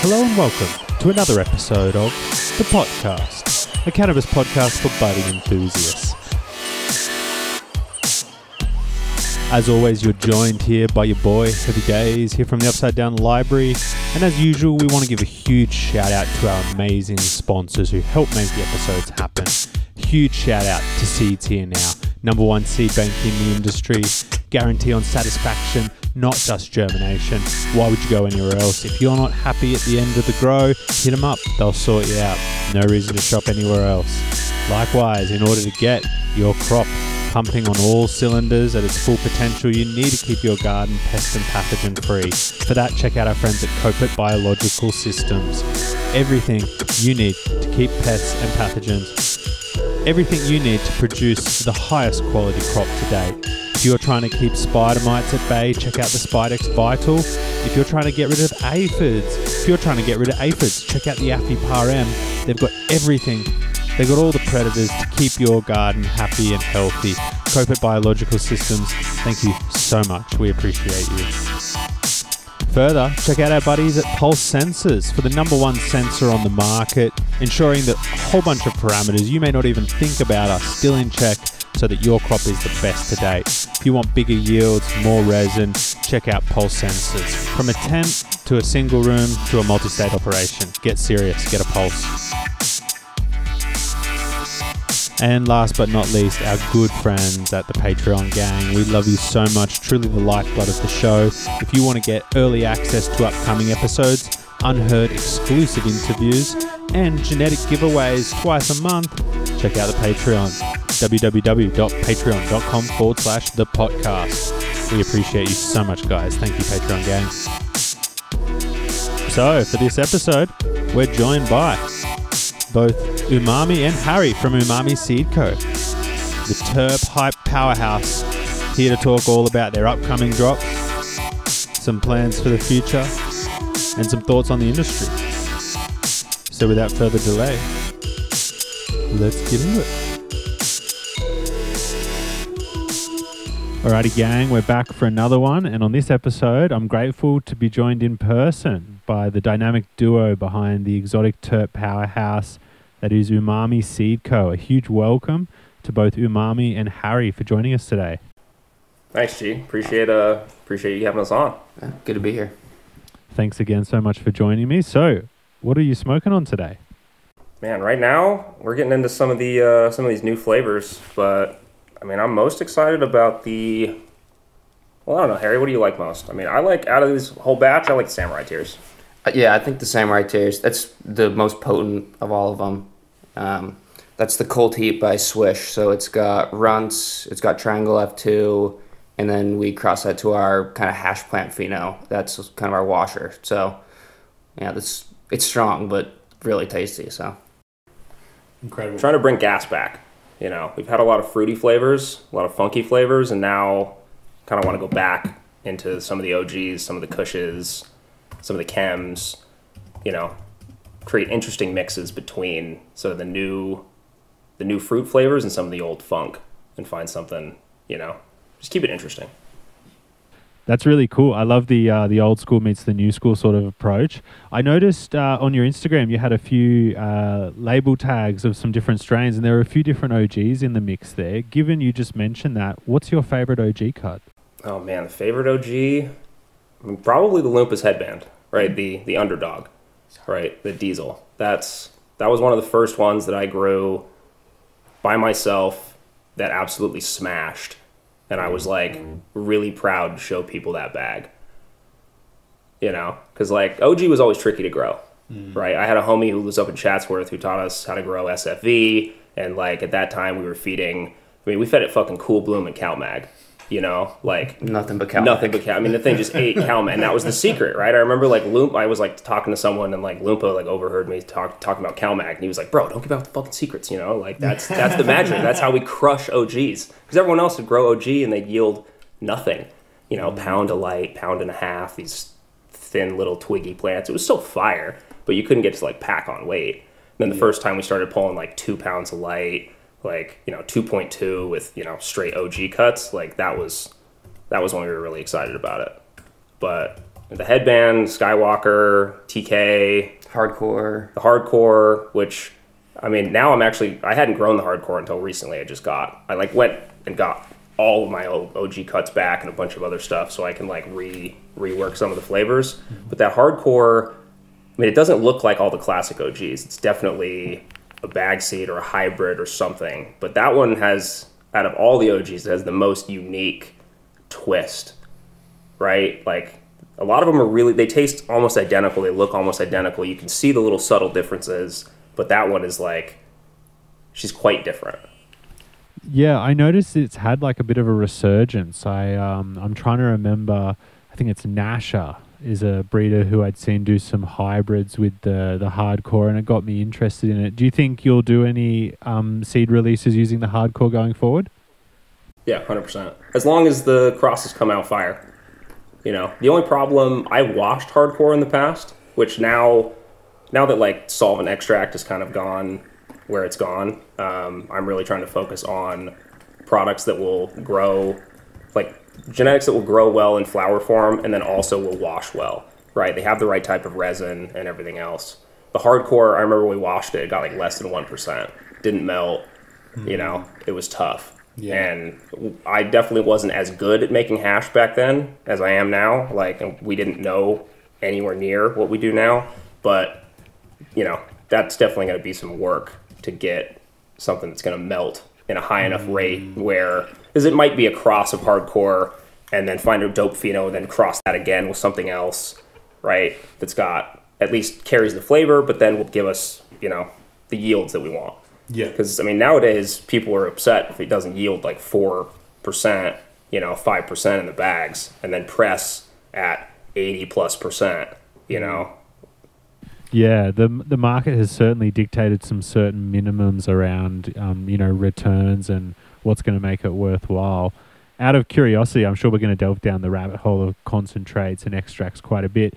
Hello and welcome to another episode of The Podcast, a cannabis podcast for budding enthusiasts. As always, you're joined here by your boy, Heavy Gaze, here from the Upside Down Library. And as usual, we want to give a huge shout out to our amazing sponsors who help make the episodes happen. Huge shout out to Seeds Here Now, #1 seed bank in the industry, guarantee on satisfaction, not just germination. Why would you go anywhere else? If you're not happy at the end of the grow, hit them up, they'll sort you out. No reason to shop anywhere else. Likewise, in order to get your crop pumping on all cylinders at its full potential, you need to keep your garden pest and pathogen free. For that, check out our friends at Copit Biological Systems. Everything you need to keep pests and pathogens, everything you need to produce the highest quality crop to date. If you're trying to keep spider mites at bay, check out the Spidex Vital. If you're trying to get rid of aphids, check out the Aphipar-M. They've got everything. They've got all the predators to keep your garden happy and healthy. Copit Biological Systems, thank you so much. We appreciate you. Further, check out our buddies at Pulse Sensors for the #1 sensor on the market, ensuring that a whole bunch of parameters you may not even think about are still in check so that your crop is the best to date. If you want bigger yields, more resin, check out Pulse Sensors. From a tent to a single room to a multi-state operation, get serious, get a Pulse. And last but not least, our good friends at the Patreon gang. We love you so much, truly the lifeblood of the show. If you want to get early access to upcoming episodes, unheard exclusive interviews, and genetic giveaways twice a month, check out the Patreon, www.patreon.com/thepodcast. We appreciate you so much, guys. Thank you, Patreon gang. So, for this episode, we're joined by both Umami and Harry from Umami Seed Co., the terp hype powerhouse, here to talk all about their upcoming drops, some plans for the future, and some thoughts on the industry. So without further delay, let's get into it. Alrighty gang, we're back for another one, and on this episode I'm grateful to be joined in person by the dynamic duo behind the exotic terp powerhouse that is Umami Seed Co. A huge welcome to both Umami and Harry for joining us today. Thanks, G. Appreciate you having us on. Good to be here. Thanks again so much for joining me. So, what are you smoking on today? Man, right now we're getting into some of these new flavors, but I mean, I'm most excited about I don't know, Harry, what do you like most? I mean, I like, out of this whole batch, I like the Samurai Tears. Yeah, I think the Samurai Tears, that's the most potent of all of them. That's the Cold Heat by Swish. So it's got runts, it's got Triangle F2, and then we cross that to our kind of hash plant pheno. That's kind of our washer. So yeah, it's strong, but really tasty. So incredible. Trying to bring gas back. You know, we've had a lot of fruity flavors, a lot of funky flavors, and now kind of want to go back into some of the OGs, some of the Kushes, some of the chems, you know, create interesting mixes between sort of the new fruit flavors and some of the old funk, and find something, you know, just keep it interesting. That's really cool. I love the old school meets the new school sort of approach. I noticed on your Instagram you had a few label tags of some different strains, and there were a few different OGs in the mix there. Given you just mentioned that, what's your favorite OG cut? Oh man, the favorite OG, I mean, probably the Loompas Headband, right? The underdog, right? The Diesel. That was one of the first ones that I grew by myself that absolutely smashed. And I was like really proud to show people that bag, you know, because like OG was always tricky to grow, right? I had a homie who was up in Chatsworth who taught us how to grow SFV. And like at that time we fed it fucking Cool Bloom and CalMag. You know, like nothing but cow. I mean, the thing just ate cow, and that was the secret, right? I remember like I was like talking to someone, and like Loompa like overheard me talking about CalMag, and he was like, "Bro, don't give out the fucking secrets," you know? Like that's the magic. That's how we crush OGs, because everyone else would grow OG and they'd yield nothing. You know, pound a light, pound and a half. These thin little twiggy plants. It was still fire, but you couldn't get to like pack on weight. And then the first time we started pulling like 2 pounds of light, like, you know, 2.2 with, you know, straight OG cuts, like that was when we were really excited about it. But the Headband, Skywalker, TK, Hardcore. the Hardcore, which, I mean, now I hadn't grown the Hardcore until recently. I like went and got all of my OG cuts back and a bunch of other stuff so I can like rework some of the flavors. But that Hardcore, I mean, it doesn't look like all the classic OGs. It's definitely a bag seed or a hybrid or something. But that one has, out of all the OGs, it has the most unique twist, right? Like, a lot of them are really, they taste almost identical. They look almost identical. You can see the little subtle differences, but that one is like, she's quite different. Yeah, I noticed it's had like a bit of a resurgence. I'm trying to remember, I think it's Nasha is a breeder who I'd seen do some hybrids with the Hardcore, and it got me interested in it. Do you think you'll do any seed releases using the Hardcore going forward? Yeah, 100%. As long as the crosses come out fire. You know, the only problem, I washed Hardcore in the past, which now that like solvent extract is kind of gone where it's gone, I'm really trying to focus on products that will grow, like genetics that will grow well in flower form and then also will wash well, right? They have the right type of resin and everything else. The Hardcore, I remember we washed it got like less than 1%. Didn't melt, you know, it was tough. Yeah. And I definitely wasn't as good at making hash back then as I am now. Like, we didn't know anywhere near what we do now. But, you know, that's definitely going to be some work to get something that's going to melt in a high enough rate where, because it might be a cross of Hardcore and then find a dope pheno and then cross that again with something else, right? That's got, at least carries the flavor, but then will give us, you know, the yields that we want. Yeah. Because, I mean, nowadays, people are upset if it doesn't yield like 4%, you know, 5% in the bags, and then press at 80+%, you know. Yeah, the market has certainly dictated some certain minimums around, you know, returns and what's going to make it worthwhile. Out of curiosity, I'm sure we're going to delve down the rabbit hole of concentrates and extracts quite a bit.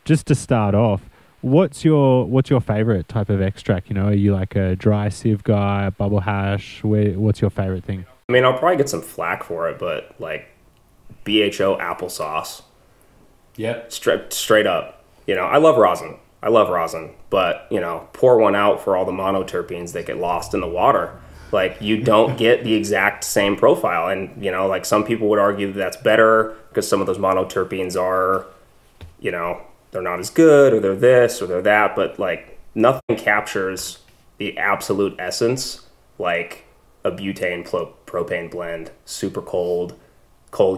Just to start off, what's your favorite type of extract? You know, are you like a dry sieve guy, a bubble hash? What's your favorite thing? I mean, I'll probably get some flack for it, but like BHO applesauce. Yeah. Straight up. You know, I love rosin, but, you know, pour one out for all the monoterpenes that get lost in the water. Like, you don't get the exact same profile. And, you know, like some people would argue that that's better because some of those monoterpenes are, you know, they're not as good, or they're this, or they're that, but like nothing captures the absolute essence like a butane propane blend, super cold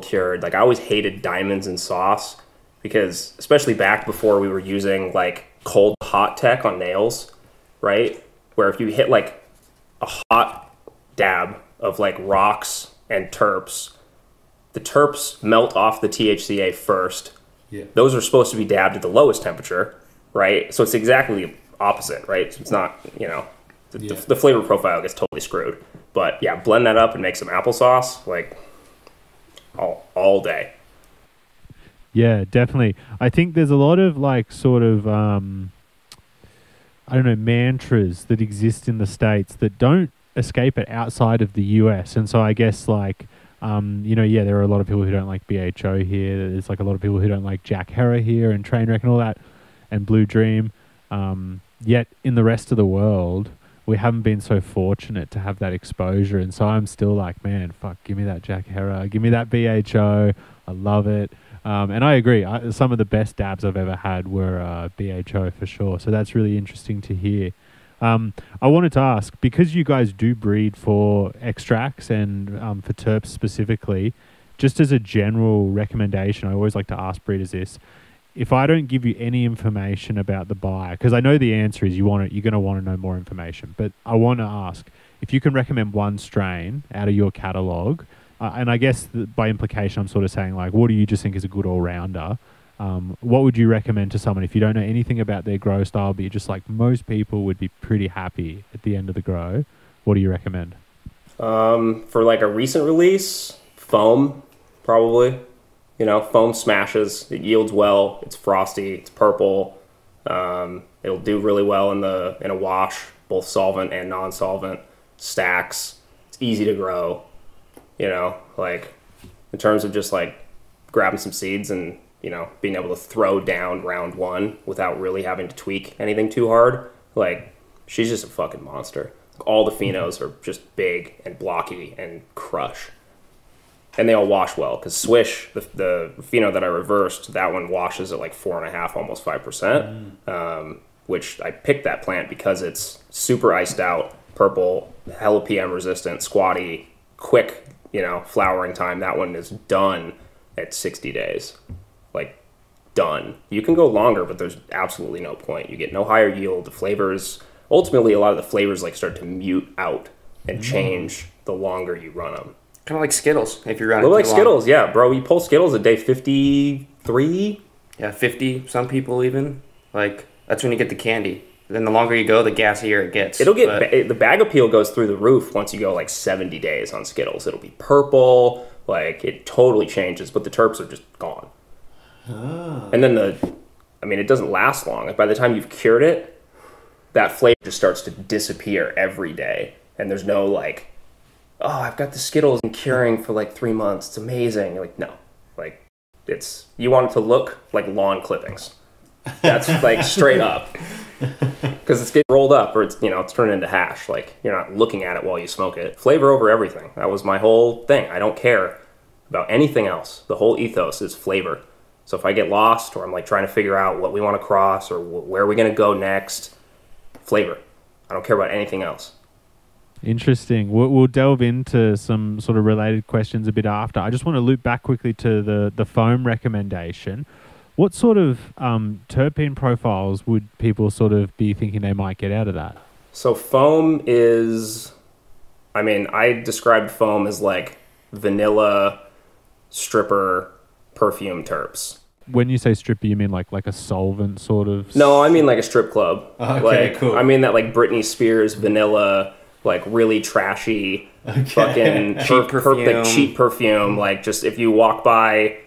cured. Like, I always hated diamonds in sauce because, especially back before we were using like cold hot tech on nails, right? Where if you hit like a hot dab of like rocks and terps, the terps melt off the THCA first. Yeah. Those are supposed to be dabbed at the lowest temperature, right? So it's exactly the opposite, right? So it's not, you know, the flavor profile gets totally screwed. But yeah, blend that up and make some applesauce, like all day. Yeah, definitely. I think there's a lot of like sort of, I don't know, mantras that exist in the States that don't escape it outside of the US. And so I guess like, you know, yeah, there are a lot of people who don't like BHO here. There's like a lot of people who don't like Jack Herer here and Trainwreck and all that and Blue Dream. Yet in the rest of the world, we haven't been so fortunate to have that exposure. And so I'm still like, man, fuck, give me that Jack Herer. Give me that BHO. I love it. And I agree. Some of the best dabs I've ever had were BHO for sure. So that's really interesting to hear. I wanted to ask, because you guys do breed for extracts and for terps specifically, just as a general recommendation, I always like to ask breeders this. If I don't give you any information about the buyer, because I know the answer is you're going to want to know more information, but I want to ask if you can recommend one strain out of your catalog, and I guess by implication I'm sort of saying like, what do you just think is a good all-rounder? What would you recommend to someone if you don't know anything about their grow style, but you're just like, most people would be pretty happy at the end of the grow? What do you recommend? For like a recent release, foam, probably. You know, foam smashes. It yields well. It's frosty. It's purple. It'll do really well in a wash, both solvent and non-solvent. Stacks. It's easy to grow. You know, like in terms of just like grabbing some seeds and being able to throw down round one without really having to tweak anything too hard. Like, she's just a fucking monster. All the phenos are just big and blocky and crush. And they all wash well, because Swish, the pheno that I reversed, that one washes at like 4.5, almost 5%, which I picked that plant because it's super iced out, purple, hella PM resistant, squatty, quick, flowering time. That one is done at 60 days. Like, done. You can go longer, but there's absolutely no point. You get no higher yield. The flavors, ultimately, a lot of the flavors like start to mute out and change the longer you run them. Kind of like Skittles, if you run it A little like too long. Skittles, yeah, bro. You pull Skittles at day 53. Yeah, 50, some people even. Like, that's when you get the candy. Then the longer you go, the gassier it gets. It'll get the bag appeal goes through the roof once you go like 70 days on Skittles. It'll be purple, like it totally changes, but the terps are just gone. And then it doesn't last long. By the time you've cured it, that flavor just starts to disappear every day, and there's no like, oh, I've got the Skittles and curing for like 3 months. It's amazing. Like, no, like you want it to look like lawn clippings. That's like straight up. Because it's getting rolled up, or it's turned into hash. Like, you're not looking at it while you smoke it. Flavor over everything. That was my whole thing. I don't care about anything else. The whole ethos is flavor. So if I get lost, or I'm like trying to figure out what we want to cross, or where are we going to go next, flavor. I don't care about anything else. Interesting. We'll delve into some sort of related questions a bit after. I just want to loop back quickly to the foam recommendation. What sort of terpene profiles would people sort of be thinking they might get out of that? So foam is, I described foam as like vanilla stripper perfume terps. When you say stripper, you mean like a solvent sort of? No, I mean like a strip club. Okay, like, cool. I mean that like Britney Spears vanilla, like really trashy, fucking cheap perfume. Like, just if you walk by,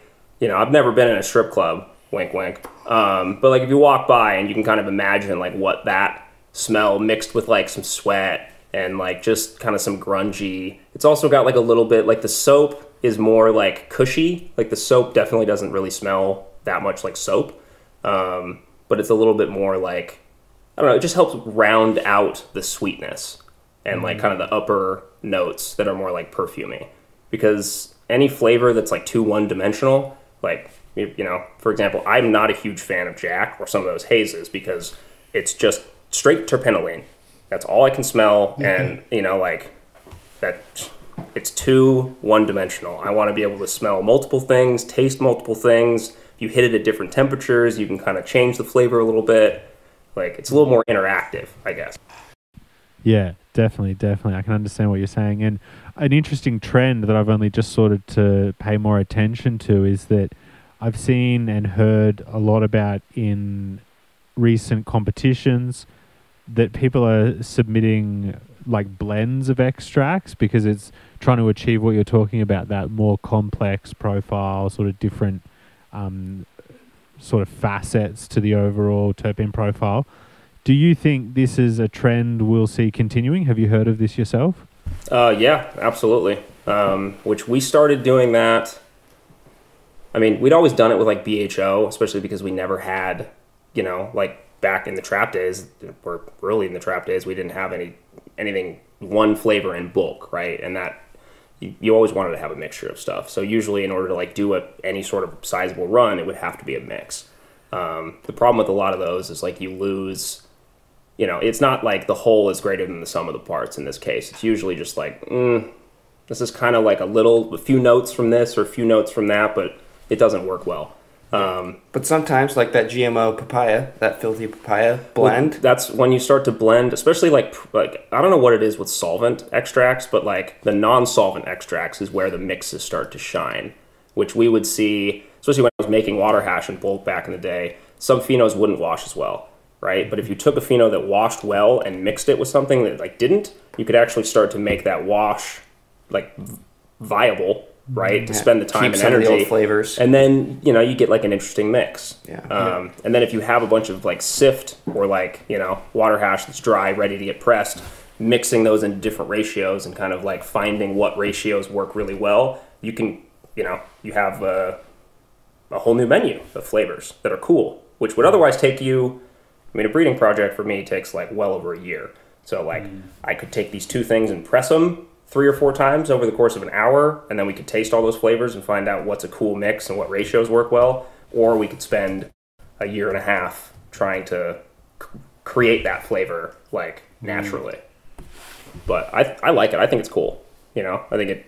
I've never been in a strip club. Wink, wink. But like if you walk by and you can kind of imagine like what that smell mixed with like some sweat and like just kind of some grungy. It's also got like a little bit like the soap is more like cushy. Like the soap definitely doesn't really smell that much like soap. But it's a little bit more like, I don't know, it just helps round out the sweetness and like kind of the upper notes that are more like perfumey. Because any flavor that's like too one-dimensional, like, for example, I'm not a huge fan of Jack or some of those hazes because it's just straight terpenoline. That's all I can smell, and like that. It's too one-dimensional. I want to be able to smell multiple things, taste multiple things. If you hit it at different temperatures, you can kind of change the flavor a little bit. Like, it's a little more interactive, I guess. Yeah, definitely. I can understand what you're saying. And an interesting trend that I've only just started to pay more attention to is that I've seen and heard a lot about in recent competitions that people are submitting like blends of extracts because it's trying to achieve what you're talking about, that more complex profile, sort of different sort of facets to the overall terpene profile. Do you think this is a trend we'll see continuing? Have you heard of this yourself? Yeah, absolutely. Which we started doing that. We'd always done it with like BHO, especially because we never had, like back in the trap days, or early in the trap days, we didn't have anything one flavor in bulk, right? And that you always wanted to have a mixture of stuff. So usually in order to like do any sort of sizable run, it would have to be a mix. The problem with a lot of those is like you lose, it's not like the whole is greater than the sum of the parts in this case. It's usually just like, this is kind of like a few notes from this or a few notes from that, but it doesn't work well. But sometimes, like that GMO papaya, that filthy papaya blend. Well, that's when you start to blend, especially like I don't know what it is with solvent extracts, but like the non-solvent extracts is where the mixes start to shine, which we would see, especially when I was making water hash in bulk back in the day. Some phenos wouldn't wash as well, right? But if you took a pheno that washed well and mixed it with something that like didn't, you could actually start to make that wash like viable, right? To spend the time and energy. Keep some of the old flavors. And then, you get like an interesting mix. Yeah. And then if you have a bunch of like sift or like, water hash that's dry, ready to get pressed, mixing those into different ratios and kind of like finding what ratios work really well, you can, you have a whole new menu of flavors that are cool, which would otherwise take you, I mean, a breeding project for me takes like well over a year. So like I could take these two things and press them 3 or 4 times over the course of an hour, and then we could taste all those flavors and find out what's a cool mix and what ratios work well. Or we could spend a year and a half trying to create that flavor like naturally. But I like it. I think it's cool. You know, I think it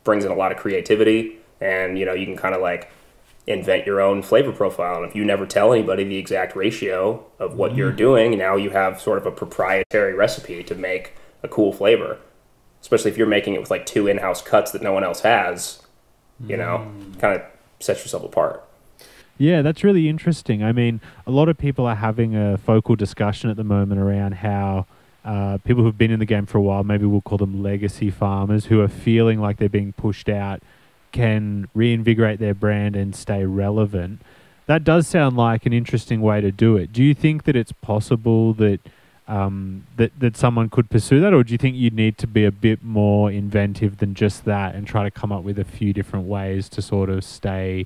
brings in a lot of creativity, and you know, you can kind of like invent your own flavor profile. And if you never tell anybody the exact ratio of what you're doing, now you have sort of a proprietary recipe to make a cool flavor. Especially if you're making it with like 2 in-house cuts that no one else has, you know, kind of sets yourself apart. Yeah, that's really interesting. I mean, a lot of people are having a focal discussion at the moment around how people who've been in the game for a while, maybe we'll call them legacy farmers, who are feeling like they're being pushed out, can reinvigorate their brand and stay relevant. That does sound like an interesting way to do it. Do you think that it's possible that that someone could pursue that, or do you think you'd need to be a bit more inventive than just that and try to come up with a few different ways to sort of stay,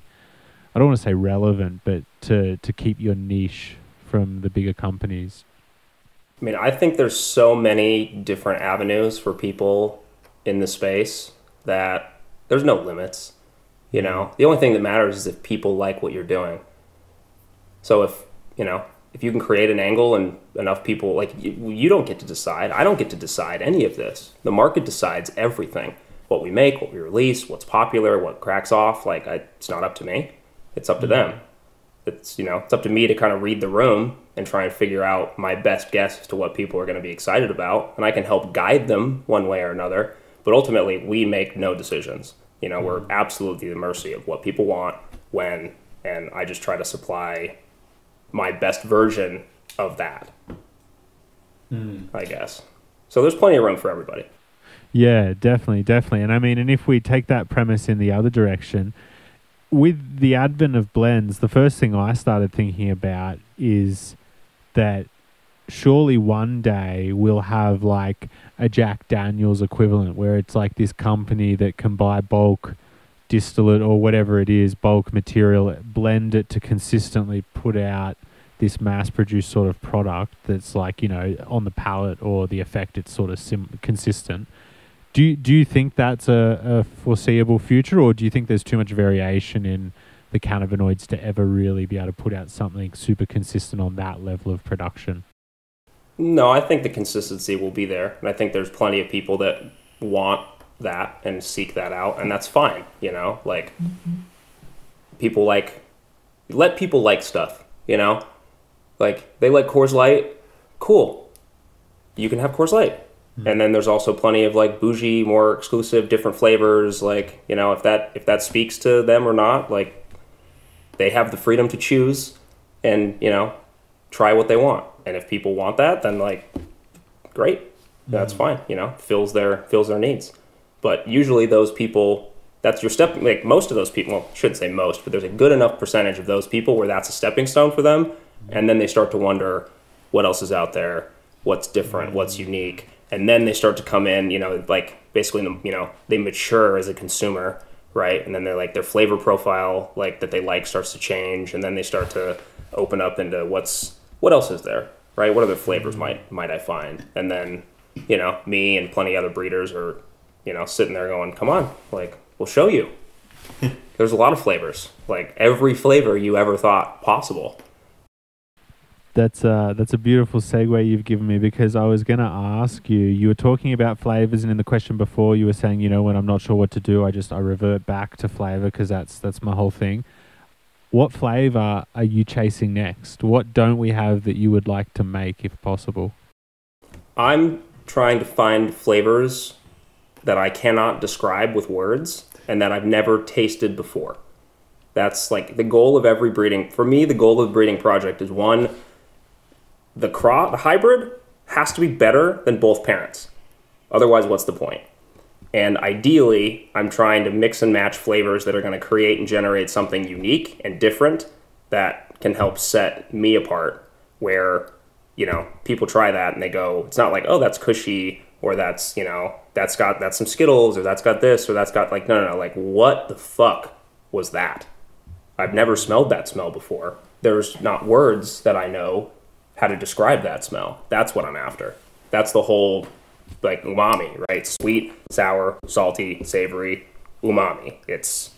I don't want to say relevant, but to keep your niche from the bigger companies? I mean, I think there's so many different avenues for people in the space that there's no limits. You know, the only thing that matters is if people like what you're doing. So if you can create an angle and enough people, like you don't get to decide. I don't get to decide any of this. The market decides everything. What we make, what we release, what's popular, what cracks off. Like it's not up to me. It's up to them. It's up to me to kind of read the room and try and figure out my best guess as to what people are going to be excited about. And I can help guide them one way or another. But ultimately, we make no decisions. You know, we're absolutely at the mercy of what people want, when, and I just try to supply my best version of that, I guess. So there's plenty of room for everybody. Yeah, definitely. And I mean, and if we take that premise in the other direction, with the advent of blends, the first thing I started thinking about is that surely one day we'll have like a Jack Daniels equivalent, where it's like this company that can buy bulk distillate or whatever it is, bulk material, blend it to consistently put out this mass-produced sort of product that's like, you know, on the palate or the effect, it's sort of consistent. Do you think that's a foreseeable future, or do you think there's too much variation in the cannabinoids to ever really be able to put out something super consistent on that level of production? No, I think the consistency will be there. And I think there's plenty of people that want that and seek that out, and that's fine, you know? Like, let people like stuff, you know? Like, they like Coors Light, cool. You can have Coors Light. And then there's also plenty of like bougie, more exclusive, different flavors. Like, you know, if that speaks to them or not, like, they have the freedom to choose and, you know, try what they want. And if people want that, then like, great, that's fine. You know, fills their needs. But usually those people, that's your step. Like most of those people, well, I shouldn't say most, but there's a good enough percentage of those people where that's a stepping stone for them. And then they start to wonder what else is out there, what's different, what's unique. And then they start to come in, you know, like basically, you know, they mature as a consumer, right? And then they're like, their flavor profile, like that they like, starts to change. And then they start to open up into what else is there, right? What other flavors might I find? And then, you know, me and plenty other breeders are, you know, sitting there going, come on, like, we'll show you. There's a lot of flavors, like every flavor you ever thought possible. That's a beautiful segue you've given me, because I was going to ask you, you were talking about flavors, and in the question before you were saying, you know, when I'm not sure what to do, I revert back to flavor, because that's my whole thing. What flavor are you chasing next? What don't we have that you would like to make if possible? I'm trying to find flavors that I cannot describe with words and that I've never tasted before. That's like the goal of every breeding. For me, the goal of the breeding project is one, the hybrid has to be better than both parents. Otherwise, what's the point? And ideally, I'm trying to mix and match flavors that are going to create and generate something unique and different that can help set me apart, where, you know, people try that and they go, it's not like, oh, that's cushy, or that's, you know, that's some Skittles, or that's got this, or that's got like, no, like, what the fuck was that? I've never smelled that smell before. There's not words that I know how to describe that smell. That's what I'm after. That's the whole, like, umami, right? Sweet, sour, salty, savory, umami. It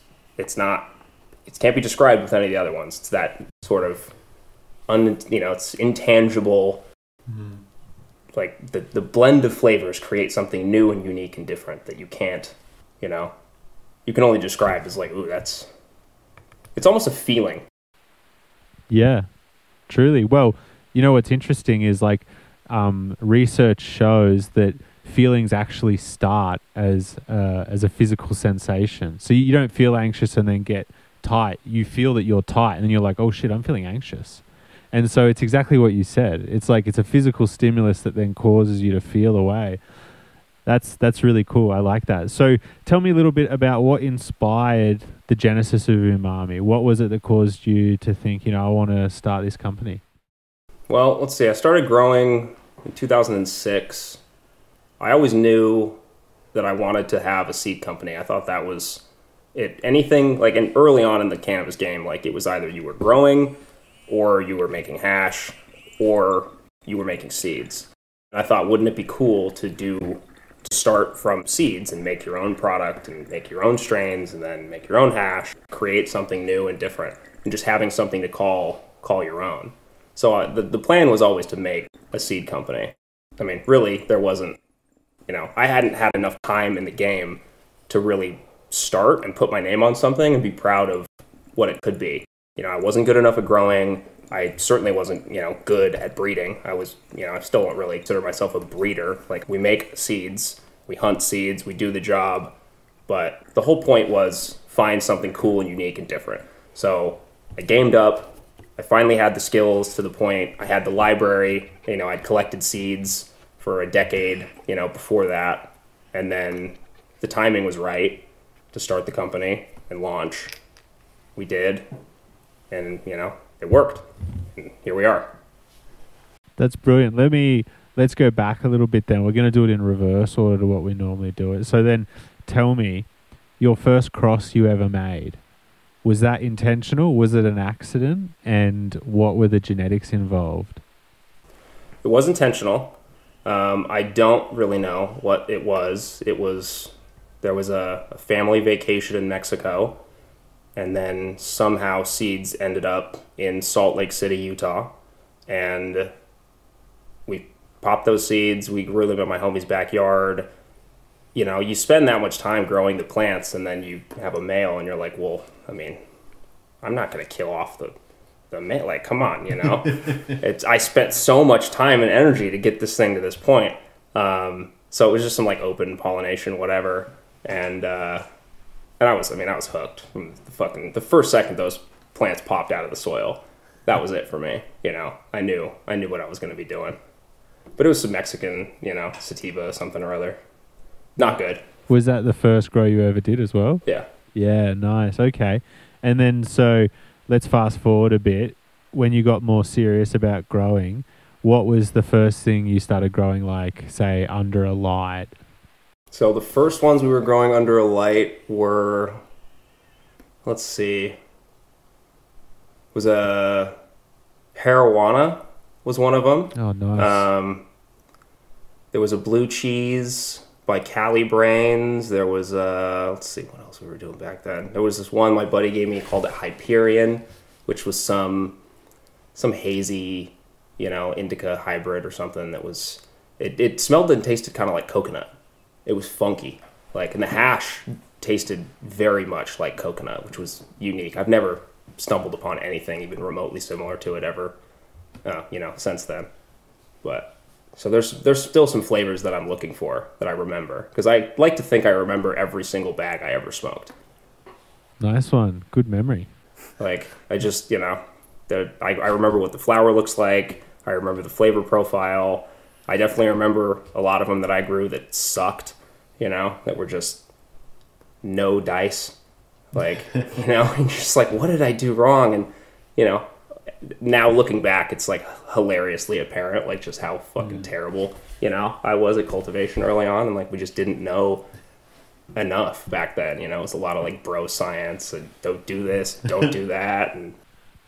can't be described with any of the other ones. It's that sort of, it's intangible, like the blend of flavors create something new and unique and different that you can't, you can only describe as like, ooh, it's almost a feeling. Yeah, truly. Well, what's interesting is like research shows that feelings actually start as a physical sensation. So you don't feel anxious and then get tight. You feel that you're tight and then you're like, oh shit, I'm feeling anxious. And so it's exactly what you said. It's like it's a physical stimulus that then causes you to feel a way. That's really cool. I like that. So tell me a little bit about what inspired the genesis of Umami. What was it that caused you to think, I want to start this company? Well, let's see. I started growing in 2006. I always knew that I wanted to have a seed company. I thought that was it. Anything like, and early on in the cannabis game, like it was either you were growing or you were making hash or you were making seeds. And I thought, wouldn't it be cool to start from seeds and make your own product and make your own strains and then make your own hash, create something new and different, and just having something to call your own. So the plan was always to make a seed company. I mean, really, there wasn't, I hadn't had enough time in the game to really start and put my name on something and be proud of what it could be. I wasn't good enough at growing. I certainly wasn't, good at breeding. I was, I still don't really consider myself a breeder. Like, we make seeds, we hunt seeds, we do the job. But the whole point was find something cool and unique and different. So I gamed up. I finally had the skills to the point. I had the library. I'd collected seeds for a decade, before that. And then the timing was right to start the company and launch. We did. And, it worked. And here we are. That's brilliant. Let's go back a little bit then. We're going to do it in reverse order to what we normally do it. So then tell me, your first cross you ever made, was that intentional? Was it an accident? And what were the genetics involved? It was intentional. I don't really know what it was. There was a family vacation in Mexico, and then somehow seeds ended up in Salt Lake City, Utah. And we popped those seeds. We grew them in my homie's backyard. You spend that much time growing the plants, and then you have a male, and you're like, well, I mean, I'm not going to kill off the male. Like, come on, I spent so much time and energy to get this thing to this point. So it was just some like open pollination, whatever. And I was hooked from the first second those plants popped out of the soil. That was it for me. I knew what I was going to be doing. But it was some Mexican, sativa, something or other. Not good. Was that the first grow you ever did as well? Yeah. Yeah, nice. Okay. And then, so let's fast forward a bit. When you got more serious about growing, what was the first thing you started growing, like, say, under a light? So the first ones we were growing under a light were, let's see, was a Marijuana was one of them. Oh, nice. There was a blue cheese by Cali Brains. There was let's see what else we were doing back then. There was this one my buddy gave me called it Hyperion, which was some hazy, indica hybrid or something that was, it smelled and tasted kind of like coconut. It was funky. And the hash tasted very much like coconut, which was unique. I've never stumbled upon anything even remotely similar to it ever, since then. But so there's still some flavors that I'm looking for that I remember, because I like to think I remember every single bag I ever smoked. Nice one. Good memory. I just, I remember what the flower looks like. I remember the flavor profile. I definitely remember a lot of them that I grew that sucked, that were just no dice. And you're just like, what did I do wrong? And, now looking back, it's hilariously apparent, just how fucking terrible, I was at cultivation early on. And we just didn't know enough back then. You know, it was a lot of like bro science and don't do this, don't do that, and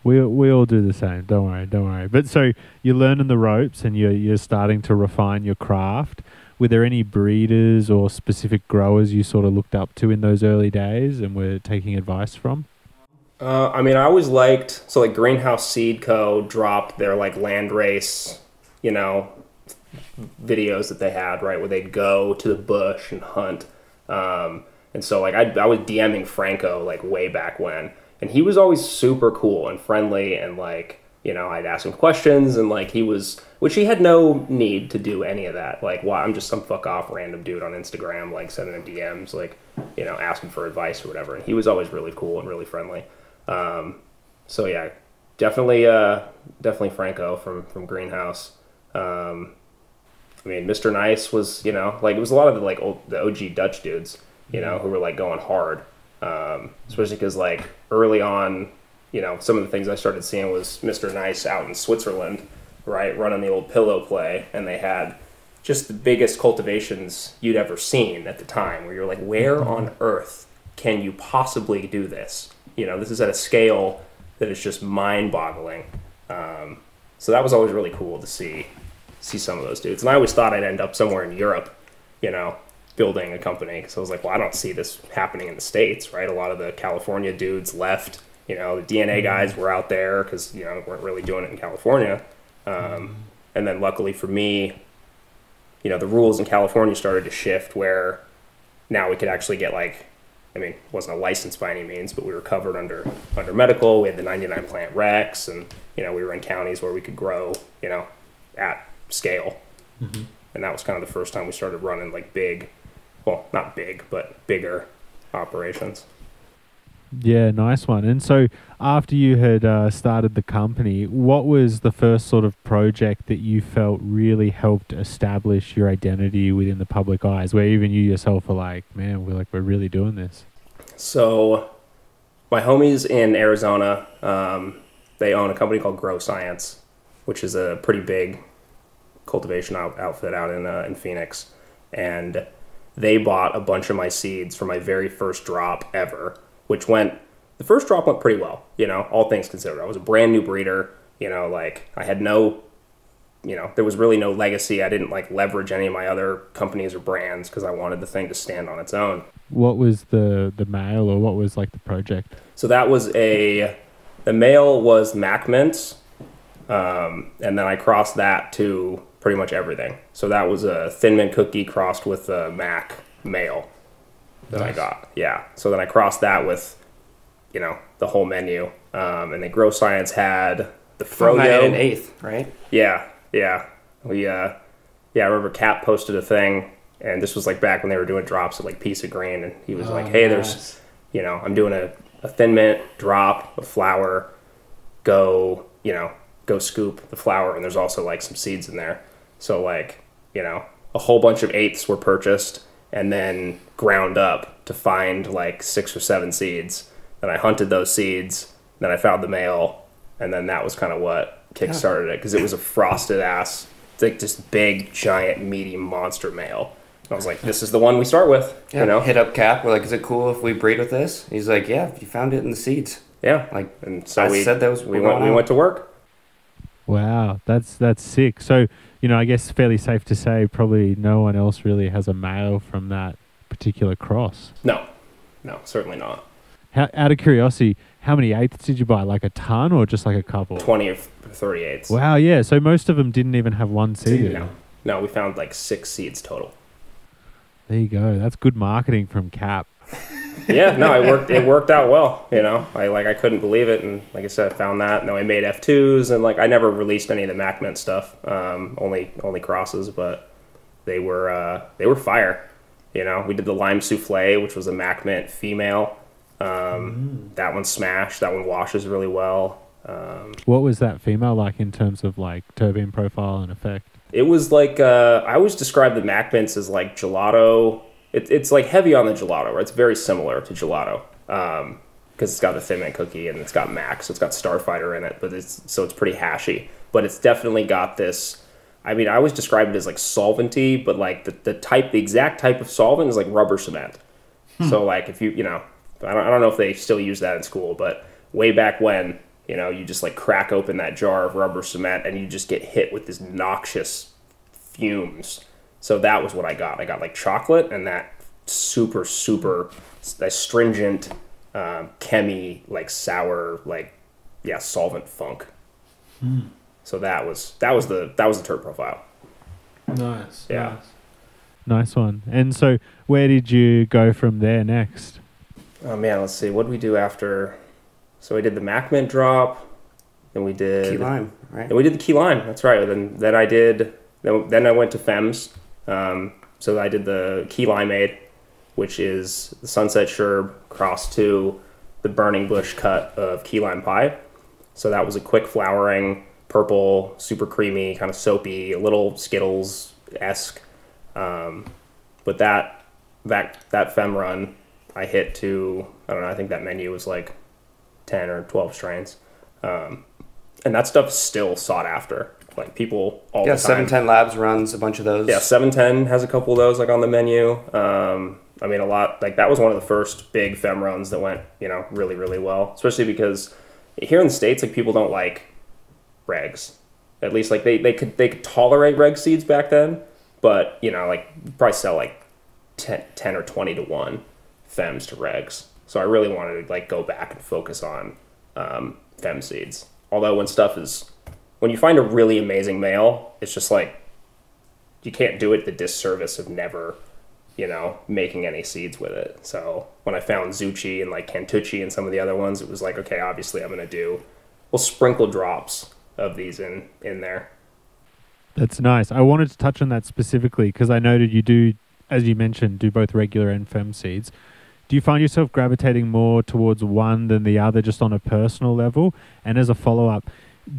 We all do the same. Don't worry. But so you're learning the ropes and you're starting to refine your craft. Were there any breeders or specific growers you sort of looked up to in those early days and were taking advice from? I mean, I always liked, so like Greenhouse Seed Co. dropped their like land race, you know, videos that they had, right, where they'd go to the bush and hunt. And so like I was DMing Franco like way back when, and he was always super cool and friendly, and like, you know, I'd ask him questions, and like he was, which he had no need to do any of that. Like, why, I'm just some fuck off random dude on Instagram, like sending him DMs, like, you know, asking for advice or whatever. And he was always really cool and really friendly. So yeah, definitely Franco from Greenhouse. I mean, Mr. Nice was, you know, like it was a lot of the like the OG Dutch dudes, you know, who were like going hard. Especially because like early on, you know, some of the things I started seeing was Mr. Nice out in Switzerland, right, running the old pillow play, and they had just the biggest cultivations you'd ever seen at the time, where you're like, where on earth can you possibly do this? You know, this is at a scale that is just mind-boggling. So that was always really cool to see some of those dudes. And I always thought I'd end up somewhere in Europe, you know, building a company. Because I was like, well, I don't see this happening in the States, right? A lot of the California dudes left. You know, the DNA guys were out there because, you know, weren't really doing it in California. And then luckily for me, you know, the rules in California started to shift where now we could actually get like, I mean, it wasn't a license by any means, but we were covered under medical. We had the 99 plant recs, and, you know, we were in counties where we could grow, you know, at scale. And that was kind of the first time we started running like big, well, not big, but bigger operations. Yeah, nice one. And so after you had started the company, what was the first sort of project that you felt really helped establish your identity within the public eyes, where even you yourself are like, man, we're really doing this? So my homies in Arizona, they own a company called Grow Science, which is a pretty big cultivation outfit out in Phoenix. And they bought a bunch of my seeds for my very first drop ever, which the first drop went pretty well, you know, all things considered. I was a brand new breeder, you know, like I had no, you know, there was really no legacy. I didn't like leverage any of my other companies or brands because I wanted the thing to stand on its own. What was the male, or what was like the project? So that was the male was Mac Mints, and then I crossed that to pretty much everything. So that was a Thin Mint cookie crossed with a Mac male that I got. Yeah. So then I crossed that with, you know, the whole menu. And then Grow Science had the Froyo. From 8th, right? Yeah. We, I remember Cap posted a thing, and this was like back when they were doing drops at like Piece of Green, and he was like, hey, there's, you know, I'm doing a Thin Mint drop of flour, go scoop the flour, and there's also like some seeds in there. So like, you know, a whole bunch of 8ths were purchased and then ground up to find like 6 or 7 seeds. Then I hunted those seeds, then I found the male, and then that was kind of what kickstarted it, because it was a frosted ass, like this big, giant, meaty monster male. And I was like, this is the one we start with. Yeah, you know, hit up Cap. We're like, is it cool if we breed with this? He's like, yeah, you found it in the seeds. Yeah, like, and so I said that was we went to work. Wow, that's sick. So, you know, I guess fairly safe to say probably no one else really has a male from that particular cross. No, certainly not. Out of curiosity, how many 8ths did you buy? Like a ton or just like a couple? 20 or 38s. Wow, yeah. So most of them didn't even have one seed. No, we found like 6 seeds total. There you go. That's good marketing from Cap. Yeah, no, it worked out well, you know. I couldn't believe it, and like I said, I found that. No, I made F2s, and like I never released any of the Mac Mint stuff. Only crosses, but they were fire. You know, we did the lime souffle, which was a Mac Mint female. That one smashed. That one washes really well. What was that female like in terms of like terpene profile and effect? It was like I always describe the Mac Mints as like gelato. It's like heavy on the gelato, right? It's very similar to gelato because it's got the Thin Mint cookie and it's got Mac, so it's got Starfighter in it, but it's pretty hashy. But it's definitely got this. I mean, I always describe it as like solventy, but like the exact type of solvent is like rubber cement. So like if you know, I don't know if they still use that in school, but way back when, you know, you just like crack open that jar of rubber cement and you just get hit with this noxious fumes. So that was what I got. I got like chocolate and that super astringent, chemi, like sour, like solvent funk. So that was the terp profile. Nice. Yeah. Nice one. And so where did you go from there next? Oh man, let's see. What did we do after? So we did the Mac Mint drop, then we did Key lime, right? Then we did the key lime. That's right. Then I did. Then I went to Fems. So I did the key limeade, which is the Sunset Sherb crossed to the Burning Bush cut of key lime pie. So that was a quick flowering, purple, super creamy, kind of soapy, a little Skittles-esque. But that Fem run, I hit to, I don't know, I think that menu was like 10 or 12 strains. And that stuff is still sought after. Like people all the time. 710 Labs runs a bunch of those. Yeah, 710 has a couple of those like on the menu. I mean, a lot, like that was one of the first big Fem runs that went, you know, really, really well. Especially because here in the States, like people don't like regs. At least like they could tolerate reg seeds back then. But, you know, like you probably sell like 10 or 20 to 1 Fems to regs. So I really wanted to like go back and focus on Fem seeds. Although when you find a really amazing male, it's just like you can't do it the disservice of never, you know, making any seeds with it. So when I found Zucchi and like Cantucci and some of the other ones, it was like, okay, obviously I'm going to we'll sprinkle drops of these in there. That's nice. I wanted to touch on that specifically because I noted you do, as you mentioned, do both regular and Fem seeds. Do you find yourself gravitating more towards one than the other just on a personal level? And as a follow-up,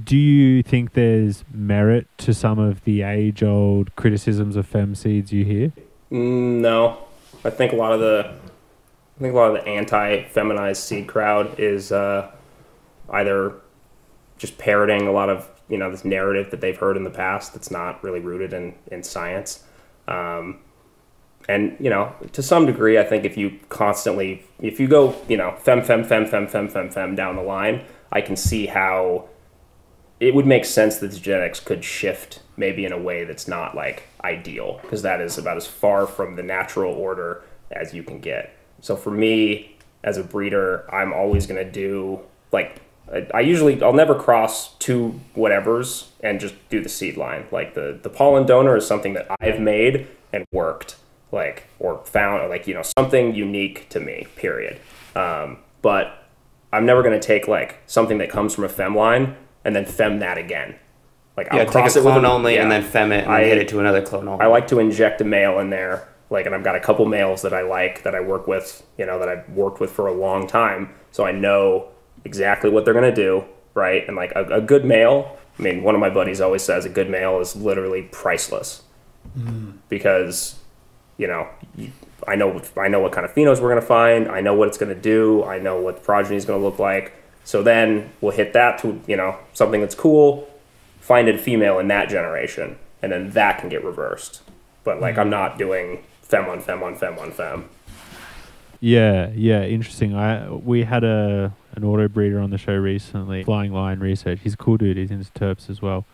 do you think there's merit to some of the age-old criticisms of Fem seeds you hear? No. I think a lot of the anti-feminized seed crowd is either just parroting a lot of, you know, this narrative that they've heard in the past that's not really rooted in science. And, you know, to some degree, I think if you go, you know, fem down the line, I can see how it would make sense that the genetics could shift maybe in a way that's not like ideal, because that is about as far from the natural order as you can get. So for me, as a breeder, I'm always going to do like, I'll never cross two whatevers and just do the seed line. Like the pollen donor is something that I've made and worked, like, or found, like, you know, something unique to me, period. But I'm never going to take like something that comes from a Fem line and then Fem that again. Like I'll cross take a it clone with only and then Fem it and hit it to another clone only. I like to inject a male in there. Like, and I've got a couple males that I like, that I work with, you know, that I've worked with for a long time. So I know exactly what they're going to do, right? And like a good male, I mean, one of my buddies always says a good male is literally priceless. Because, you know, I know what kind of phenos we're going to find. I know what it's going to do. I know what the progeny is going to look like. So then we'll hit that to, you know, something that's cool, find a female in that generation, and then that can get reversed. But like, I'm not doing Fem on Fem on Fem on Fem. Yeah, interesting. We had an auto breeder on the show recently, Flying Lion Research. He's a cool dude. He's into terps as well.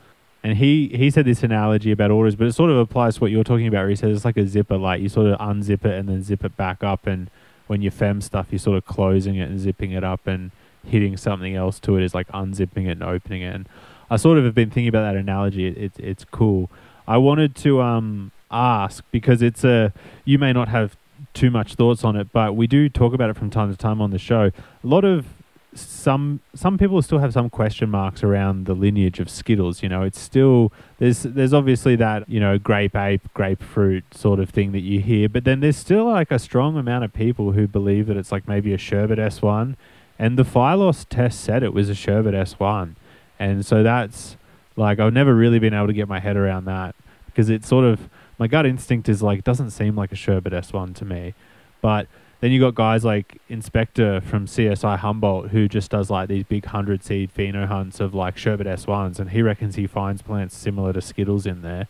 And he said this analogy about autos, but it sort of applies to what you're talking about, where he says it's like a zipper. Like you sort of unzip it and then zip it back up, and when you Fem stuff, you're sort of closing it and zipping it up, and hitting something else to it is like unzipping it and opening it. And I sort of have been thinking about that analogy. It's cool. I wanted to ask, because you may not have too much thoughts on it, but we do talk about it from time to time on the show. A lot of some people still have some question marks around the lineage of Skittles. You know, it's still there's obviously that, you know, grape ape, grapefruit sort of thing that you hear, but then there's still like a strong amount of people who believe that it's like maybe a Sherbet S1, and the Phylos test said it was a Sherbet S1, and so that's like, I've never really been able to get my head around that, because it's sort of, my gut instinct is like, doesn't seem like a Sherbet S1 to me. But then you got guys like Inspector from CSI Humboldt, who just does like these big 100 seed pheno hunts of like Sherbet S1s, and he reckons he finds plants similar to Skittles in there.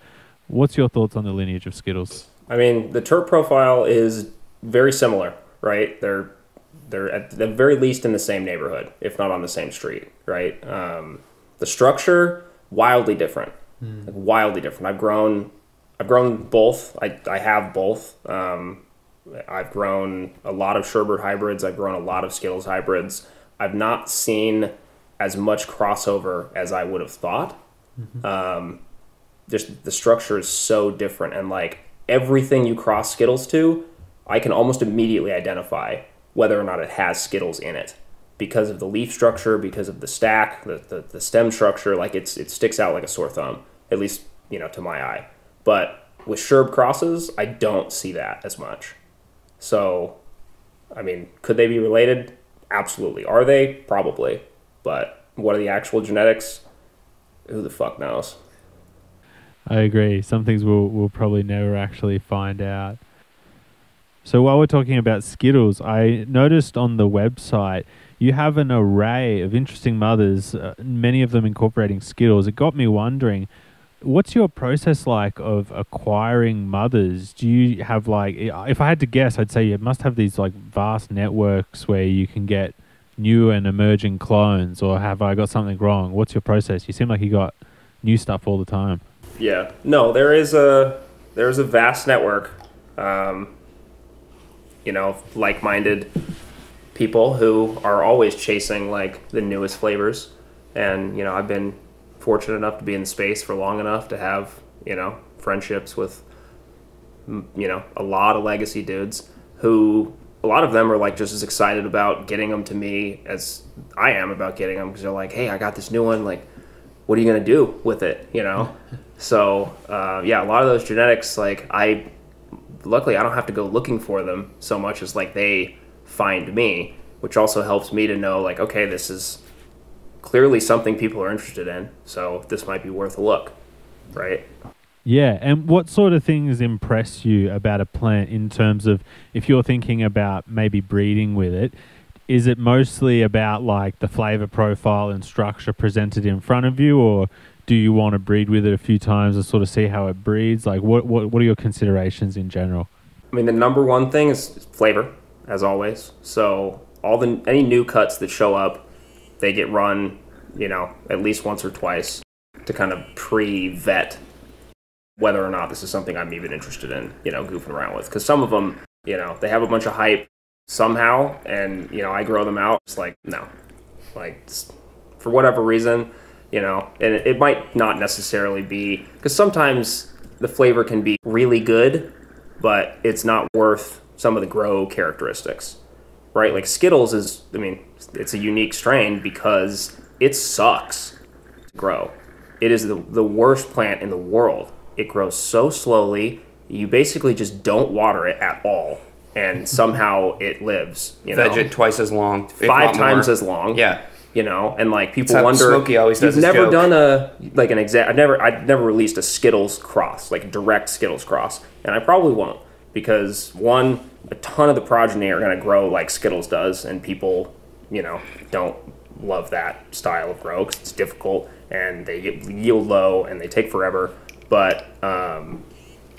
What's your thoughts on the lineage of Skittles? I mean, the terp profile is very similar, right? They're at the very least in the same neighborhood, if not on the same street, right? The structure, wildly different, like wildly different. I've grown both. I have both. I've grown a lot of Sherbert hybrids. I've grown a lot of Skittles hybrids. I've not seen as much crossover as I would have thought. Just the structure is so different, and like everything you cross Skittles to, I can almost immediately identify whether or not it has Skittles in it because of the leaf structure, because of the stack, the stem structure. Like it sticks out like a sore thumb, at least, you know, to my eye. But with Sherb crosses, I don't see that as much. So, I mean, could they be related? Absolutely. Are they? Probably. But what are the actual genetics? Who the fuck knows? I agree. Some things we'll probably never actually find out. So while we're talking about Skittles, I noticed on the website you have an array of interesting mothers, many of them incorporating Skittles. It got me wondering, what's your process like of acquiring mothers? Do you have like, if I had to guess, I'd say you must have these like vast networks where you can get new and emerging clones, or have I got something wrong? What's your process? You seem like you got new stuff all the time. Yeah. No, there's a vast network, you know, like-minded people who are always chasing like the newest flavors. And, you know, I've been fortunate enough to be in the space for long enough to have, you know, friendships with, you know, a lot of legacy dudes who, a lot of them are like just as excited about getting them to me as I am about getting them, because they're like, hey, I got this new one, like, what are you going to do with it, you know? So, yeah, a lot of those genetics, like, luckily I don't have to go looking for them so much as like they find me, which also helps me to know like, okay, this is clearly something people are interested in, so this might be worth a look, right? Yeah, and what sort of things impress you about a plant in terms of, if you're thinking about maybe breeding with it, is it mostly about like the flavor profile and structure presented in front of you, or do you want to breed with it a few times and sort of see how it breeds? Like what are your considerations in general? I mean, the number one thing is flavor, as always. So any new cuts that show up, they get run, you know, at least once or twice to kind of pre-vet whether or not this is something I'm even interested in, you know, goofing around with. Because some of them, you know, they have a bunch of hype somehow, and, you know, I grow them out. It's like, no. Like, for whatever reason, you know, and it might not necessarily be, because sometimes the flavor can be really good, but it's not worth some of the grow characteristics, right? Like Skittles is, I mean, it's a unique strain because it sucks to grow. It is the worst plant in the world. It grows so slowly. You basically just don't water it at all, and somehow it lives. You know, Veg it twice as long, 5 times as long. Yeah, you know, and like people wonder. Smokey always does. You've never joke. done an exact. I've never released a Skittles cross, like a direct Skittles cross, and I probably won't, because one, a ton of the progeny are going to grow like Skittles does, and people, you know, don't love that style of grow because it's difficult and they yield low and they take forever. But,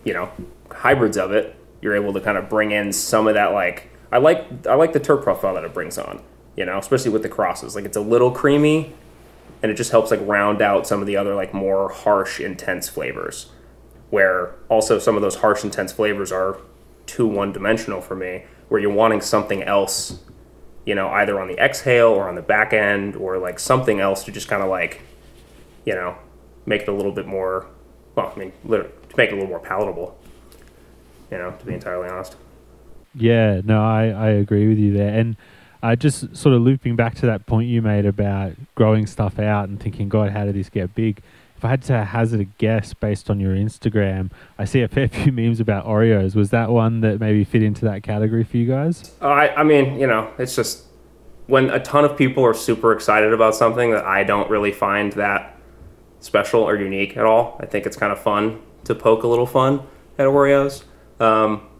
you know, hybrids of it, you're able to kind of bring in some of that, like, I like the terp profile that it brings on, you know, especially with the crosses. Like, it's a little creamy, and it just helps, like, round out some of the other, like, more harsh, intense flavors, where also some of those harsh, intense flavors are too one-dimensional for me, where you're wanting something else, you know, either on the exhale or on the back end, or, like, something else to just kind of, like, you know, make it a little bit more... Well, I mean, literally, to make it a little more palatable, you know, to be entirely honest. Yeah, no, I agree with you there. And just sort of looping back to that point you made about growing stuff out and thinking, God, how did this get big? If I had to hazard a guess based on your Instagram, I see a fair few memes about Oreos. Was that one that maybe fit into that category for you guys? I mean, you know, it's just when a ton of people are super excited about something that I don't really find that special or unique at all. I think it's kind of fun to poke a little fun at Oreos.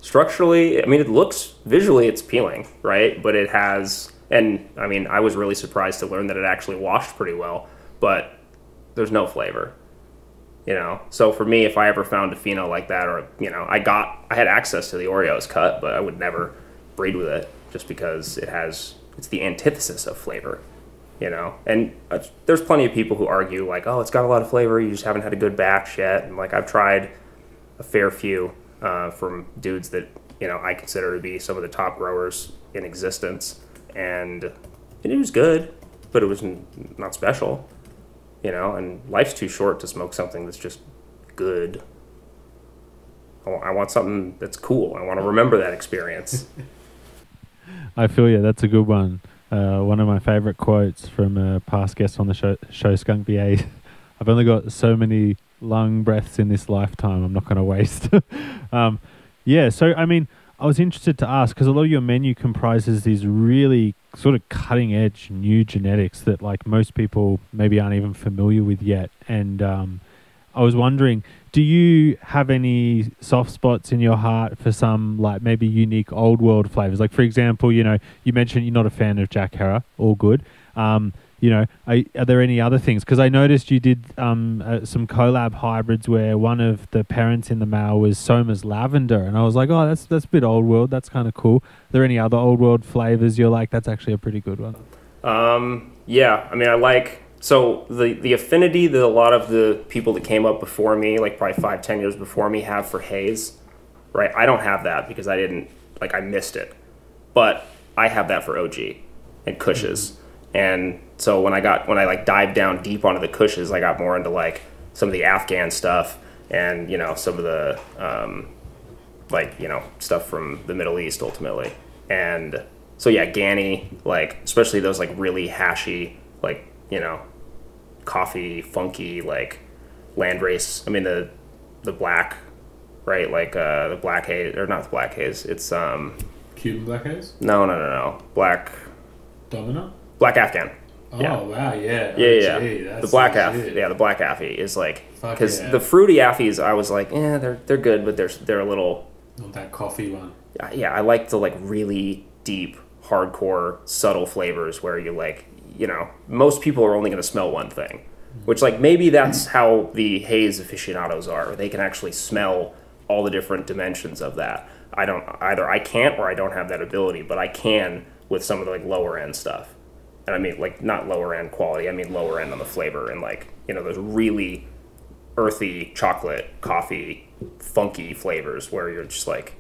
Structurally, I mean, it looks, visually it's appealing, right? But it has, and I mean, I was really surprised to learn that it actually washed pretty well, but there's no flavor, you know? So for me, if I ever found a pheno like that, or, you know, I had access to the Oreos cut, but I would never breed with it. just because it's the antithesis of flavor, you know. And there's plenty of people who argue like, oh, it's got a lot of flavor, you just haven't had a good batch yet. And like I've tried a fair few from dudes that, you know, I consider to be some of the top growers in existence, and it was good, but it was not special, you know. And life's too short to smoke something that's just good. I want something that's cool. I want to remember that experience. I feel you. That's a good one. One of my favorite quotes from a past guest on the show Skunk BA. I've only got so many lung breaths in this lifetime. I'm not going to waste. Yeah. So, I mean, I was interested to ask, because a lot of your menu comprises these really sort of cutting edge new genetics that like most people maybe aren't even familiar with yet. And I was wondering, do you have any soft spots in your heart for some like maybe unique old world flavors? Like, for example, you know, you mentioned you're not a fan of Jack Herer. All good. You know, are there any other things? Because I noticed you did some collab hybrids where one of the parents in the male was Soma's Lavender, and I was like, oh, that's a bit old world. That's kind of cool. Are there any other old world flavors you're like, that's actually a pretty good one? Yeah, I mean, I like, so the affinity that a lot of the people that came up before me, like probably 5-10 years before me, have for haze, right? I don't have that because I missed it, but I have that for OG and Kushes. Mm-hmm. And so when I like dived down deep onto the Kushes, I got more into like some of the Afghan stuff and, you know, some of the like, you know, stuff from the Middle East ultimately. And so yeah, Ganny, like especially those like really hashy, like, you know, coffee, funky, like Landrace. I mean the black, right? Like the black haze, or not the black haze. It's Cuban black haze? No. Black Domino? Black Afghan. Oh, yeah. Wow, yeah. Yeah. Gee, the black the black Affy is like, because yeah. the fruity Affies, I was like, they're good, but they're a little. Not that coffee one. Yeah, I like the like really deep, hardcore, subtle flavors where you like, you know, most people are only going to smell one thing, which like maybe that's how the haze aficionados are. They can actually smell all the different dimensions of that. I can't or I don't have that ability, but I can with some of the like lower end stuff. And I mean, like, not lower end quality, I mean lower end on the flavor and like, you know, those really earthy chocolate, coffee, funky flavors where you're just like,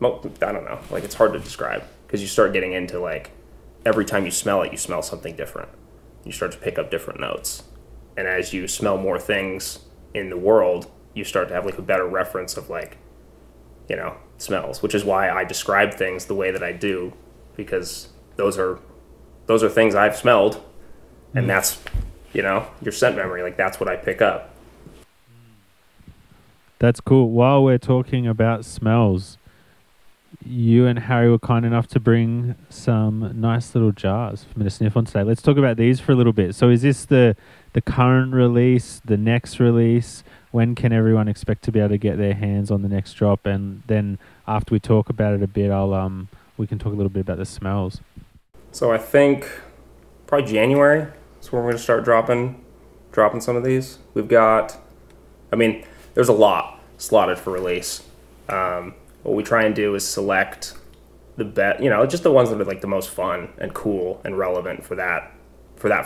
I don't know, like it's hard to describe because you start getting into like, every time you smell it, you smell something different. You start to pick up different notes. And as you smell more things in the world, you start to have like a better reference of like, you know, smells, which is why I describe things the way that I do, because those are things I've smelled, and that's, you know, your scent memory. Like that's what I pick up. That's cool. While we're talking about smells, you and Harry were kind enough to bring some nice little jars for me to sniff on today. Let's talk about these for a little bit. So is this the current release, the next release? When can everyone expect to be able to get their hands on the next drop? And then after we talk about it a bit, we can talk a little bit about the smells. So I think probably January is when we're going to start dropping some of these. We've got, I mean, there's a lot slotted for release. What we try and do is select the you know, just the ones that are like the most fun and cool and relevant for that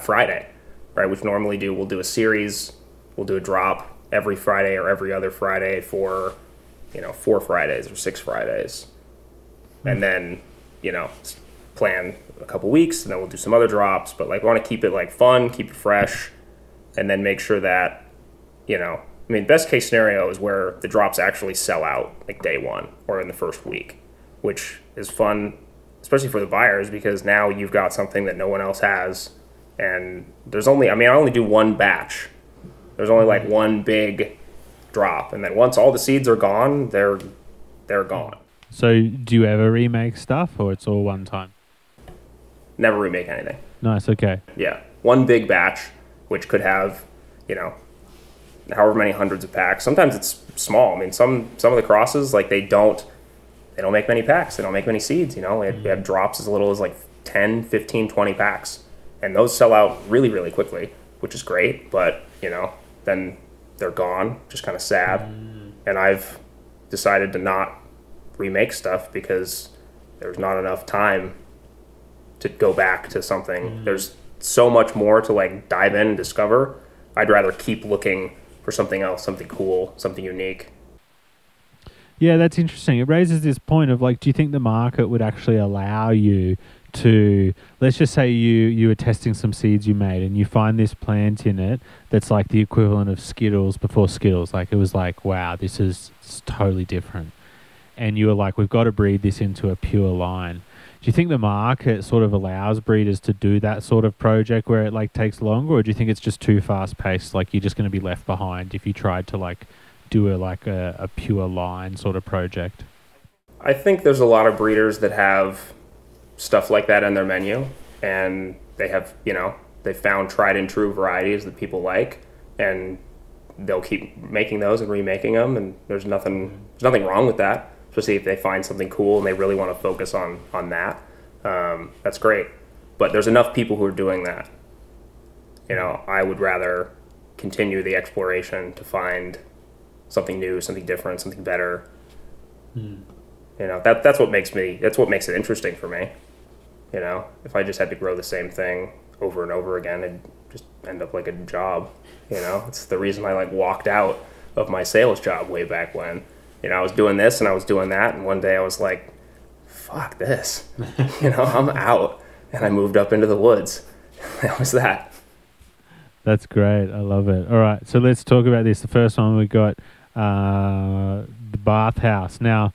Friday, right? Which normally we'll do a series, we'll do a drop every Friday or every other Friday for, you know, 4 Fridays or 6 Fridays. And then, you know, plan a couple weeks and then we'll do some other drops, but like we want to keep it like fun, keep it fresh, and then make sure that, you know, I mean, best case scenario is where the drops actually sell out like day one or in the first week, which is fun, especially for the buyers, because now you've got something that no one else has. And I only do one batch. There's only like one big drop. And then once all the seeds are gone, they're gone. So do you ever remake stuff or it's all one time? Never remake anything. Nice, okay. Yeah. One big batch, which could have, you know, however many hundreds of packs. Sometimes it's small. I mean, some of the crosses, like they don't make many packs. They don't make many seeds, you know. We have drops as little as like 10, 15, 20 packs. And those sell out really, really quickly, which is great. But, you know, then they're gone, just kind of sad. And I've decided to not remake stuff because there's not enough time to go back to something. There's so much more to like dive in and discover. I'd rather keep looking for something else, something cool, something unique. Yeah, that's interesting. It raises this point of like, do you think the market would actually allow you to, let's just say you were testing some seeds you made and you find this plant in it that's like the equivalent of Skittles before Skittles. Like it was like, wow, this is totally different. And you were like, we've got to breed this into a pure line. Do you think the market sort of allows breeders to do that sort of project where it like takes longer, or do you think it's just too fast paced? Like you're just going to be left behind if you tried to like do a pure line sort of project? I think there's a lot of breeders that have stuff like that in their menu, and they have, they found tried and true varieties that people like, and they'll keep making those and remaking them, and there's nothing wrong with that, especially if they find something cool and they really want to focus on that. That's great. But there's enough people who are doing that. I would rather continue the exploration to find something new, something different, something better. That's what makes it interesting for me. If I just had to grow the same thing over and over again, it'd just end up like a job. It's the reason I like walked out of my sales job way back when. I was doing this and I was doing that, and one day I was like, fuck this. I'm out. And I moved up into the woods. That was that. That's great. I love it. All right, so let's talk about this. The first one we got, the bathhouse. Now,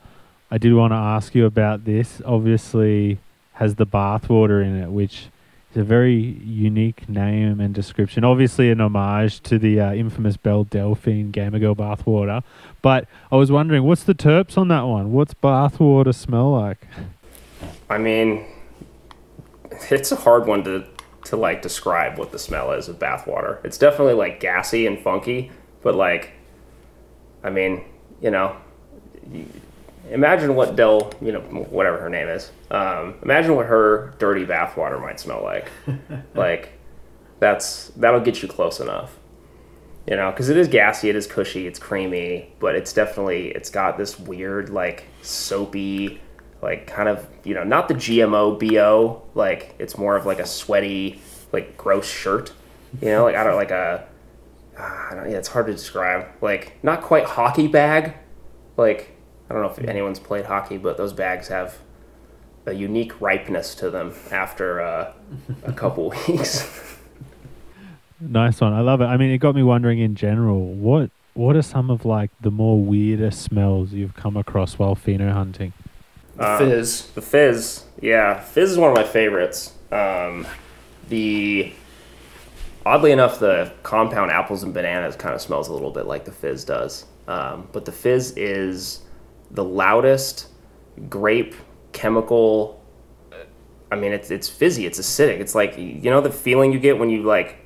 I did want to ask you about this. Obviously, has the bathwater in it, which is a very unique name and description. Obviously, an homage to the infamous Belle Delphine Gamer Girl bathwater. But I was wondering, what's the terps on that one? What's bathwater smell like? I mean, it's a hard one to like describe what the smell is of bathwater. It's definitely like gassy and funky, but like, I mean, imagine what whatever her name is. Imagine what her dirty bathwater might smell like. Like, that'll get you close enough. Because it is gassy, it is cushy, it's creamy, but it's got this weird, like, soapy, like, kind of, not the GMO BO, like, it's more of like a sweaty, like, gross shirt. Like, it's hard to describe. Like, not quite hockey bag, like, I don't know if anyone's played hockey, but those bags have a unique ripeness to them after a couple weeks. Nice one. I love it. I mean, it got me wondering in general, what are some of like the more weirder smells you've come across while pheno hunting? Fizz. The fizz. Yeah, fizz is one of my favorites. Oddly enough, the compound apples and bananas kind of smells a little bit like the fizz does. But the fizz is the loudest grape chemical. I mean, it's fizzy, it's acidic. It's like, the feeling you get when you like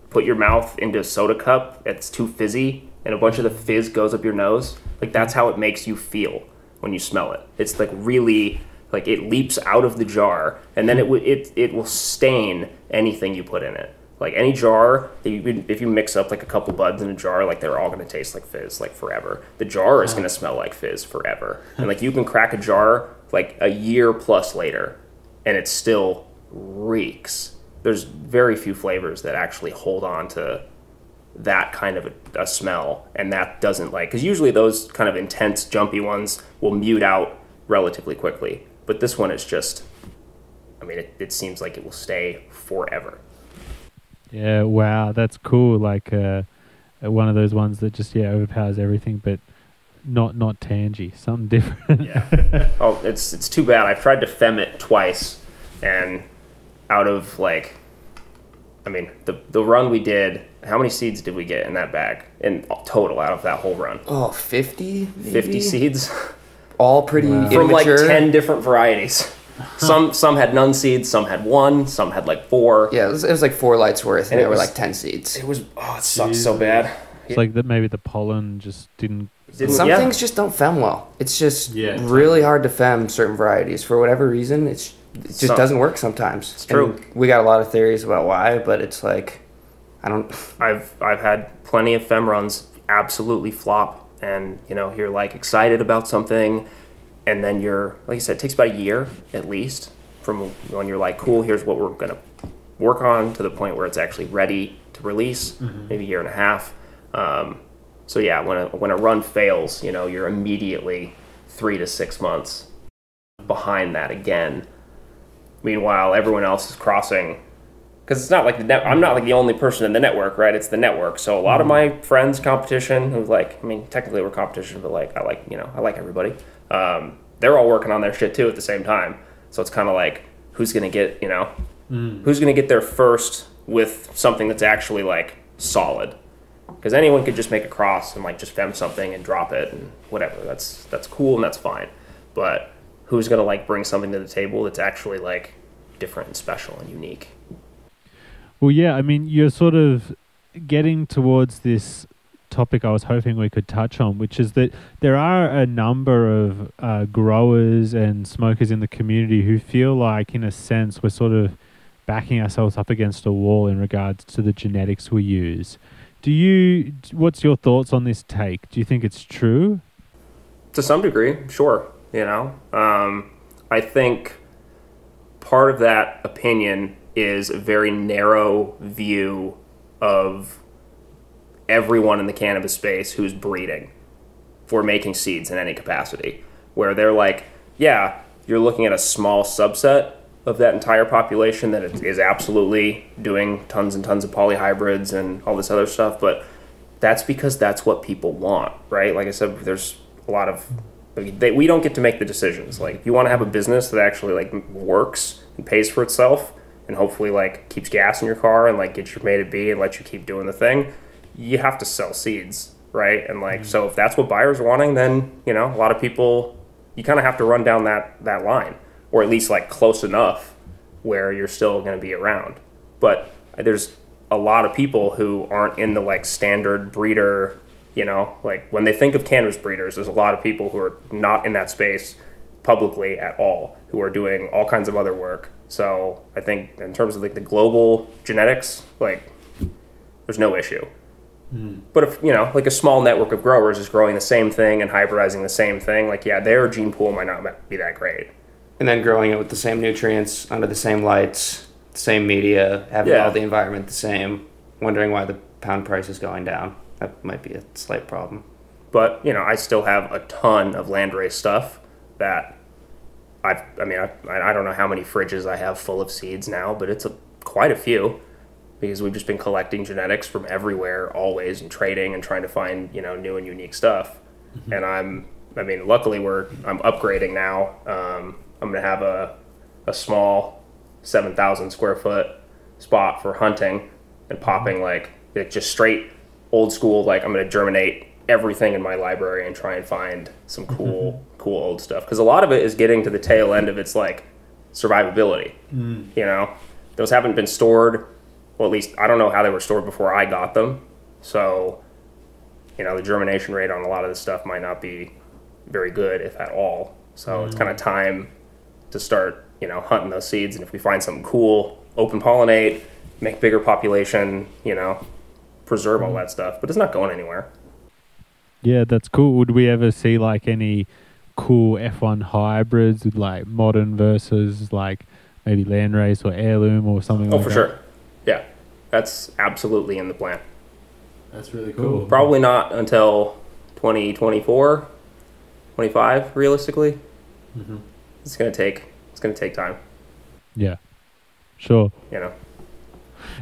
put your mouth into a soda cup that's too fizzy and a bunch of the fizz goes up your nose. Like, that's how it makes you feel when you smell it. It's like really, like, it leaps out of the jar, and then it will stain anything you put in it. Like, any jar, if you mix up like a couple buds in a jar, like, they're all going to taste like fizz, like, forever. The jar is going to smell like fizz forever. And like, you can crack a jar like a year plus later and it still reeks. There's very few flavors that actually hold on to that kind of a smell, and that doesn't, like, because usually those kind of intense, jumpy ones will mute out relatively quickly. But this one is just, I mean, it seems like it will stay forever. Yeah, wow, that's cool. Like one of those ones that just overpowers everything, but not tangy, something different. Yeah. Oh, it's too bad. I've tried to fem it twice, and out of like, I mean, the run we did, how many seeds did we get in that bag in total out of that whole run? Oh, 50 maybe? 50 seeds. All pretty immature. From like 10 different varieties. Some had none seeds, some had one, some had like 4. Yeah, it was like 4 lights worth, and it there were was like 10 seeds. It sucked so bad. It's like that maybe the pollen just didn't. Some things just don't fem well. It's just Yeah. really hard to fem certain varieties. For whatever reason, it just doesn't work sometimes. It's true. And we got a lot of theories about why, but it's like, I don't... I've had plenty of fem runs absolutely flop, and you're like excited about something, and then like I said, it takes about a year at least from when you're like, cool, here's what we're going to work on to the point where it's actually ready to release, maybe a year and a half. So yeah, when a run fails, you're immediately 3 to 6 months behind that again. Meanwhile, everyone else is crossing, because it's not like I'm not like the only person in the network, right? It's the network. So a lot of my friends' competition, who technically we're competition, but I like everybody. They're all working on their shit too at the same time. So it's kind of like, who's gonna get, who's gonna get there first with something that's actually like solid? Because anyone could just make a cross and like just fem something and drop it and whatever. That's cool and that's fine. But who's gonna like bring something to the table that's actually like different and special and unique? Well, yeah, I mean, you're sort of getting towards this topic I was hoping we could touch on, which is that there are a number of growers and smokers in the community who feel like, in a sense, we're sort of backing ourselves up against a wall in regards to the genetics we use. What's your thoughts on this take? Do you think it's true? To some degree, sure. I think part of that opinion is a very narrow view of everyone in the cannabis space who's breeding for making seeds in any capacity, where they're like, yeah, you're looking at a small subset of that entire population that is absolutely doing tons and tons of polyhybrids and all this other stuff, but that's because that's what people want, right? Like I said, there's a lot of we don't get to make the decisions. Like, if you want to have a business that actually like works and pays for itself and hopefully like keeps gas in your car and like gets your A to B and lets you keep doing the thing, you have to sell seeds, right? And like, so if that's what buyers are wanting, then a lot of people, you kind of have to run down that line, or at least like close enough where you're still going to be around. But there's a lot of people who aren't in the like standard breeder, like when they think of cannabis breeders, there's a lot of people who are not in that space publicly at all, who are doing all kinds of other work. So I think in terms of like the global genetics, like there's no issue. But if, like a small network of growers is growing the same thing and hybridizing the same thing, like, yeah, their gene pool might not be that great. And then growing it with the same nutrients, under the same lights, same media, having all the environment the same, wondering why the pound price is going down. That might be a slight problem. But, I still have a ton of landrace stuff that I don't know how many fridges I have full of seeds now, but it's quite a few, because we've just been collecting genetics from everywhere always and trading and trying to find, new and unique stuff. And luckily I'm upgrading now. I'm going to have a small 7,000 square foot spot for hunting and popping like just straight old school. Like, I'm going to germinate everything in my library and try and find some cool old stuff. Because a lot of it is getting to the tail end of its like survivability. Those haven't been stored. Well, at least I don't know how they were stored before I got them. So, the germination rate on a lot of this stuff might not be very good, if at all. So it's kind of time to start, hunting those seeds. And if we find something cool, open pollinate, make bigger population, preserve all that stuff. But it's not going anywhere. Yeah, that's cool. Would we ever see like any cool F1 hybrids with like modern versus like maybe landrace or heirloom or something like that? Oh, for sure. Yeah, that's absolutely in the plan. That's really cool. Probably not until 2024, 25, realistically. It's gonna take time. Yeah, sure.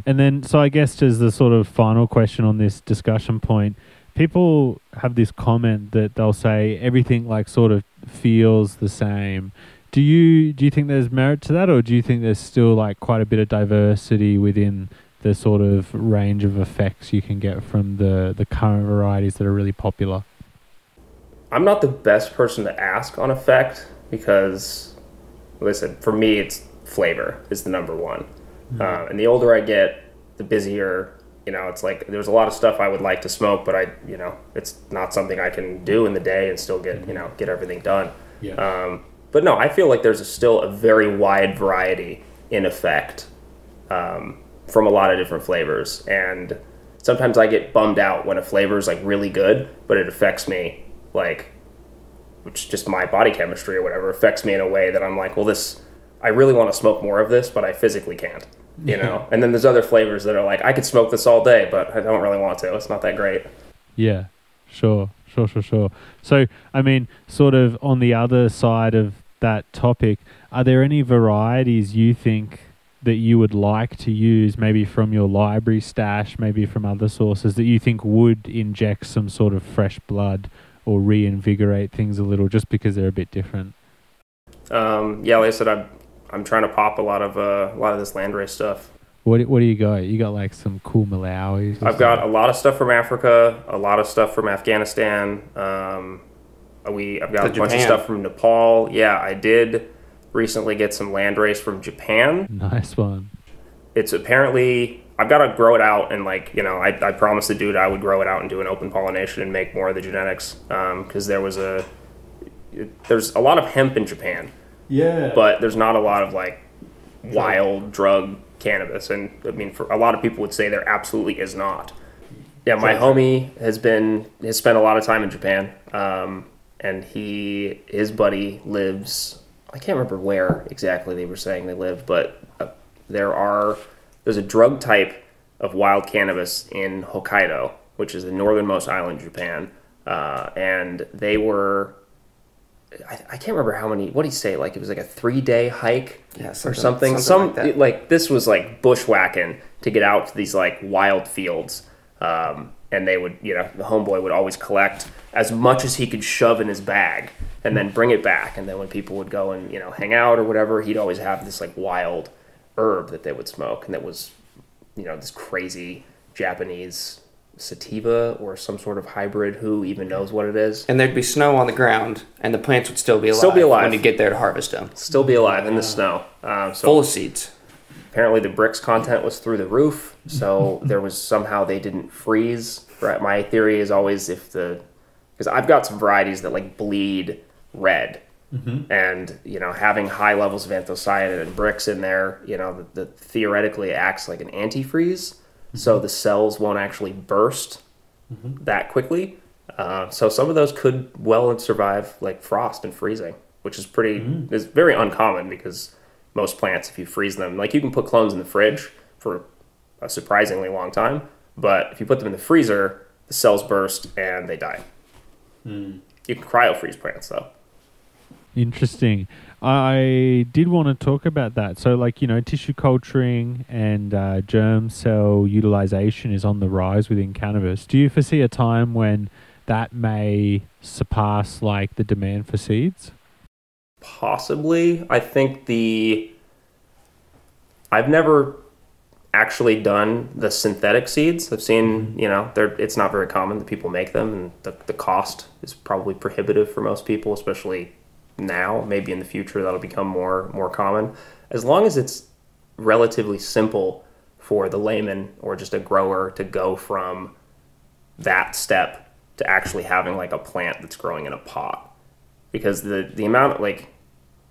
And then, so I guess as the sort of final question on this discussion point, people have this comment that they'll say everything like sort of feels the same. Do you think there's merit to that, or do you think there's still like quite a bit of diversity within the sort of range of effects you can get from the current varieties that are really popular? I'm not the best person to ask on effect because, listen, for me, it's flavor is the number one. And the older I get, the busier, it's like there's a lot of stuff I would like to smoke, but it's not something I can do in the day and still get, get everything done. Yeah. But no, I feel like there's still a very wide variety in effect from a lot of different flavors. And sometimes I get bummed out when a flavor is like really good, but it affects me like which just my body chemistry or whatever affects me in a way that I'm like, well, I really want to smoke more of this, but I physically can't, you know? And then there's other flavors that are like, I could smoke this all day, but I don't really want to. It's not that great. Yeah, sure. So, I mean, sort of on the other side of that topic, are there any varieties you think that you would like to use, maybe from your library stash, maybe from other sources, that you think would inject some sort of fresh blood or reinvigorate things a little, just because they're a bit different? Yeah, like I said, I'm trying to pop a lot of this landrace stuff. What do you got? You got like some cool Malawis? I've got a lot of stuff from Africa, a lot of stuff from Afghanistan. I've got a bunch of stuff from Nepal. Yeah, I did recently get some landrace from Japan. Nice one. It's apparently, I've got to grow it out, and like, you know, I promised the dude I would grow it out and do an open pollination and make more of the genetics, because there's a lot of hemp in Japan. Yeah. But there's not a lot of like wild drug cannabis, and I mean, for a lot of people would say there absolutely is not. Yeah, my homie has spent a lot of time in Japan, and his buddy lives, I can't remember where exactly they were saying they lived, but there's a drug type of wild cannabis in Hokkaido, which is the northernmost island of Japan, and they were, I can't remember how many, what did he say, like it was like a 3-day hike or something like that. Like this was like bushwhacking to get out to these like wild fields, and they would, you know, the homeboy would always collect as much as he could shove in his bag and then bring it back, and then when people would go and, you know, hang out or whatever, he'd always have this like wild herb that they would smoke, and that was, you know, this crazy Japanese sativa or some sort of hybrid, who even knows what it is. And there'd be snow on the ground, and the plants would still be alive when you get there to harvest them. Still be alive in the snow. Full of seeds. Apparently the bricks content was through the roof, so there was somehow they didn't freeze. Right. My theory is always because I've got some varieties that like bleed red. Mm-hmm. And, you know, having high levels of anthocyanin and bricks in there, you know, that theoretically acts like an antifreeze. Mm-hmm. So the cells won't actually burst that quickly. So some of those could well survive like frost and freezing, which is is very uncommon, because most plants, if you freeze them, like you can put clones in the fridge for a surprisingly long time, but if you put them in the freezer, the cells burst and they die. You can cryo-freeze plants though. Interesting. I did want to talk about that. So, like, you know, tissue culturing and germ cell utilization is on the rise within cannabis. Do you foresee a time when that may surpass, like, the demand for seeds? Possibly. I think I've never actually done the synthetic seeds. I've seen, you know, it's not very common that people make them, and the cost is probably prohibitive for most people, especially now. Maybe in the future that'll become more common, as long as it's relatively simple for the layman or just a grower to go from that step to actually having like a plant that's growing in a pot. Because the amount, like,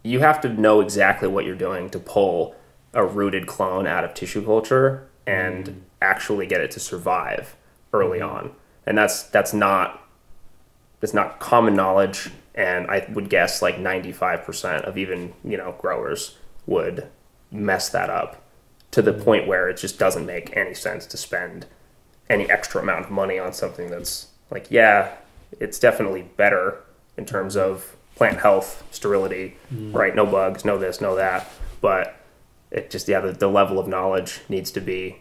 you have to know exactly what you're doing to pull a rooted clone out of tissue culture and actually get it to survive early on, and that's not common knowledge. And I would guess like 95% of even, you know, growers would mess that up to the point where it just doesn't make any sense to spend any extra amount of money on something that's like, yeah, it's definitely better in terms of plant health, sterility, right? No bugs, no this, no that. But it just, yeah, the level of knowledge needs to be,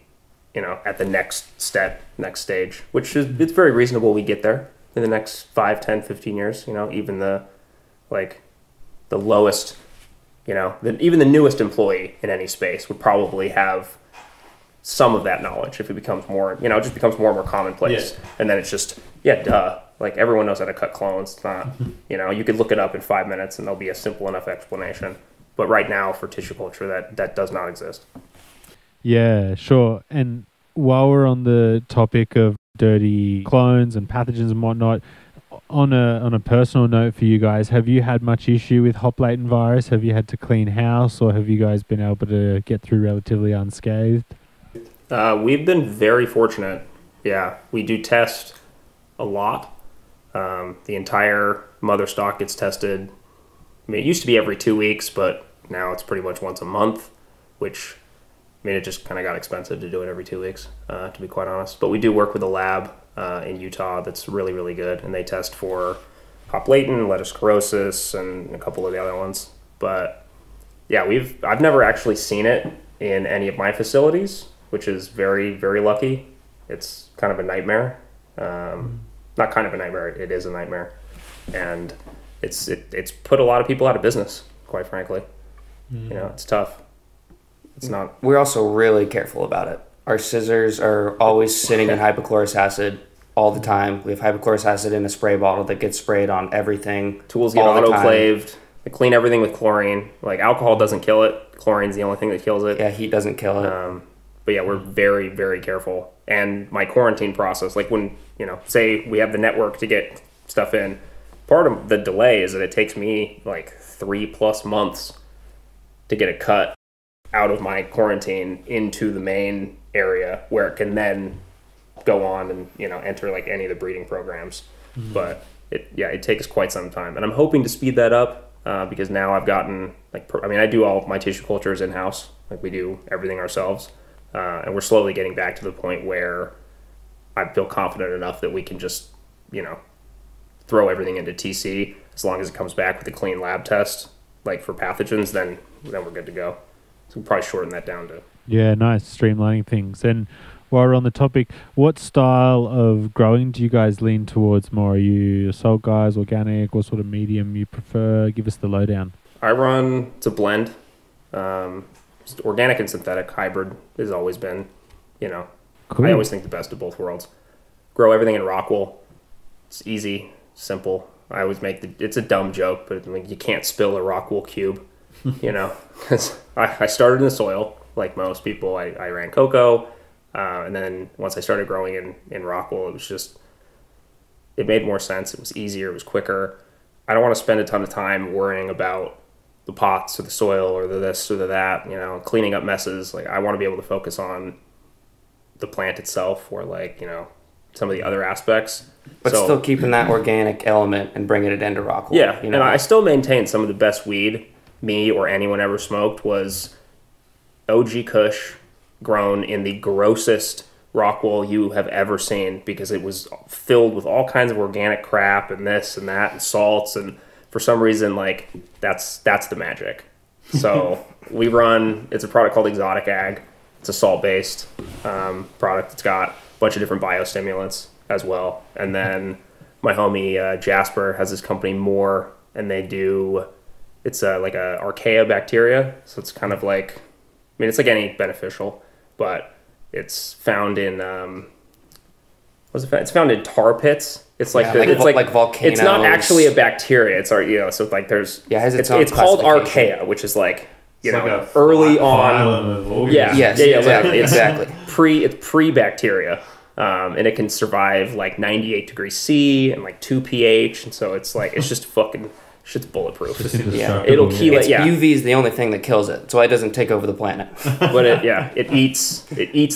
you know, at the next step, next stage, which is, it's very reasonable we get there in the next 5, 10, 15 years, you know. Even the lowest, you know, even the newest employee in any space would probably have some of that knowledge if it becomes more, you know, it just becomes more and more commonplace. Yeah. And then it's just, yeah, duh. Like, everyone knows how to cut clones. It's not, you know, you could look it up in 5 minutes and there'll be a simple enough explanation. But right now for tissue culture, that does not exist. Yeah, sure. And while we're on the topic of dirty clones and pathogens and whatnot, on a personal note for you guys, have you had much issue with hop latent virus? Have you had to clean house, or have you guys been able to get through relatively unscathed? We've been very fortunate. Yeah, we do test a lot. The entire mother stock gets tested. I mean, it used to be every 2 weeks, but now it's pretty much once a month, which, I mean, it just kind of got expensive to do it every 2 weeks, to be quite honest. But we do work with a lab in Utah that's really, really good, and they test for hop latent, lettuce sclerosis, and a couple of the other ones. But yeah, I've never actually seen it in any of my facilities, which is very, very lucky. It's kind of a nightmare. Not kind of a nightmare, it is a nightmare. And it's put a lot of people out of business, quite frankly. You know, it's tough. It's not. We're also really careful about it. Our scissors are always sitting in hypochlorous acid all the time. We have hypochlorous acid in a spray bottle that gets sprayed on everything. Tools get autoclaved. They clean everything with chlorine. Like, alcohol doesn't kill it. Chlorine's the only thing that kills it. Yeah, heat doesn't kill it. But yeah, we're very, very careful. And my quarantine process, like when, you know, say we have the network to get stuff in, part of the delay is that it takes me like 3+ months to get a cut out of my quarantine into the main area where it can then go on and, you know, enter like any of the breeding programs. But it takes quite some time. And I'm hoping to speed that up because now I've gotten, like, I do all of my tissue cultures in-house. Like, we do everything ourselves. And we're slowly getting back to the point where I feel confident enough that we can just, you know, throw everything into TC as long as it comes back with a clean lab test, like for pathogens, then we're good to go. So we'll probably shorten that down to. Yeah, nice, streamlining things. And while we're on the topic, what style of growing do you guys lean towards more? Are you salt guys, organic? What sort of medium you prefer? Give us the lowdown. It's a blend. Organic and synthetic hybrid has always been, you know, Cool. I always think the best of both worlds. Grow everything in rock wool. It's easy, simple. I always it's a dumb joke, but like, you can't spill a rock wool cube, you know, because I started in the soil like most people. I ran cocoa, and then once I started growing in rock wool, it made more sense. It was easier. It was quicker. I don't want to spend a ton of time worrying about the pots or the soil or the this or the that, you know, cleaning up messes. Like, I want to be able to focus on the plant itself or, like, you know, some of the other aspects. But still keeping that organic element and bringing it into rock wool. Yeah, you know? and I still maintain some of the best weed me or anyone ever smoked was OG Kush, grown in the grossest rock wool you have ever seen, because it was filled with all kinds of organic crap and this and that and salts, and for some reason, like, that's the magic. So it's a product called Exotic Ag. It's a salt-based product. It's got a bunch of different biostimulants as well. And then my homie Jasper has this company More, and it's like a archaea bacteria. So it's kind of like, it's like any beneficial, but it's found in it's found in tar pits. It's like like volcanoes. It's not actually a bacteria. It's so like there's it has its own it's called archaea, which is like, you know, like early on. Exactly. It's pre-bacteria, and it can survive like 98 degrees C and like 2 pH, and so it's like it's just fucking shit's bulletproof. It'll chelate. Yeah, UV is the only thing that kills it, so it doesn't take over the planet. But it eats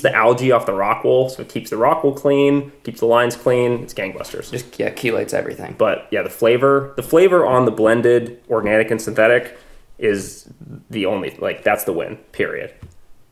the algae off the rock wool, so it keeps the rock wool clean, keeps the lines clean. It's gangbusters. Just chelates everything. But yeah, the flavor on the blended organic and synthetic is the only, like, that's the win. Period.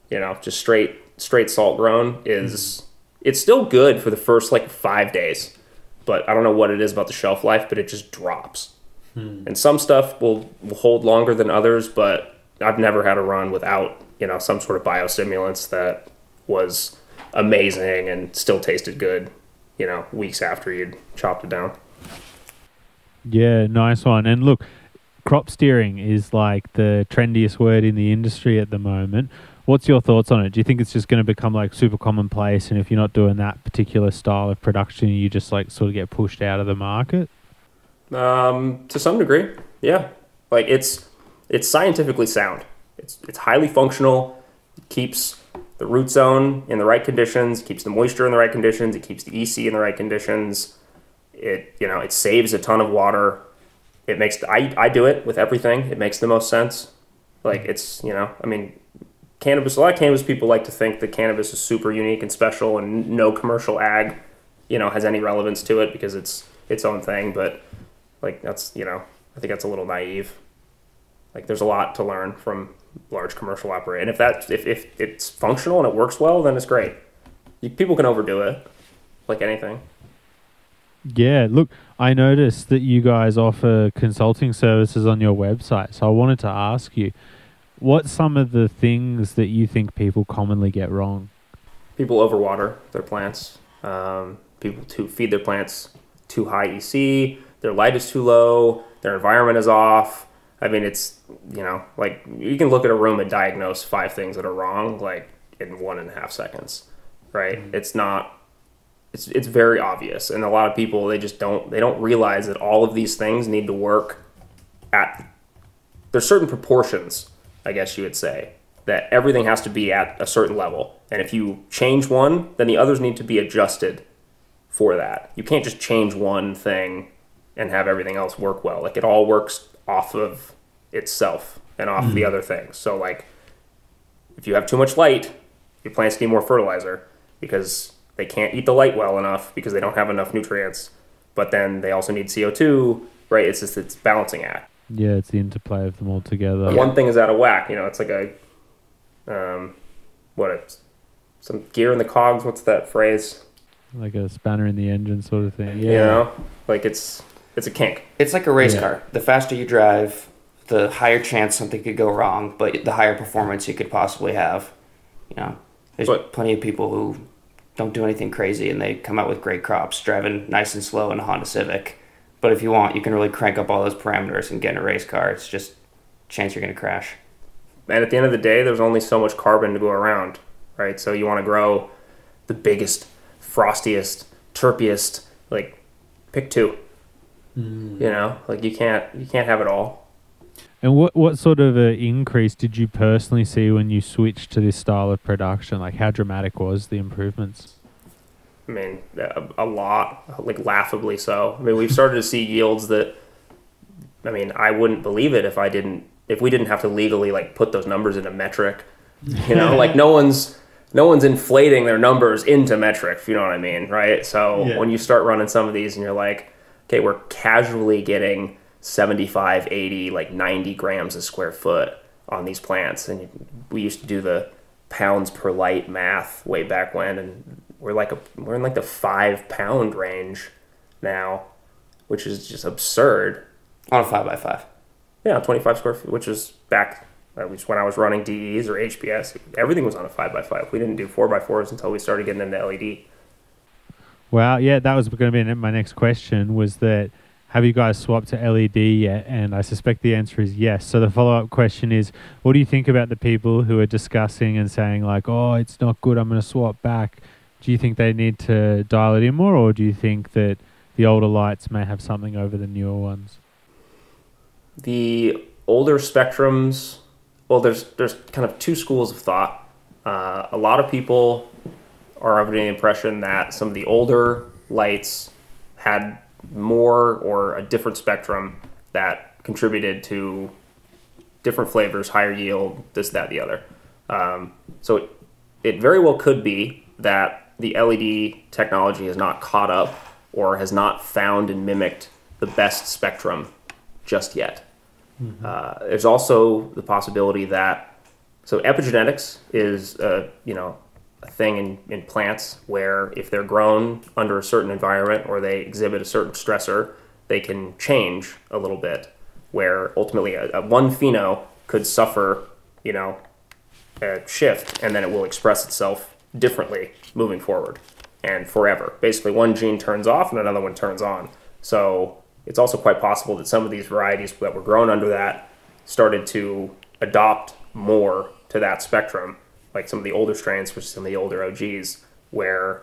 You know, just straight salt grown is it's still good for the first like 5 days, but I don't know what it is about the shelf life, but it just drops. And some stuff will hold longer than others, but I've never had a run without, you know, some sort of biostimulants that was amazing and still tasted good, you know, weeks after you'd chopped it down. Yeah, nice one. And look, crop steering is like the trendiest word in the industry at the moment. What's your thoughts on it? Do you think it's just going to become like super commonplace, and if you're not doing that particular style of production, you just like sort of get pushed out of the market? To some degree, yeah. Like, it's scientifically sound. It's highly functional. It keeps the root zone in the right conditions, keeps the moisture in the right conditions, it keeps the EC in the right conditions. It saves a ton of water. It makes I do it with everything. It makes the most sense. Like, it's, you know, I mean, cannabis, a lot of cannabis people like to think that cannabis is super unique and special and no commercial ag, you know, has any relevance to it, because it's its own thing, but like that's, I think that's a little naive. Like there's a lot to learn from large commercial operate. And if it's functional and it works well, then it's great. People can overdo it, like anything. Yeah, look, I noticed that you guys offer consulting services on your website. So I wanted to ask you, what's some of the things that you think people commonly get wrong? People overwater their plants. People feed their plants too high EC. Their light is too low. Their environment is off. I mean, it's, like you can look at a room and diagnose 5 things that are wrong, like in 1.5 seconds, right? Mm-hmm. It's very obvious. And a lot of people, they don't realize that all of these things need to work there's certain proportions, I guess you would say, that everything has to be at a certain level. And if you change one, then the others need to be adjusted for that. You can't just change one thing and have everything else work well. Like it all works off of itself and off the other things. So like if you have too much light, your plants need more fertilizer because they can't eat the light well enough because they don't have enough nutrients. But then they also need CO2, right? It's balancing act. Yeah, it's the interplay of them all together. One thing is out of whack. It's like some gear in the cogs. What's that phrase? Like a spanner in the engine sort of thing. Yeah. Like it's a kink. It's like a race car. The faster you drive, the higher chance something could go wrong, but the higher performance you could possibly have. There's plenty of people who don't do anything crazy and they come out with great crops driving nice and slow in a Honda Civic. But if you want, you can really crank up all those parameters and get in a race car. It's just a chance you're going to crash. And at the end of the day, there's only so much carbon to go around, right? So you want to grow the biggest, frostiest, terpiest, like pick 2. Like you can't have it all. And what sort of increase did you personally see when you switched to this style of production? Like how dramatic was the improvements? I mean, a lot, like laughably so. I mean, we've started to see yields that, I wouldn't believe it if we didn't have to legally like put those numbers into metric. Like no one's inflating their numbers into metric, if you know what I mean, right? So when you start running some of these and you're like, okay, we're casually getting 75, 80, like 90 grams a square foot on these plants. And we used to do the pounds per light math way back when, and we're in like the 5 pound range now, which is just absurd. On a 5x5. Yeah, 25 square feet, which was back at least when I was running DEs or HPS. Everything was on a 5x5. We didn't do 4x4s until we started getting into LED. Wow, yeah, that was going to be my next question, was that have you guys swapped to LED yet? And I suspect the answer is yes. So the follow-up question is, what do you think about the people who are discussing and saying like, oh, it's not good, I'm going to swap back? Do you think they need to dial it in more, or do you think that the older lights may have something over the newer ones? The older spectrums, well, there's kind of 2 schools of thought. A lot of people are under the impression that some of the older lights had more or a different spectrum that contributed to different flavors, higher yield, this, that, the other. So it very well could be that the LED technology has not caught up or has not found and mimicked the best spectrum just yet. Mm-hmm. There's also the possibility that, so epigenetics is a thing in plants where if they're grown under a certain environment or they exhibit a certain stressor, they can change a little bit, where ultimately a one pheno could suffer, a shift, and then it will express itself differently moving forward and forever. Basically, one gene turns off and another one turns on. So it's also quite possible that some of these varieties that were grown under that started to adopt more to that spectrum, like some of the older strains versus some of the older OGs, where,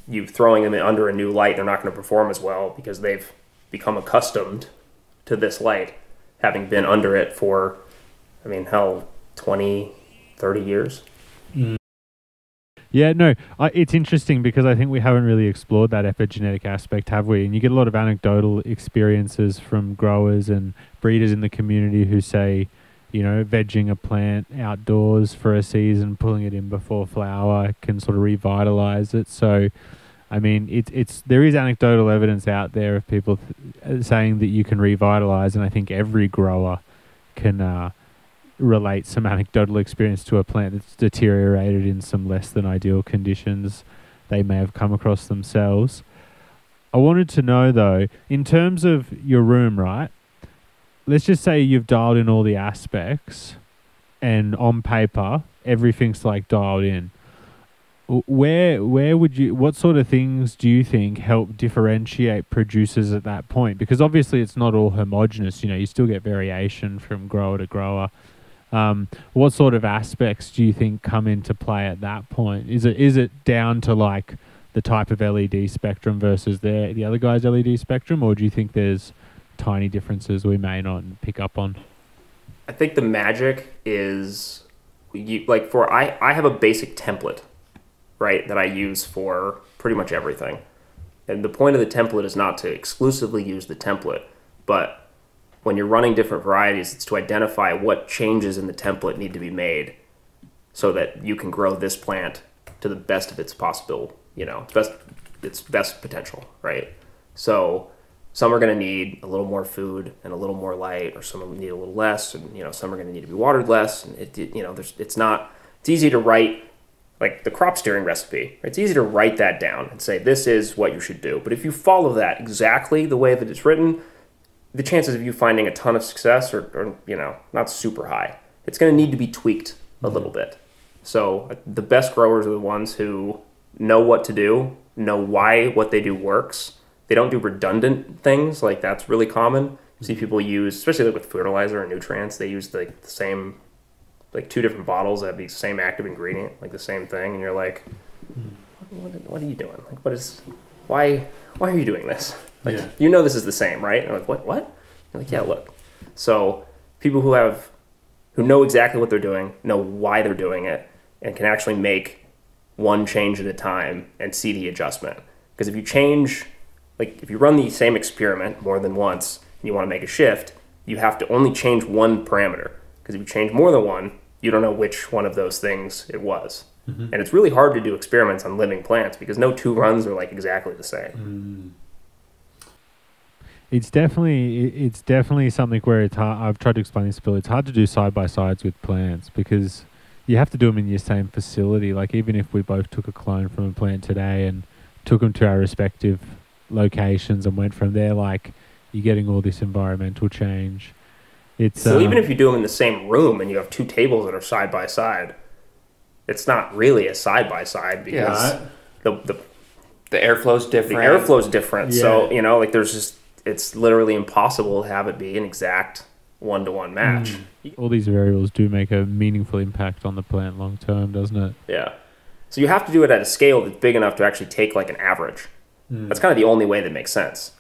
you throwing them in under a new light, they're not going to perform as well because they've become accustomed to this light, having been under it for, 20, 30 years. Mm. Yeah, no, it's interesting because I think we haven't really explored that epigenetic aspect, have we? And you get a lot of anecdotal experiences from growers and breeders in the community who say, vegging a plant outdoors for a season, pulling it in before flower can sort of revitalize it. So I mean, there is anecdotal evidence out there of people saying that you can revitalize, and I think every grower can relate some anecdotal experience to a plant that's deteriorated in some less than ideal conditions they may have come across themselves. I wanted to know, though, in terms of your room, right? Let's just say you've dialed in all the aspects, and on paper, everything's like dialed in. Where would you, what sort of things do you think help differentiate producers at that point? Because obviously it's not all homogenous, you still get variation from grower to grower. What sort of aspects do you think come into play at that point? Is it down to like the type of LED spectrum versus the other guy's LED spectrum, or do you think there's tiny differences we may not pick up on? I think the magic is, I have a basic template, right, that I use for pretty much everything. And the point of the template is not to exclusively use the template, but when you're running different varieties, it's to identify what changes in the template need to be made so that you can grow this plant to the best of its possible, its best potential, right? So some are going to need a little more food and a little more light, or some of them need a little less, and some are going to need to be watered less. And it's easy to write like the crop steering recipe. It's easy to write that down and say this is what you should do. But if you follow that exactly the way that it's written, the chances of you finding a ton of success are not super high. It's going to need to be tweaked a little bit. So the best growers are the ones who know what to do, know why what they do works. They don't do redundant things. Like that's really common. You see people use, especially like with fertilizer and nutrients, they use like the same, like two different bottles that have the same active ingredient, like the same thing. And you're like, what are you doing? Like, why are you doing this? Like, this is the same, right? And I'm like, what? You're like, yeah, look. So people who know exactly what they're doing, know why they're doing it, and can actually make one change at a time and see the adjustment. Because if you run the same experiment more than once and you want to make a shift, you have to only change one parameter. Because if you change more than one, you don't know which one of those things it was. Mm-hmm. And it's really hard to do experiments on living plants because no two runs are like exactly the same. It's definitely something where it's hard. I've tried to explain this, Phil. It's hard to do side by sides with plants because you have to do them in your same facility. Like even if we both took a clone from a plant today and took them to our respective locations and went from there, like you're getting all this environmental change. So even if you do them in the same room and you have two tables that are side by side, it's not really a side by side because the airflow's different. The airflow's different. Yeah. So it's literally impossible to have it be an exact one-to-one match. All these variables do make a meaningful impact on the plant long term, doesn't it? Yeah. So you have to do it at a scale that's big enough to actually take like an average. That's kind of the only way that makes sense,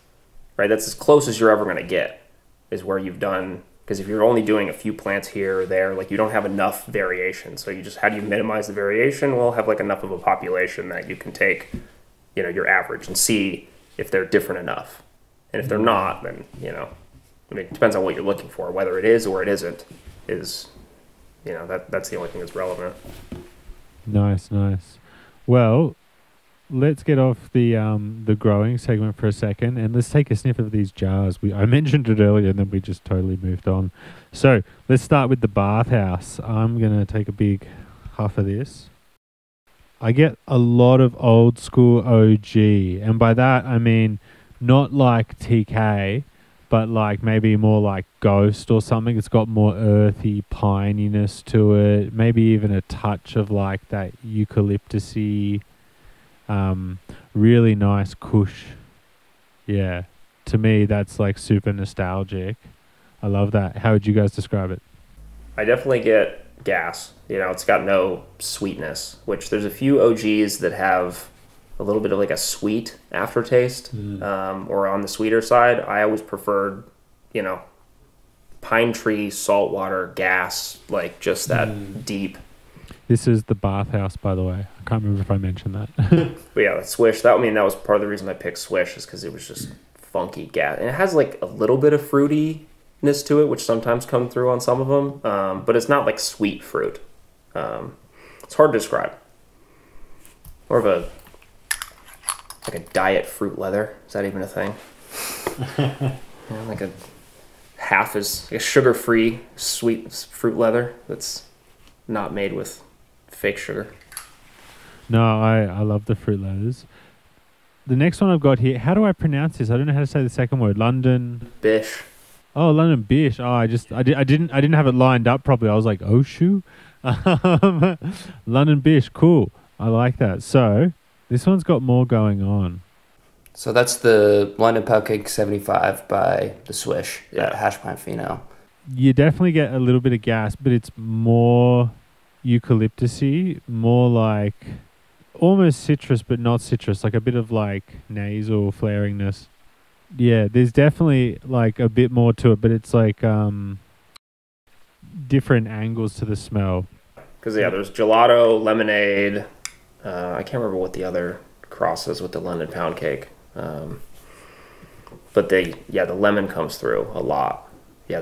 right? That's as close as you're ever going to get is where you've done, because if you're only doing a few plants here or there, like you don't have enough variation. So how do you minimize the variation? Well, have like enough of a population that you can take, your average and see if they're different enough. And if they're not, then, it depends on what you're looking for. Whether it is or it isn't is, that's the only thing that's relevant. Nice. Well, let's get off the growing segment for a second and let's take a sniff of these jars. I mentioned it earlier and then we just totally moved on. So let's start with the bathhouse. I'm going to take a big huff of this. I get a lot of old school OG, and by that I mean not like TK, but like maybe more like Ghost or something. It's got more earthy pininess to it. Maybe even a touch of like that eucalyptusy, really nice kush. Yeah, to me that's like super nostalgic. I love that. How would you guys describe it? I definitely get gas. It's got no sweetness, which there's a few OGs that have a little bit of like a sweet aftertaste, or on the sweeter side. I always preferred, pine tree, saltwater, gas, like just that deep. This is the bathhouse, by the way. I can't remember if I mentioned that. But yeah, Swish. That was part of the reason I picked Swish, is because it was just funky gas, and it has like a little bit of fruitiness to it, which sometimes come through on some of them. But it's not like sweet fruit. It's hard to describe. More of like a diet fruit leather. Is that even a thing? Like a sugar-free sweet fruit leather that's not made with fake sugar. No, I love the fruit leathers. The next one I've got here, how do I pronounce this? I don't know how to say the second word. London Bish. Oh, London Bish. Oh, I didn't have it lined up properly. I was like, oh shoe. London Bish, cool. I like that. So this one's got more going on. So that's the London Pound Cake 75 by the Swish, that hash pine pheno. You definitely get a little bit of gas, but it's more eucalyptusy, more like almost citrus, but not citrus, like a bit of like nasal flaringness. Yeah, there's definitely like a bit more to it, but it's like different angles to the smell. Because there's gelato, lemonade. I can't remember what the other cross is with the London Pound Cake. But the lemon comes through a lot. Yeah,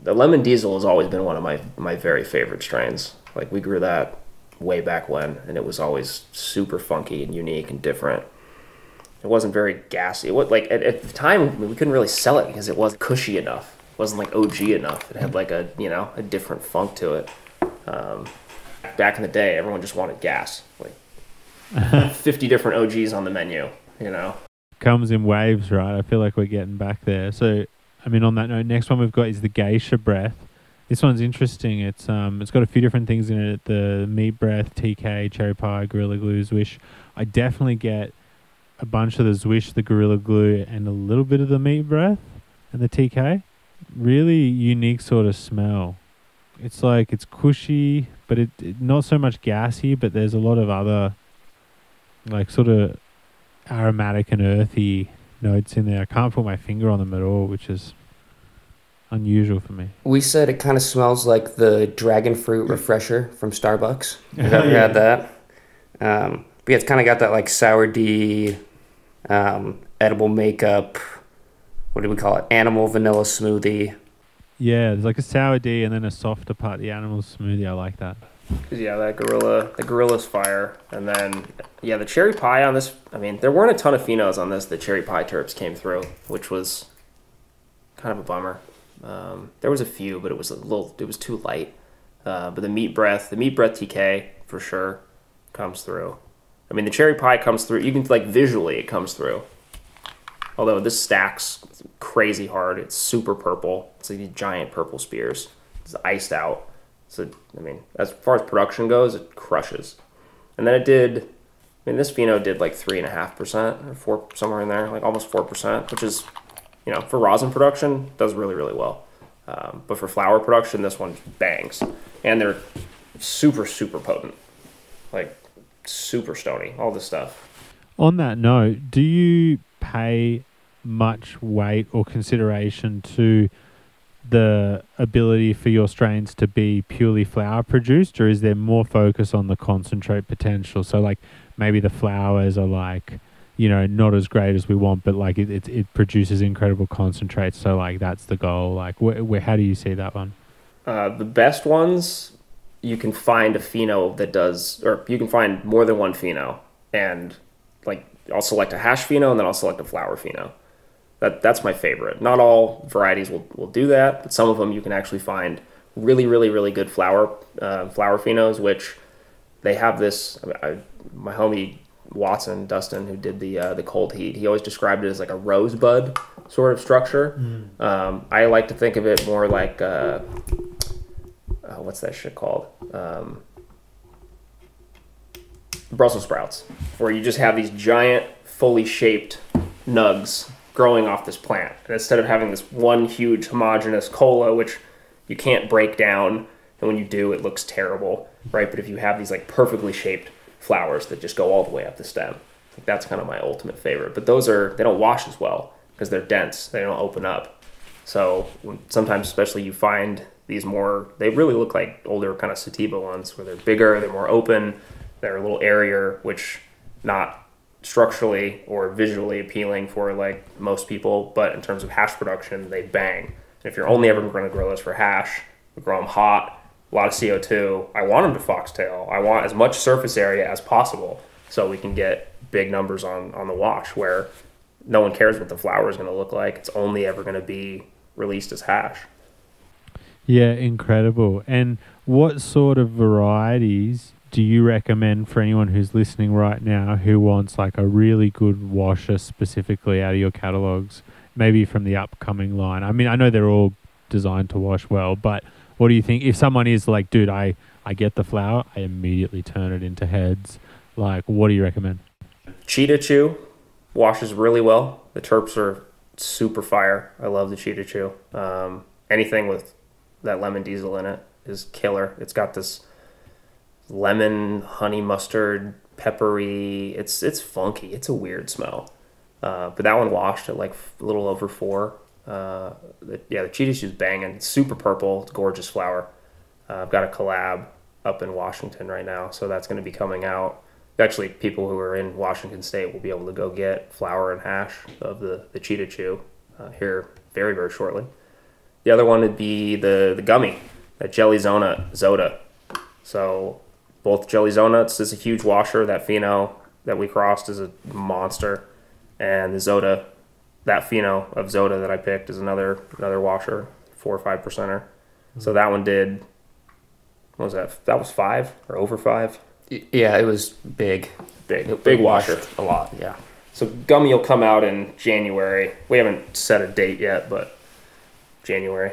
the lemon diesel has always been one of my very favorite strains. Like we grew that way back when, and it was always super funky and unique and different. It wasn't very gassy. It was like at the time we couldn't really sell it because it wasn't cushy enough. It wasn't like OG enough. It had like a different funk to it. Back in the day, everyone just wanted gas. Like 50 different OGs on the menu. Comes in waves, right? I feel like we're getting back there. So, I mean, on that note, next one we've got is the Geisha Breath. This one's interesting. It's got a few different things in it. The Meat Breath, TK, Cherry Pie, Gorilla Glue, Zwish. I definitely get a bunch of the Zwish, the Gorilla Glue, and a little bit of the Meat Breath and the TK. Really unique sort of smell. It's like, it's cushy, but it not so much gassy, but there's a lot of other like sort of aromatic and earthy notes in there. I can't put my finger on them at all, which is unusual for me. We said it kind of smells like the dragon fruit refresher from Starbucks. Have you ever had that? But yeah, it's kind of got that like sour D, edible makeup, what do we call it? Animal vanilla smoothie. Yeah, there's like a sour D and then a softer part, the animal smoothie. I like that. Because the Gorilla's fire, and then the cherry pie on this. I mean, there weren't a ton of phenos on this. The cherry pie terps came through, which was kind of a bummer. There was a few, but it was too light. But the meat breath TK for sure comes through. I mean, the cherry pie comes through. You can like visually it comes through. Although this stacks crazy hard. It's super purple. It's like these giant purple spears. It's iced out. So, I mean, as far as production goes, it crushes. And then this pheno did like 3.5% or 4, somewhere in there, like almost 4%, which is, for rosin production, does really, really well. But for flower production, this one bangs. And they're super, super potent. Like, super stony, all this stuff. On that note, do you pay much weight or consideration to the ability for your strains to be purely flower produced, or is there more focus on the concentrate potential? So like maybe the flowers are like, not as great as we want, but like it produces incredible concentrates. So like that's the goal. Like how do you see that one? The best ones, you can find a pheno that does, or you can find more than one pheno, and like I'll select a hash pheno and then I'll select a flower pheno. That's my favorite. Not all varieties will do that, but some of them you can actually find really, really, really good flower phenos, which they have this. My homie Watson, Dustin, who did the cold heat, he always described it as like a rosebud sort of structure. I like to think of it more like what's that shit called? Brussels sprouts, where you just have these giant, fully shaped nugs growing off this plant. And instead of having this one huge homogeneous cola, which you can't break down, and when you do, it looks terrible, right? But if you have these like perfectly shaped flowers that just go all the way up the stem, like that's kind of my ultimate favorite. But they don't wash as well because they're dense. They don't open up. So sometimes, especially, you find these they really look like older kind of sativa ones, where they're bigger, they're more open, they're a little airier, which not structurally or visually appealing for like most people, but in terms of hash production, they bang. And if you're only ever going to grow this for hash, we grow them hot, a lot of CO2. I want them to foxtail. I want as much surface area as possible. so we can get big numbers on the wash where no one cares what the flower is going to look like. It's only ever going to be released as hash. Yeah, incredible. And what sort of varieties do you recommend for anyone who's listening right now who wants like a really good washer specifically out of your catalogs, maybe from the upcoming line? I mean, I know they're all designed to wash well, but what do you think if someone is like, dude, I get the flower, I immediately turn it into heads. Like, what do you recommend? Cheetah Chew washes really well. The terps are super fire. I love the Cheetah Chew. Anything with that lemon diesel in it is killer. It's got this lemon, honey mustard, peppery. It's funky. It's a weird smell. But that one washed at like a little over 4. The Cheetah Chew's banging. It's super purple. It's a gorgeous flower. I've got a collab up in Washington right now, so that's going to be coming out. Actually, people who are in Washington State will be able to go get flower and hash of the Cheetah Chew here very, very shortly. The other one would be the gummy, that Jelly Zoda. So both Jelly Zonuts is a huge washer. That Pheno that we crossed is a monster. And the Zoda, that Pheno of Zoda that I picked is another washer, 4 or 5%er. So that one did, what was that? That was 5 or over 5? Yeah, it was big. Big washer. A lot, yeah. So gummy will come out in January. We haven't set a date yet, but January.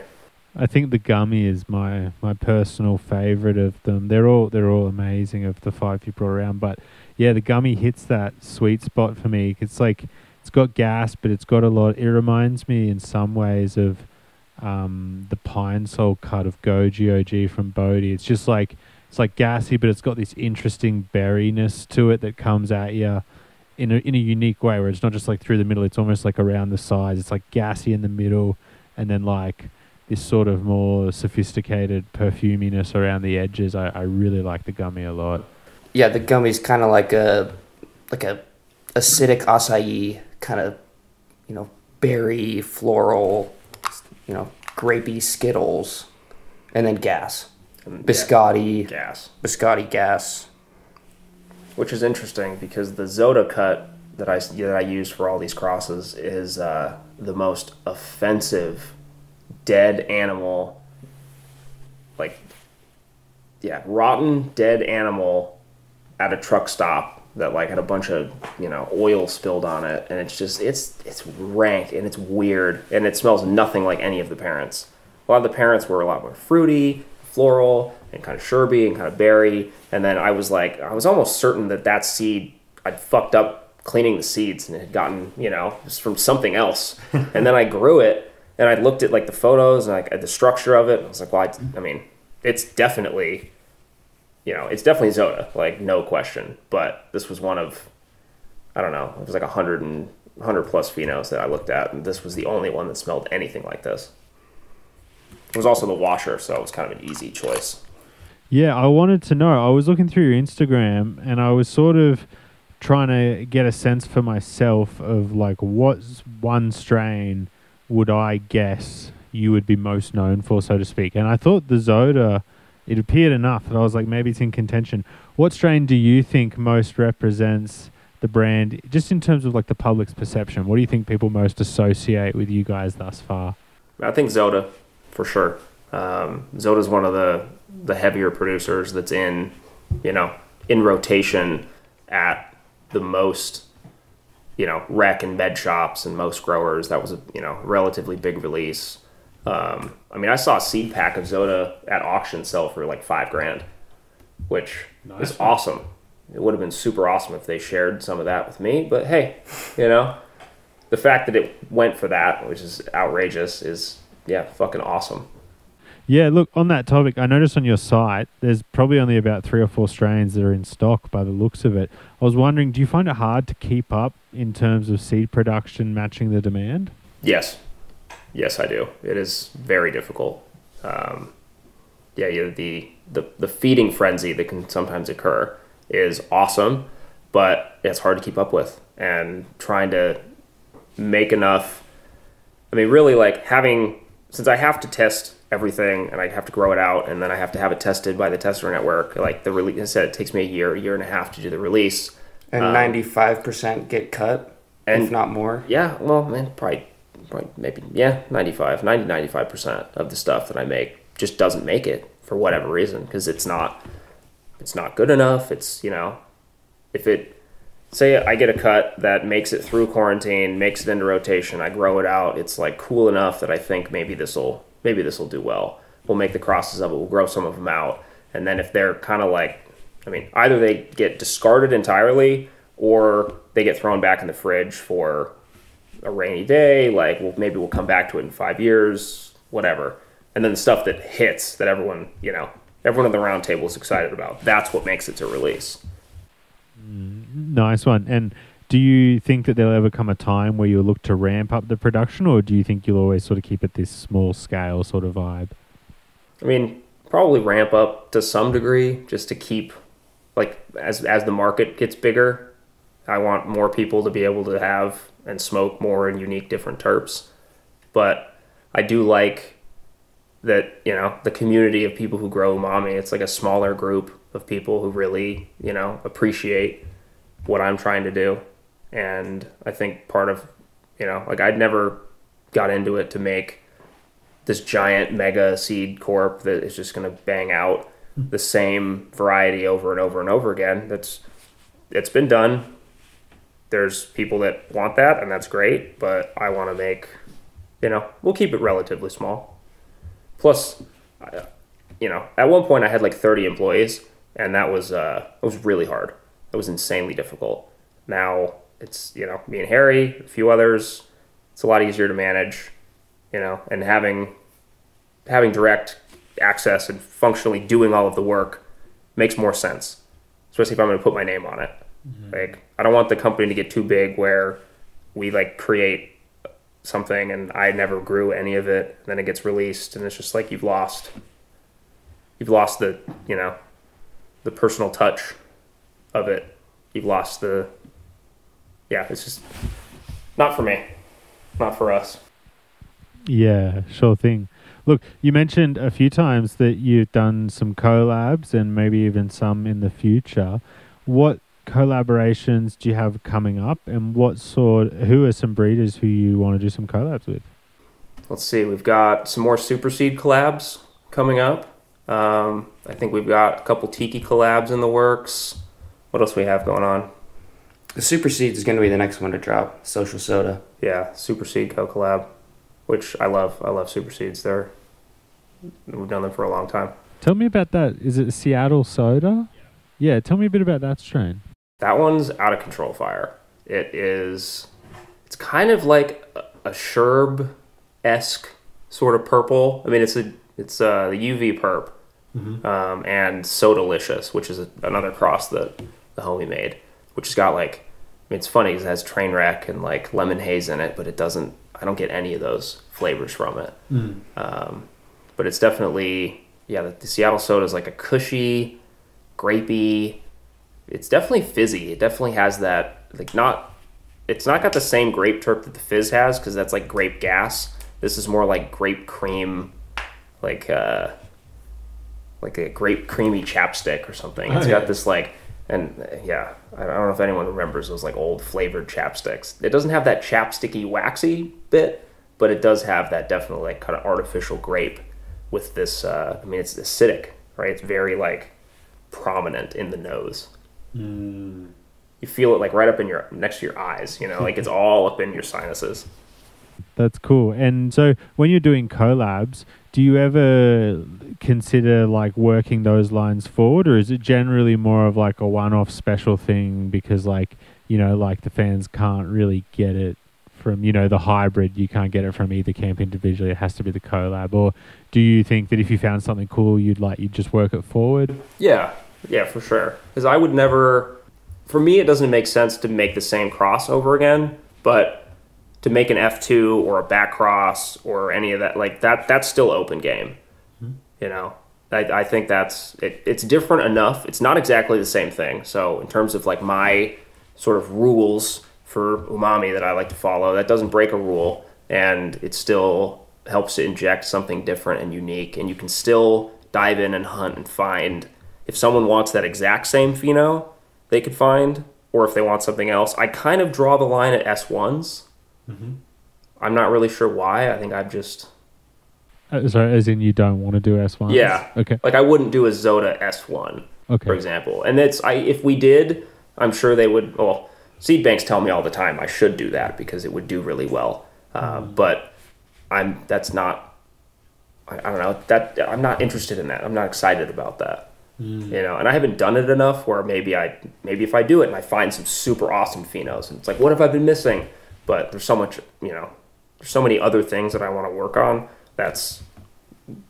I think the gummy is my personal favorite of them. They're all amazing of the 5 you brought around, but yeah, the gummy hits that sweet spot for me. It's like it's got gas, but it's got a lot. It reminds me in some ways of the Pine Sol cut of GOG from Bodhi. It's just like it's like gassy, but it's got this interesting berryness to it that comes at you in a unique way, where it's not just like through the middle. It's almost like around the sides. It's like gassy in the middle, and then like this sort of more sophisticated perfuminess around the edges. I really like the gummy a lot. Yeah, the gummy's kind of like a acidic acai kind of, berry, floral, grapey Skittles, and then gas. Biscotti gas. Which is interesting because the Zoda cut that I use for all these crosses is the most offensive dead animal, rotten dead animal at a truck stop that like had a bunch of oil spilled on it, and it's rank and it's weird and it smells nothing like any of the parents. A lot of the parents were a lot more fruity, floral, and kind of sherby and kind of berry. And then I was almost certain that seed, I'd fucked up cleaning the seeds and it had gotten, just from something else. And then I grew it and I looked at like the photos and like the structure of it. And I was like, well, I mean, it's definitely Zoda, like no question. But this was one of, I don't know, it was like 100 plus phenos that I looked at. And this was the only one that smelled anything like this. It was also the washer, so it was kind of an easy choice. Yeah, I wanted to know. I was looking through your Instagram and I was sort of trying to get a sense for myself of like what one strain would I guess you would be most known for, so to speak. And I thought the Zoda, it appeared enough that I was like, maybe it's in contention. What strain do you think most represents the brand, just in terms of like the public's perception? What do you think people most associate with you guys thus far? I think Zoda. For sure. Zoda's one of the heavier producers that's in rotation at the most, rec and med shops and most growers. That was a, relatively big release. I saw a seed pack of Zoda at auction sell for like $5,000, which is awesome. It would have been super awesome if they shared some of that with me, but hey, the fact that it went for that, which is outrageous, is fucking awesome. Yeah, look, on that topic, I noticed on your site, there's probably only about 3 or 4 strains that are in stock by the looks of it. I was wondering, do you find it hard to keep up in terms of seed production matching the demand? Yes, I do. It is very difficult. The feeding frenzy that can sometimes occur is awesome, but it's hard to keep up with. And trying to make enough, really like since I have to test everything and I have to grow it out and then I have to have it tested by the tester network, like the release, I said, it takes me a year and a half to do the release. And 95% get cut, and if not more. Yeah, well, man, probably maybe, 95% of the stuff that I make just doesn't make it for whatever reason, because it's not good enough. It's, if it, say I get a cut that makes it through quarantine, makes it into rotation, I grow it out, it's like cool enough that I think maybe this'll do well. We'll make the crosses of it, we'll grow some of them out, and then if they're kind of like, either they get discarded entirely or they get thrown back in the fridge for a rainy day, like maybe we'll come back to it in 5 years, whatever. And then the stuff that hits, that everyone at the round table is excited about, that's what makes it to release. Nice one. And do you think that there'll ever come a time where you'll look to ramp up the production, or do you think you'll always sort of keep it this small scale sort of vibe? Probably ramp up to some degree, just to keep, like, as the market gets bigger, I want more people to be able to have and smoke more and unique different terps. But I do like that, the community of people who grow umami, it's like a smaller group of people who really, appreciate what I'm trying to do. And I think part of, I'd never got into it to make this giant mega seed corp that is just going to bang out the same variety over and over and over again. It's been done. There's people that want that, and that's great, but I want to make, we'll keep it relatively small. Plus, at one point I had like 30 employees, and that was really hard. It was insanely difficult. Now it's, me and Harry, a few others. It's a lot easier to manage, and having direct access and functionally doing all of the work makes more sense, especially if I'm going to put my name on it. Mm-hmm. Like, I don't want the company to get too big where we like create something and I never grew any of it, and then it gets released and it's just like you've lost the, the personal touch of it. You've lost it's just not for me, not for us. Yeah, sure thing. Look, you mentioned a few times that you've done some collabs and maybe even some in the future. What collaborations do you have coming up, and who are some breeders who you want to do some collabs with? Let's see, we've got some more Super Seed collabs coming up. I think we've got a couple Tiki collabs in the works. What else we have going on? The Super Seed is going to be the next one to drop, Social Soda. Yeah, Super Seed co-collab, which I love. I love Super Seeds. We've done them for a long time. Tell me about that. Is it Seattle Soda? Yeah, tell me a bit about that strain. That one's out of control fire. It's kind of like a Sherb-esque sort of purple. it's the UV Perp, mm-hmm. And So Delicious, which is another cross that the homie made, which has got like, it's funny because it has Trainwreck and like lemon haze in it, but I don't get any of those flavors from it. Mm. But it's definitely, the Seattle Soda is like a cushy, grapey. It's definitely fizzy. It definitely has that, it's not got the same grape terp that the Fizz has, because that's like grape gas. This is more like grape cream, like a grape creamy chapstick or something. It's got this like, and I don't know if anyone remembers those like old flavored chapsticks. It doesn't have that chapsticky waxy bit, but it does have that definitely like kind of artificial grape with this, it's acidic, right? It's very like prominent in the nose. Mm. You feel it like right up in next to your eyes, like it's all up in your sinuses. That's cool. And so when you're doing collabs, do you ever consider like working those lines forward, or is it generally more of like a one-off special thing because like, like the fans can't really get it from, the hybrid, you can't get it from either camp individually, it has to be the collab? Or do you think that if you found something cool, you'd just work it forward? Yeah, for sure. Because I would never, for me, it doesn't make sense to make the same cross over again, but to make an F2 or a back cross or any of that, like that's still open game. Mm-hmm. I think it's different enough. It's not exactly the same thing. So in terms of like my sort of rules for umami that I like to follow, that doesn't break a rule, and it still helps to inject something different and unique, and you can still dive in and hunt and find. If someone wants that exact same pheno, they could find or if they want something else. I kind of draw the line at S1s. Mm-hmm. I'm not really sure why. I think I've just... Sorry, as in you don't want to do S1? Yeah. Okay. Like I wouldn't do a Zoda S1, Okay. for example. And if we did, I'm sure they would... Well, seed banks tell me all the time I should do that because it would do really well. But that's not... I don't know. I'm not interested in that. I'm not excited about that. You know, and I haven't done it enough where maybe if I do it and I find some super awesome phenos and it's like, what have I been missing? But there's so much, you know, there's so many other things that I want to work on. That's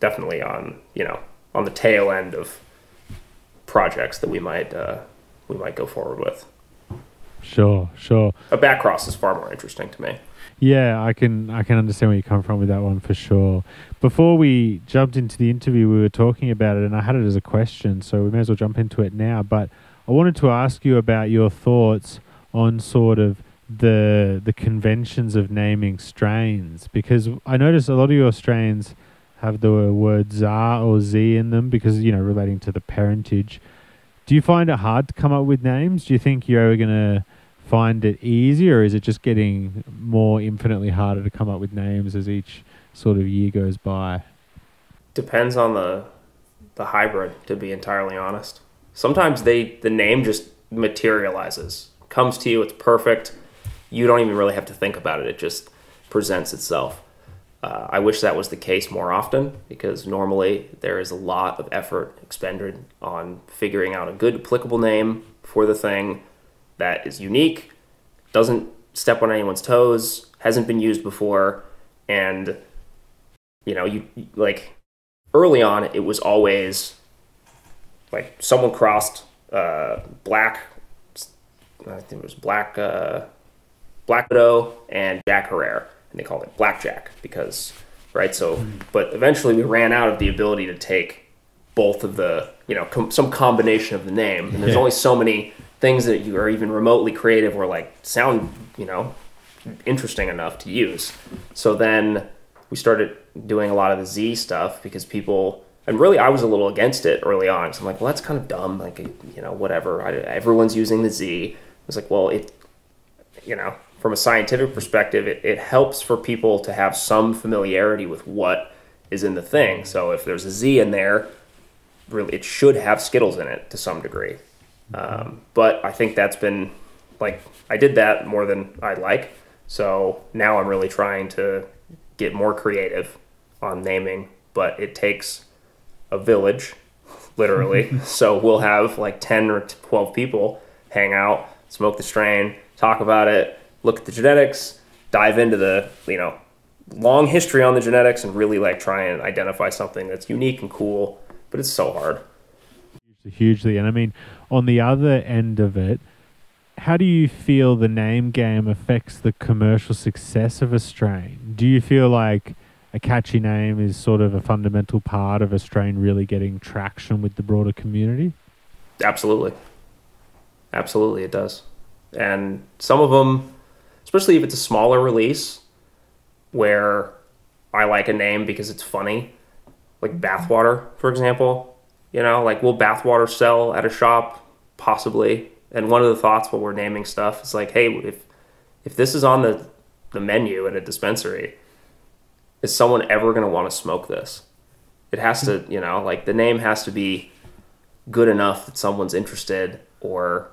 definitely on the tail end of projects that we might go forward with. Sure. A back cross is far more interesting to me. Yeah, I can understand where you come from with that one for sure. Before we jumped into the interview, we were talking about it, and I had it as a question, so we may as well jump into it now. But I wanted to ask you about your thoughts on sort of the conventions of naming strains, because I noticed a lot of your strains have the word ZA or Z in them because, you know, relating to the parentage. Do you find it hard to come up with names? Do you think you're ever going to find it easy, or is it just getting more infinitely harder to come up with names as each sort of year goes by? Depends on the hybrid, to be entirely honest. Sometimes the name just materializes, comes to you, it's perfect. You don't even really have to think about it. It just presents itself. I wish that was the case more often because normally there is a lot of effort expended on figuring out a good applicable name for the thing that is unique, doesn't step on anyone's toes, hasn't been used before, and you know, you like early on it was always like someone crossed black, I think it was Black Widow and Jack Herrera, and they called it Blackjack because, right? So, but eventually we ran out of the ability to take both of the, you know, some combination of the name, and there's only so many things that you are even remotely creative or like sound, you know, interesting enough to use. So then we started doing a lot of the Z stuff because people, and really I was a little against it early on. So I'm like, well, that's kind of dumb. Like, you know, whatever. Everyone's using the Z. I was like, well, you know, from a scientific perspective, it helps for people to have some familiarity with what is in the thing. So if there's a Z in there, really, it should have Skittles in it to some degree. But I think that's been, like, I did that more than I'd like. So now I'm really trying to get more creative on naming, but it takes a village, literally. So we'll have like 10 or 12 people hang out, smoke the strain, talk about it, look at the genetics, dive into the, you know, long history on the genetics and really like try and identify something that's unique and cool, but it's so hard. Hugely. And I mean, on the other end of it, how do you feel the name game affects the commercial success of a strain? Do you feel like a catchy name is sort of a fundamental part of a strain really getting traction with the broader community? Absolutely. Absolutely, it does. And some of them, especially if it's a smaller release, where I like a name because it's funny, like Bathwater, for example. You know, like, will Bathwater sell at a shop? Possibly. And one of the thoughts when we're naming stuff is like, hey, if this is on the menu at a dispensary, is someone ever going to want to smoke this? It has to, you know, like the name has to be good enough that someone's interested or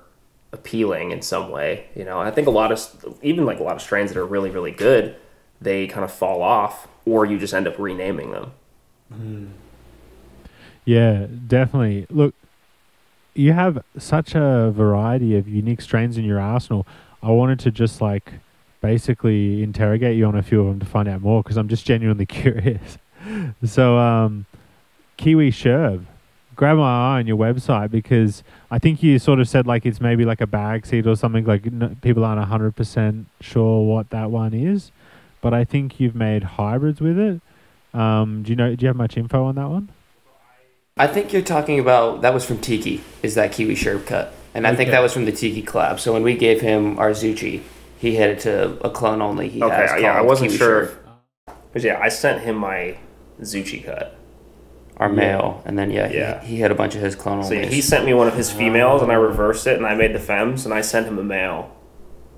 appealing in some way. You know, I think a lot of strains that are really, really good, they kind of fall off or you just end up renaming them. Yeah, definitely. Look, you have such a variety of unique strains in your arsenal. I wanted to just like basically interrogate you on a few of them to find out more because I'm just genuinely curious. So, Kiwi Sherb, grab my eye on your website because I think you sort of said like it's maybe like a bag seed or something, like people aren't 100% sure what that one is, but I think you've made hybrids with it. Do you have much info on that one? I think you're talking about, that was from Tiki, is that Kiwi Sherb cut. And I think that was from the Tiki collab. So when we gave him our Zucchi, he headed to a clone only he has called I wasn't Kiwi sure. Sherb. But yeah, I sent him my Zucchi cut. our male, and then he had a bunch of his clonal. So mates. he sent me one of his females, and I reversed it, and I made the femmes, and I sent him a male,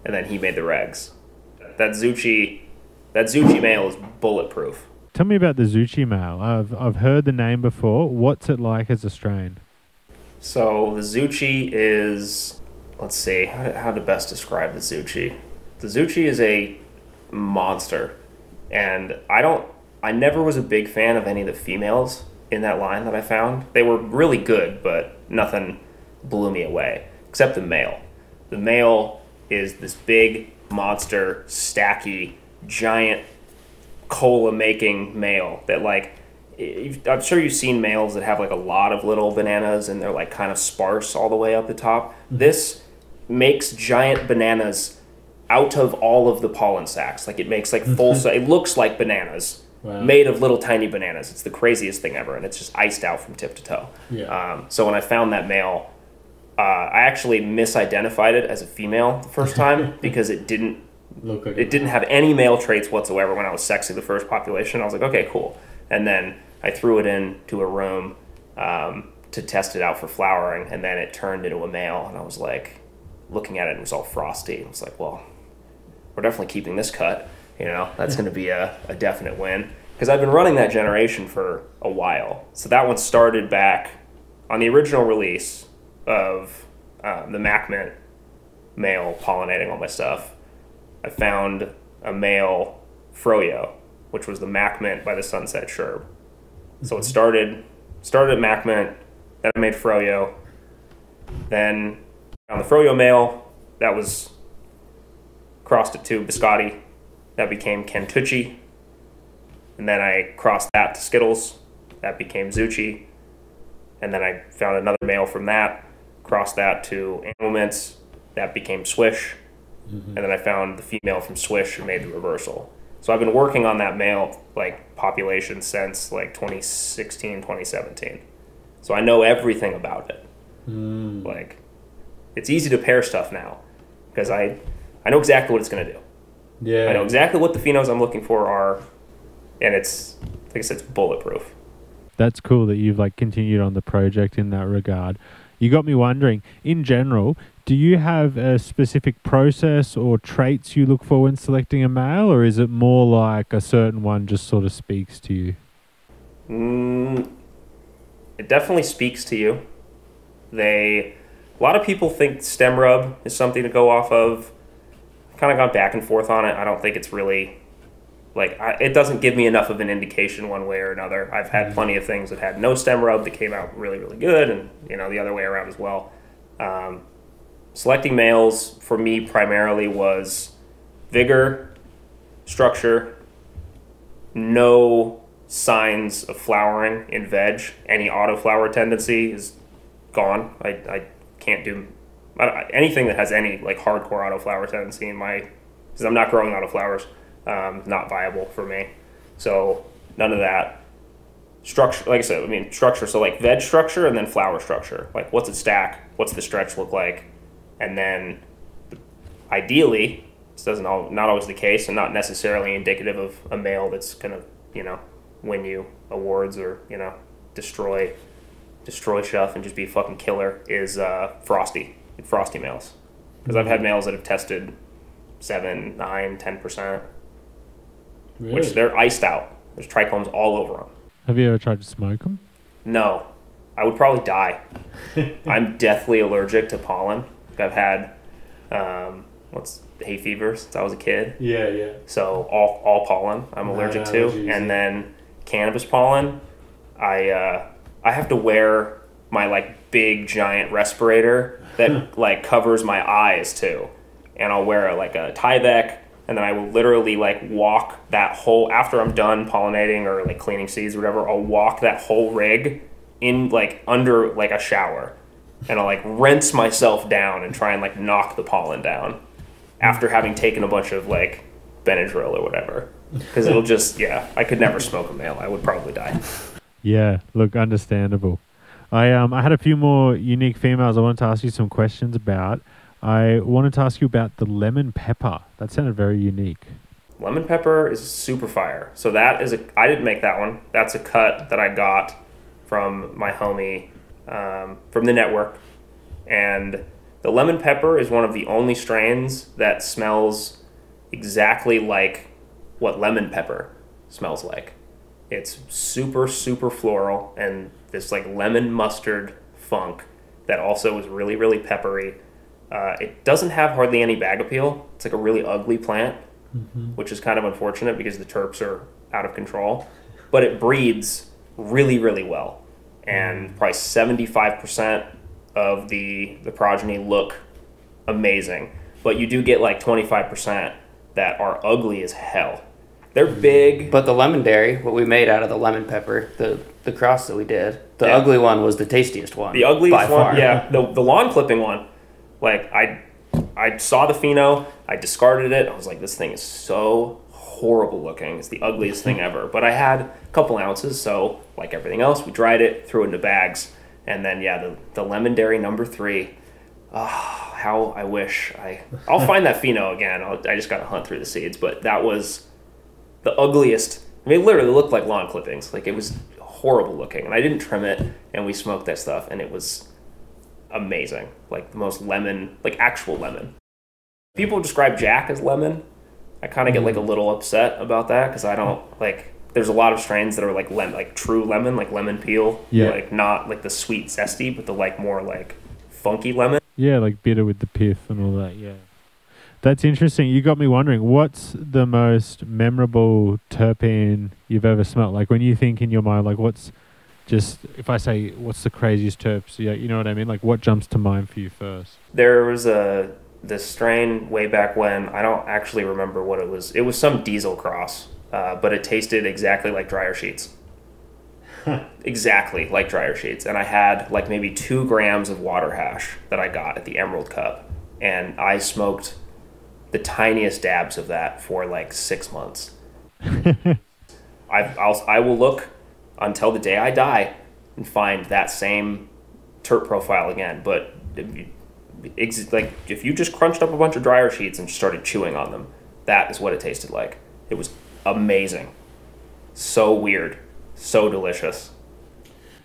and then he made the regs. That Zucchi male is bulletproof. Tell me about the Zucchi male. I've heard the name before. What's it like as a strain? So the Zucchi is, let's see, how to best describe the Zucchi. The Zucchi is a monster, and I never was a big fan of any of the females in that line that I found. They were really good, but nothing blew me away, except the male. The male is this big monster, stacky, giant cola-making male that, like, I'm sure you've seen males that have, like, a lot of little bananas and they're, like, kind of sparse all the way up the top. This makes giant bananas out of all of the pollen sacs. Like, it makes, like, it looks like bananas. Wow. Made of little tiny bananas. It's the craziest thing ever, and it's just iced out from tip to toe. Yeah. So when I found that male, I actually misidentified it as a female the first time because it didn't have any male traits whatsoever when I was sexing the first population. I was like, okay, cool. And then I threw it into a room to test it out for flowering, and then it turned into a male, and I was like, looking at it, it was all frosty. I was like, well, we're definitely keeping this cut. You know, that's going to be a definite win. Because I've been running that generation for a while. So that one started back on the original release of the Mac Mint male pollinating all my stuff. I found a male Froyo, which was the Mac Mint by the Sunset Sherb. So it started at Mac Mint, then I made Froyo. Then on the Froyo male, that was crossed it to Biscotti. That became Kentucci. And then I crossed that to Skittles. That became Zucchi. And then I found another male from that, crossed that to Animal Mints. That became Swish. And then I found the female from Swish and made the reversal. So I've been working on that male population since 2016, 2017. So I know everything about it. It's easy to pair stuff now because I know exactly what it's going to do. Yeah. I know exactly what the phenols I'm looking for are, and it's, like I said, it's bulletproof. That's cool that you've continued on the project in that regard. You got me wondering, in general, do you have a specific process or traits you look for when selecting a male, or is it more like a certain one just sort of speaks to you? It definitely speaks to you. A lot of people think stem rub is something to go off of. Kind of gone back and forth on it. I don't think it's really it doesn't give me enough of an indication one way or another. I've had plenty of things that had no stem rub that came out really, really good, and the other way around as well. Selecting males for me primarily was vigor, structure, no signs of flowering in veg. Any autoflower tendency is gone. I can't do anything that has any hardcore autoflower tendency in my, because I'm not growing autoflowers, not viable for me. So none of that. Structure, like I said, structure. So veg structure and then flower structure. What's it stack? What's the stretch look like? And then ideally, this not always the case and not necessarily indicative of a male that's gonna win you awards or destroy stuff and just be a fucking killer, is frosty males. Because I've had males that have tested 7, 9, 10%, Really? which they're iced out. There's trichomes all over them. Have you ever tried to smoke them? No, I would probably die. I'm deathly allergic to pollen. I've had hay fever since I was a kid. Yeah. So all pollen I'm allergic to, and then cannabis pollen. I have to wear my big giant respirator that covers my eyes too, and I'll wear a Tyvek, and then I will literally walk that whole, after I'm done pollinating or cleaning seeds or whatever, I'll walk that whole rig in under a shower, and I'll rinse myself down and try and knock the pollen down after having taken a bunch of Benadryl or whatever, because it'll just I could never smoke a male. I would probably die. Yeah, look, understandable. I had a few more unique females I wanted to ask you some questions about. I wanted to ask you about the lemon pepper. That sounded very unique. Lemon pepper is super fire. So that is I didn't make that one. That's a cut that I got from my homie from the network. And the lemon pepper is one of the only strains that smells exactly like what lemon pepper smells like. It's super, super floral and this like lemon mustard funk that also is really, really peppery. It doesn't have hardly any bag appeal. It's like a really ugly plant, which is kind of unfortunate because the terps are out of control. But it breeds really, really well. And probably 75% of the progeny look amazing. But you do get like 25% that are ugly as hell. They're big. But the lemon dairy, what we made out of the lemon pepper, the cross that we did, the ugly one was the tastiest one. The ugliest by one, far. yeah. The lawn clipping one, like I saw the pheno, I discarded it. I was like, this thing is so horrible looking. It's the ugliest thing ever. But I had a couple ounces, so like everything else, we dried it, threw it into bags, and then the lemon dairy number 3. How I wish I'll find that pheno again. I just got to hunt through the seeds, but that was the ugliest. I mean, it literally looked like lawn clippings. Like it was horrible looking, and I didn't trim it, and we smoked that stuff, and it was amazing. Like the most lemon, like actual lemon. People describe Jack as lemon. I kind of get like a little upset about that because I don't like. There's a lot of strains that are like like true lemon, like lemon peel. Yeah. Like not like the sweet zesty, but the like more like funky lemon. Yeah, like bitter with the pith and all that, yeah. That's interesting. You got me wondering, what's the most memorable terpene you've ever smelt? Like when you think in your mind, like what's just, if I say, what's the craziest terps? Yeah, you know what I mean? Like what jumps to mind for you first? There was this strain way back when, I don't actually remember what it was. It was some diesel cross, but it tasted exactly like dryer sheets. Exactly like dryer sheets. And I had like maybe 2 grams of water hash that I got at the Emerald Cup. And I smoked the tiniest dabs of that for like 6 months. I will look until the day I die and find that same terp profile again. But if you just crunched up a bunch of dryer sheets and started chewing on them, that is what it tasted like. It was amazing. So weird. So delicious.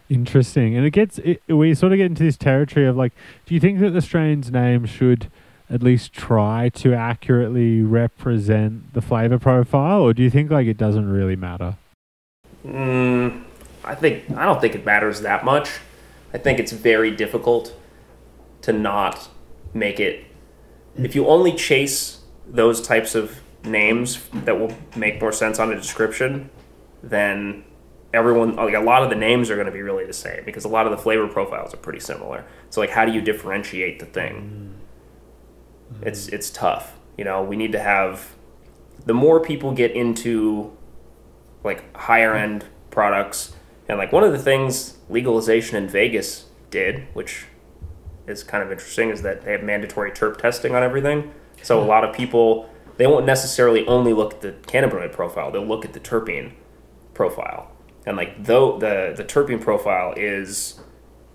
Interesting. And we sort of get into this territory of like, do you think that the strain's name should at least try to accurately represent the flavor profile, or do you think like it doesn't really matter? I don't think it matters that much. I think it's very difficult to not make it. If you only chase those types of names that will make more sense on a description, then everyone, like a lot of the names are going to be really the same because a lot of the flavor profiles are pretty similar. So like, how do you differentiate the thing? It's tough. You know, we need to have, the more people get into like higher end products, and like one of the things legalization in Vegas did, which is kind of interesting, is that they have mandatory terp testing on everything. So a lot of people, they won't necessarily only look at the cannabinoid profile, they'll look at the terpene profile. And like though the terpene profile is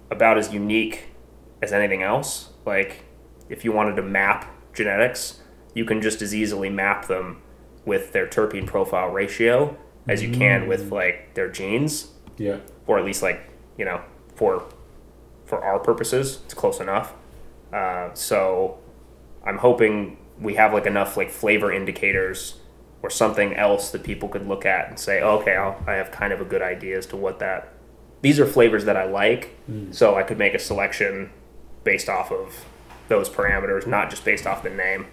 about as unique as anything else. Like if you wanted to map genetics, you can just as easily map them with their terpene profile ratio as you can with like their genes. Yeah. Or at least like, you know, for our purposes, it's close enough. So I'm hoping we have like enough like flavor indicators or something else that people could look at and say, oh, okay, I have kind of a good idea as to what that, these are flavors that I like. So I could make a selection based off of those parameters, not just based off the name.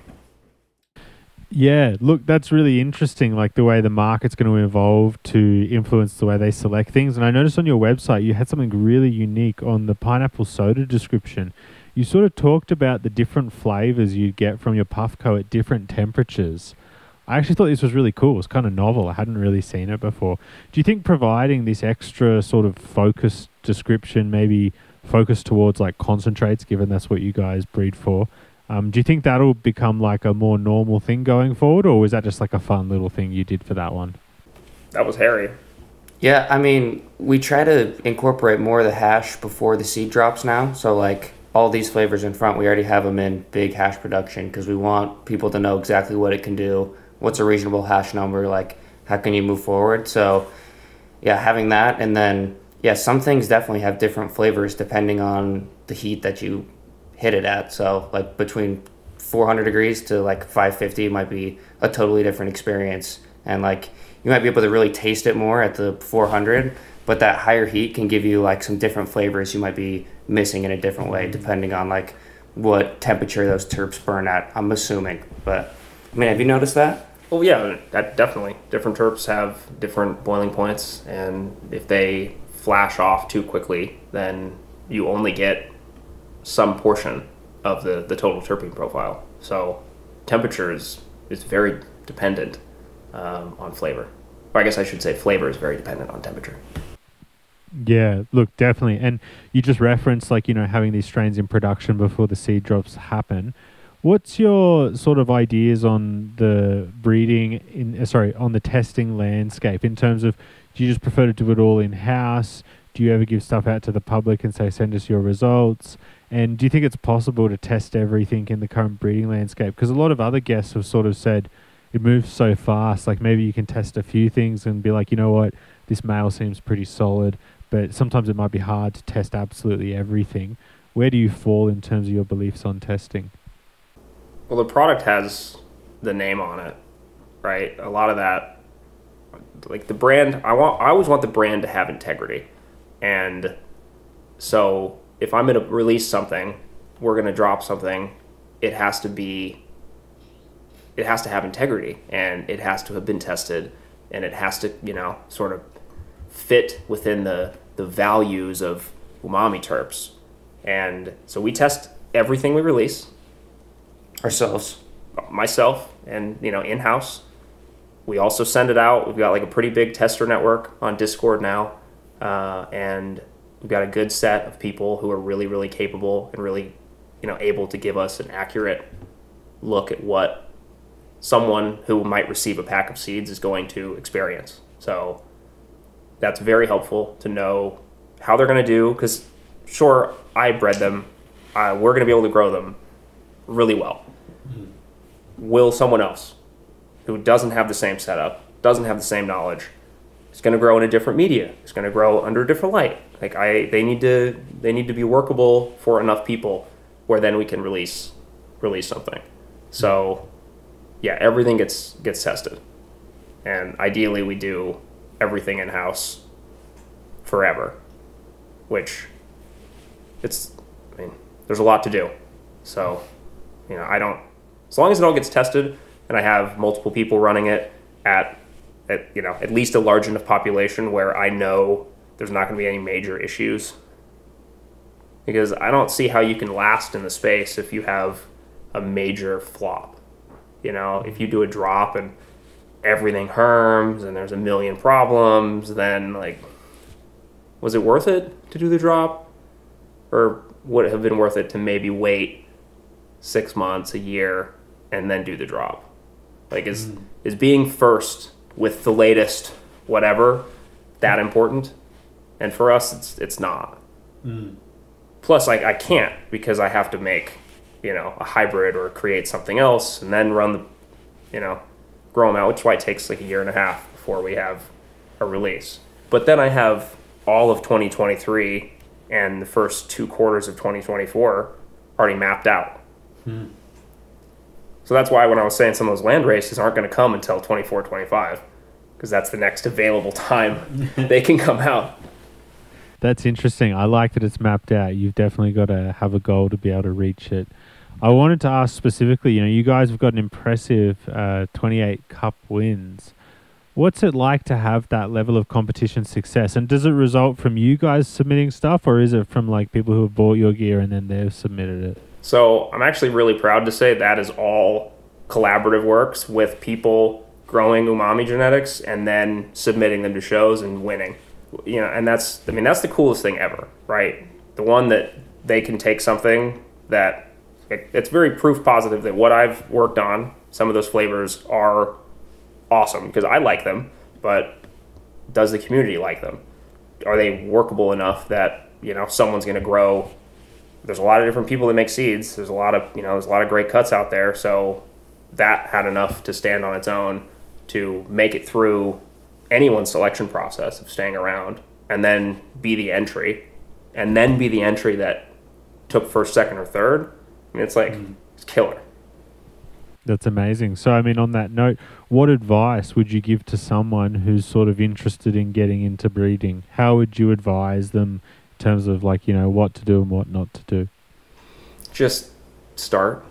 Yeah, look, that's really interesting, like the way the market's going to evolve to influence the way they select things. And I noticed on your website you had something really unique on the pineapple soda description. You sort of talked about the different flavors you'd get from your Puffco at different temperatures. I actually thought this was really cool. It was kind of novel. I hadn't really seen it before. Do you think providing this extra sort of focused description, maybe focused towards like concentrates, given that's what you guys breed for, do you think that'll become like a more normal thing going forward, or was that just like a fun little thing you did for that one? That was Harry. Yeah, I mean, we try to incorporate more of the hash before the seed drops now. So like all these flavors in front, we already have them in big hash production because we want people to know exactly what it can do, what's a reasonable hash number, like how can you move forward. So yeah, having that, and then Yeah, some things definitely have different flavors depending on the heat that you hit it at. So like between 400 degrees to like 550 might be a totally different experience. And like you might be able to really taste it more at the 400, but that higher heat can give you like some different flavors you might be missing in a different way depending on like what temperature those terps burn at, I'm assuming. But I mean, have you noticed that? Well, yeah, that definitely. Different terps have different boiling points, and if they flash off too quickly, then you only get some portion of the total terpene profile. So temperature is very dependent on flavor. Or I guess I should say flavor is very dependent on temperature. Yeah, look, definitely. And you just referenced like, having these strains in production before the seed drops happen. What's your sort of ideas on the breeding on the testing landscape in terms of, do you just prefer to do it all in-house? Do you ever give stuff out to the public and say, send us your results? And do you think it's possible to test everything in the current breeding landscape? Because a lot of other guests have sort of said it moves so fast, like maybe you can test a few things and be like, you know what, this male seems pretty solid, but sometimes it might be hard to test absolutely everything. Where do you fall in terms of your beliefs on testing? Well, the product has the name on it, right? A lot of that, like the brand, I always want the brand to have integrity. And so if I'm going to release something, we're going to drop something, it has to have integrity, and it has to have been tested, and it has to, sort of fit within the values of umami terps. And so we test everything we release. Ourselves. Myself and, in-house. We also send it out. We've got like a pretty big tester network on Discord now. And we've got a good set of people who are really, really capable and really, able to give us an accurate look at what someone who might receive a pack of seeds is going to experience. So that's very helpful to know how they're going to do, because sure, I bred them. We're going to be able to grow them really well. Will someone else who doesn't have the same setup, doesn't have the same knowledge, is going to grow in a different media, is going to grow under a different light. Like they need to be workable for enough people where then we can release something. So yeah, everything gets tested, and ideally we do everything in house forever, which there's a lot to do. So as long as it all gets tested and I have multiple people running it at least a large enough population where I know there's not going to be any major issues, because I don't see how you can last in the space if you have a major flop. If you do a drop and everything herms and there's a million problems, then like, was it worth it to do the drop? Or would it have been worth it to maybe wait 6 months, a year, and then do the drop? Like, is being first with the latest whatever that important? And for us, it's not. Plus, I can't, because I have to make, a hybrid or create something else and then run grow them out, which is why it takes like a year and a half before we have a release. But then I have all of 2023 and the first 2 quarters of 2024 already mapped out. So that's why when I was saying some of those land races aren't going to come until 24, 25, because that's the next available time they can come out. That's interesting. I like that it's mapped out. You've definitely got to have a goal to be able to reach it. I wanted to ask specifically, you guys have got an impressive 28 Cup wins. What's it like to have that level of competition success? And does it result from you guys submitting stuff, or is it from like people who have bought your gear and then they've submitted it? So I'm actually really proud to say that is all collaborative works with people growing umami genetics and then submitting them to shows and winning. And that's the coolest thing ever, right? The one that they can take something that it's very proof positive that what I've worked on, some of those flavors are awesome because I like them, but does the community like them? Are they workable enough that, someone's going to grow? There's a lot of different people that make seeds. There's a lot of great cuts out there. So that had enough to stand on its own to make it through anyone's selection process of staying around and then be the entry, and then be the entry that took first, second, or third. I mean, it's like, it's killer. That's amazing. So, I mean, on that note, what advice would you give to someone who's sort of interested in getting into breeding? How would you advise them in terms of like, what to do and what not to do? Just start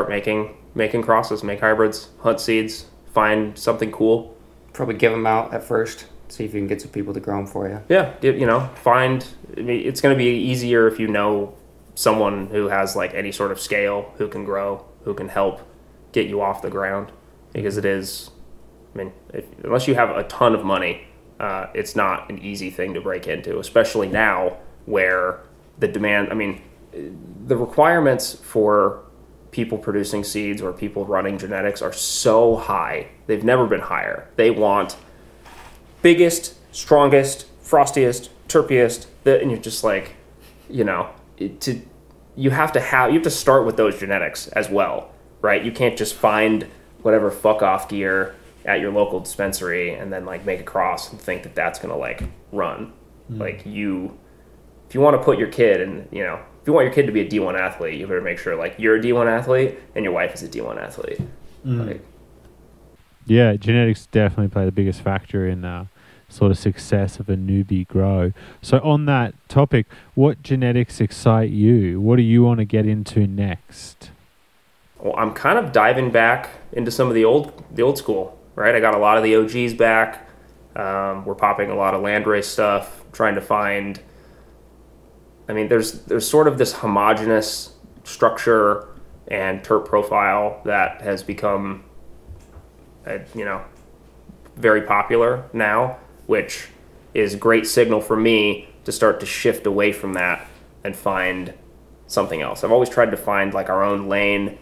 making crosses, make hybrids, hunt seeds, find something cool. Probably give them out at first. See if you can get some people to grow them for you. Yeah, it's going to be easier if you know someone who has like any sort of scale, who can grow, who can help get you off the ground, because it is, unless you have a ton of money, it's not an easy thing to break into, especially now where the demand, the requirements for people producing seeds or people running genetics are so high. They've never been higher. They want biggest, strongest, frostiest, terpiest, and you're just like, you have to start with those genetics as well, right? You can't just find whatever fuck off gear at your local dispensary and then like make a cross and think that that's gonna like run. Like if you want to put your kid in, if you want your kid to be a D1 athlete, you better make sure like you're a D1 athlete and your wife is a D1 athlete. Yeah, genetics definitely play the biggest factor in sort of success of a newbie grow. So on that topic, what genetics excite you? What do you want to get into next? Well, I'm kind of diving back into some of the old school, right? I got a lot of the OGs back. We're popping a lot of landrace stuff, trying to find. There's sort of this homogeneous structure and terp profile that has become, very popular now, which is a great signal for me to start to shift away from that and find something else. I've always tried to find like our own lane,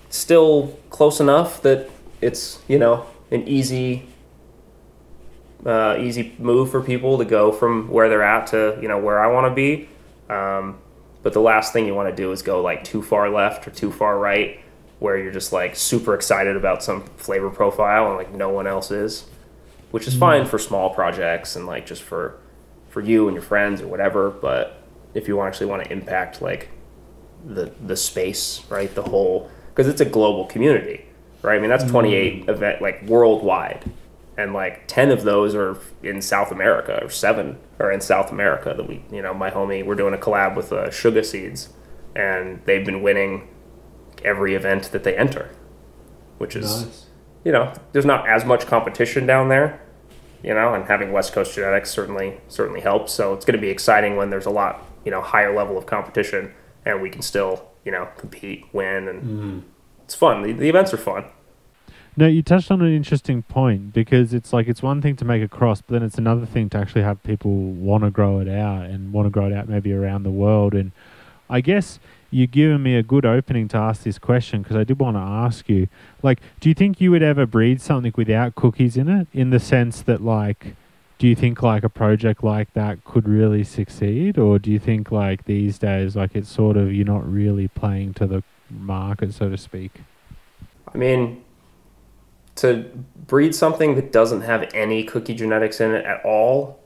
still close enough that it's, an easy move for people to go from where they're at to, where I want to be. But the last thing you want to do is go like too far left or too far right, where you're just like super excited about some flavor profile and like no one else is, which is fine for small projects and like just for you and your friends or whatever. But if you actually want to impact like the space, right, the whole, because it's a global community, right? That's 28 event like worldwide, and like 10 of those are in South America, or 7 are in South America that we, my homie, we're doing a collab with Sugar Seeds, and they've been winning every event that they enter, which is nice. There's not as much competition down there, and having West Coast genetics certainly helps. So it's going to be exciting when there's a lot, higher level of competition, and we can still, compete, win, and it's fun. The events are fun. No, you touched on an interesting point, because it's like it's one thing to make a cross, but then it's another thing to actually have people want to grow it out maybe around the world. And I guess you've given me a good opening to ask this question, because I did want to ask you, like, do you think you would ever breed something without cookies in it? In the sense that, like, do you think like a project like that could really succeed? Or do you think like these days, like it's sort of, you're not really playing to the market, so to speak? To breed something that doesn't have any cookie genetics in it at all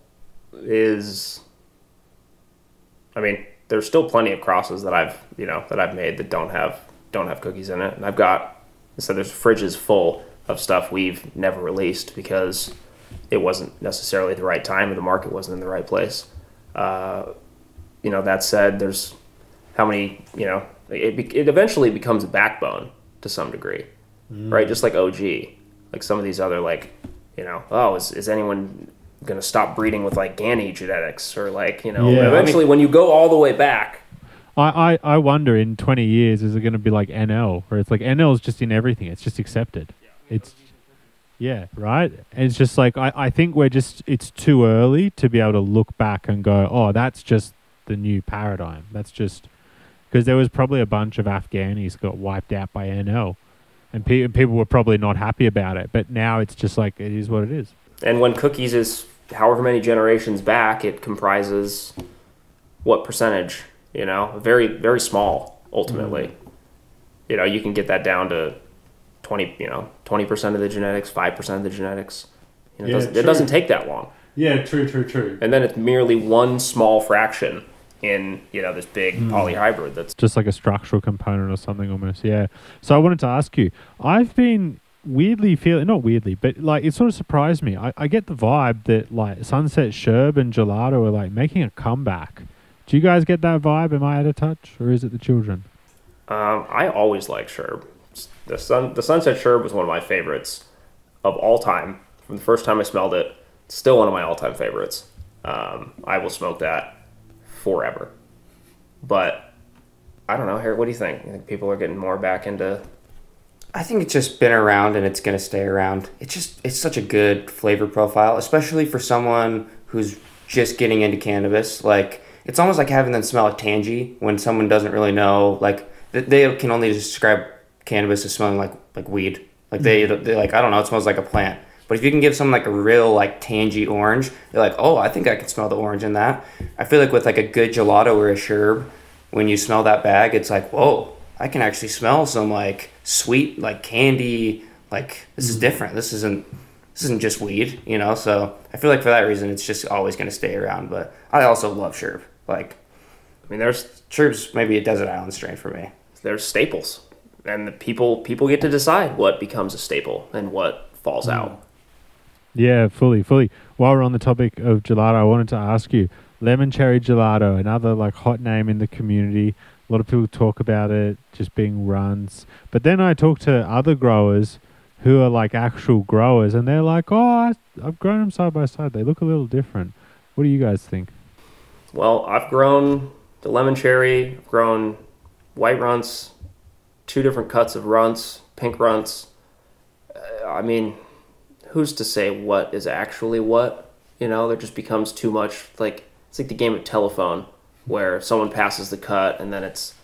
is, there's still plenty of crosses that I've made that don't have cookies in it. And there's fridges full of stuff we've never released because it wasn't necessarily the right time and the market wasn't in the right place. That said, there's how many, it eventually becomes a backbone to some degree, right? Just like OG, like some of these other, like, is anyone going to stop breeding with like Ganny genetics or like, eventually when you go all the way back. I wonder in 20 years, is it going to be like NL, where it's like NL is just in everything. It's just accepted. Right. And it's just like, I think it's too early to be able to look back and go, oh, that's just the new paradigm. That's just because there was probably a bunch of Afghanis got wiped out by NL, and people were probably not happy about it. But now it's just like, it is what it is. And when cookies is however many generations back, it comprises what percentage, very, very small ultimately. You can get that down to 20% of the genetics, 5% of the genetics. It doesn't take that long. Yeah, true. And then it's merely one small fraction in, this big polyhybrid that's Just like a structural component or something almost, yeah. So I wanted to ask you, I've been weirdly feeling, not weirdly, but like it sort of surprised me. I get the vibe that like Sunset Sherb and Gelato are like making a comeback. Do you guys get that vibe? Am I out of touch? Or is it the children? I always like Sherb. The Sunset Sherb was one of my favorites of all time. From the first time I smelled it, it's still one of my all-time favorites. I will smoke that forever. But I don't know, Harry, what do you think? You think people are getting more back into... I think it's just been around and it's going to stay around. It's such a good flavor profile, especially for someone who's just getting into cannabis. Like, it's almost like having them smell a tangy when someone doesn't really know. Like, they can only describe cannabis as smelling like weed. Like, they're like, I don't know, it smells like a plant. But if you can give someone like a real like tangy orange, they're like, oh, I think I can smell the orange in that. I feel like with like a good gelato or a Sherb, when you smell that bag, it's like, whoa, I can actually smell some like sweet, like candy. Like, this is different. This isn't just weed, So I feel like for that reason, it's just always going to stay around. But I also love Sherb. Like, I mean, there's Sherb's maybe a desert island strain for me. There's staples, and the people get to decide what becomes a staple and what falls out. Yeah, fully. While we're on the topic of gelato, I wanted to ask you, lemon cherry gelato, another like hot name in the community. A lot of people talk about it just being runs. But then I talk to other growers who are like actual growers, and they're like, oh, I've grown them side by side. They look a little different. What do you guys think? Well, I've grown the lemon cherry, I've grown white runts, 2 different cuts of runts, pink runts. I mean, who's to say what is actually what? There just becomes too much. Like, it's like the game of telephone where someone passes the cut and then it's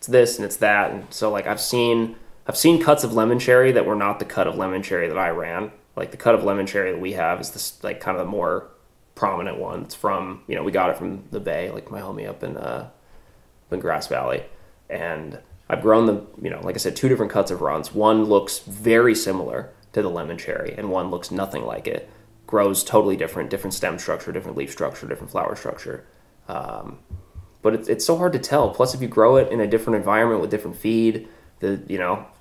this and it's that. And so like I've seen cuts of lemon cherry that were not the cut of lemon cherry that I ran. Like the cut of lemon cherry that we have is this like kind of the more prominent one. It's from, we got it from the Bay, like my homie up in Grass Valley. And I've grown them, like I said, 2 different cuts of runs. One looks very similar to the lemon cherry, and one looks nothing like it. Grows totally different stem structure, different leaf structure, different flower structure. But it's so hard to tell. Plus, if you grow it in a different environment with different feed,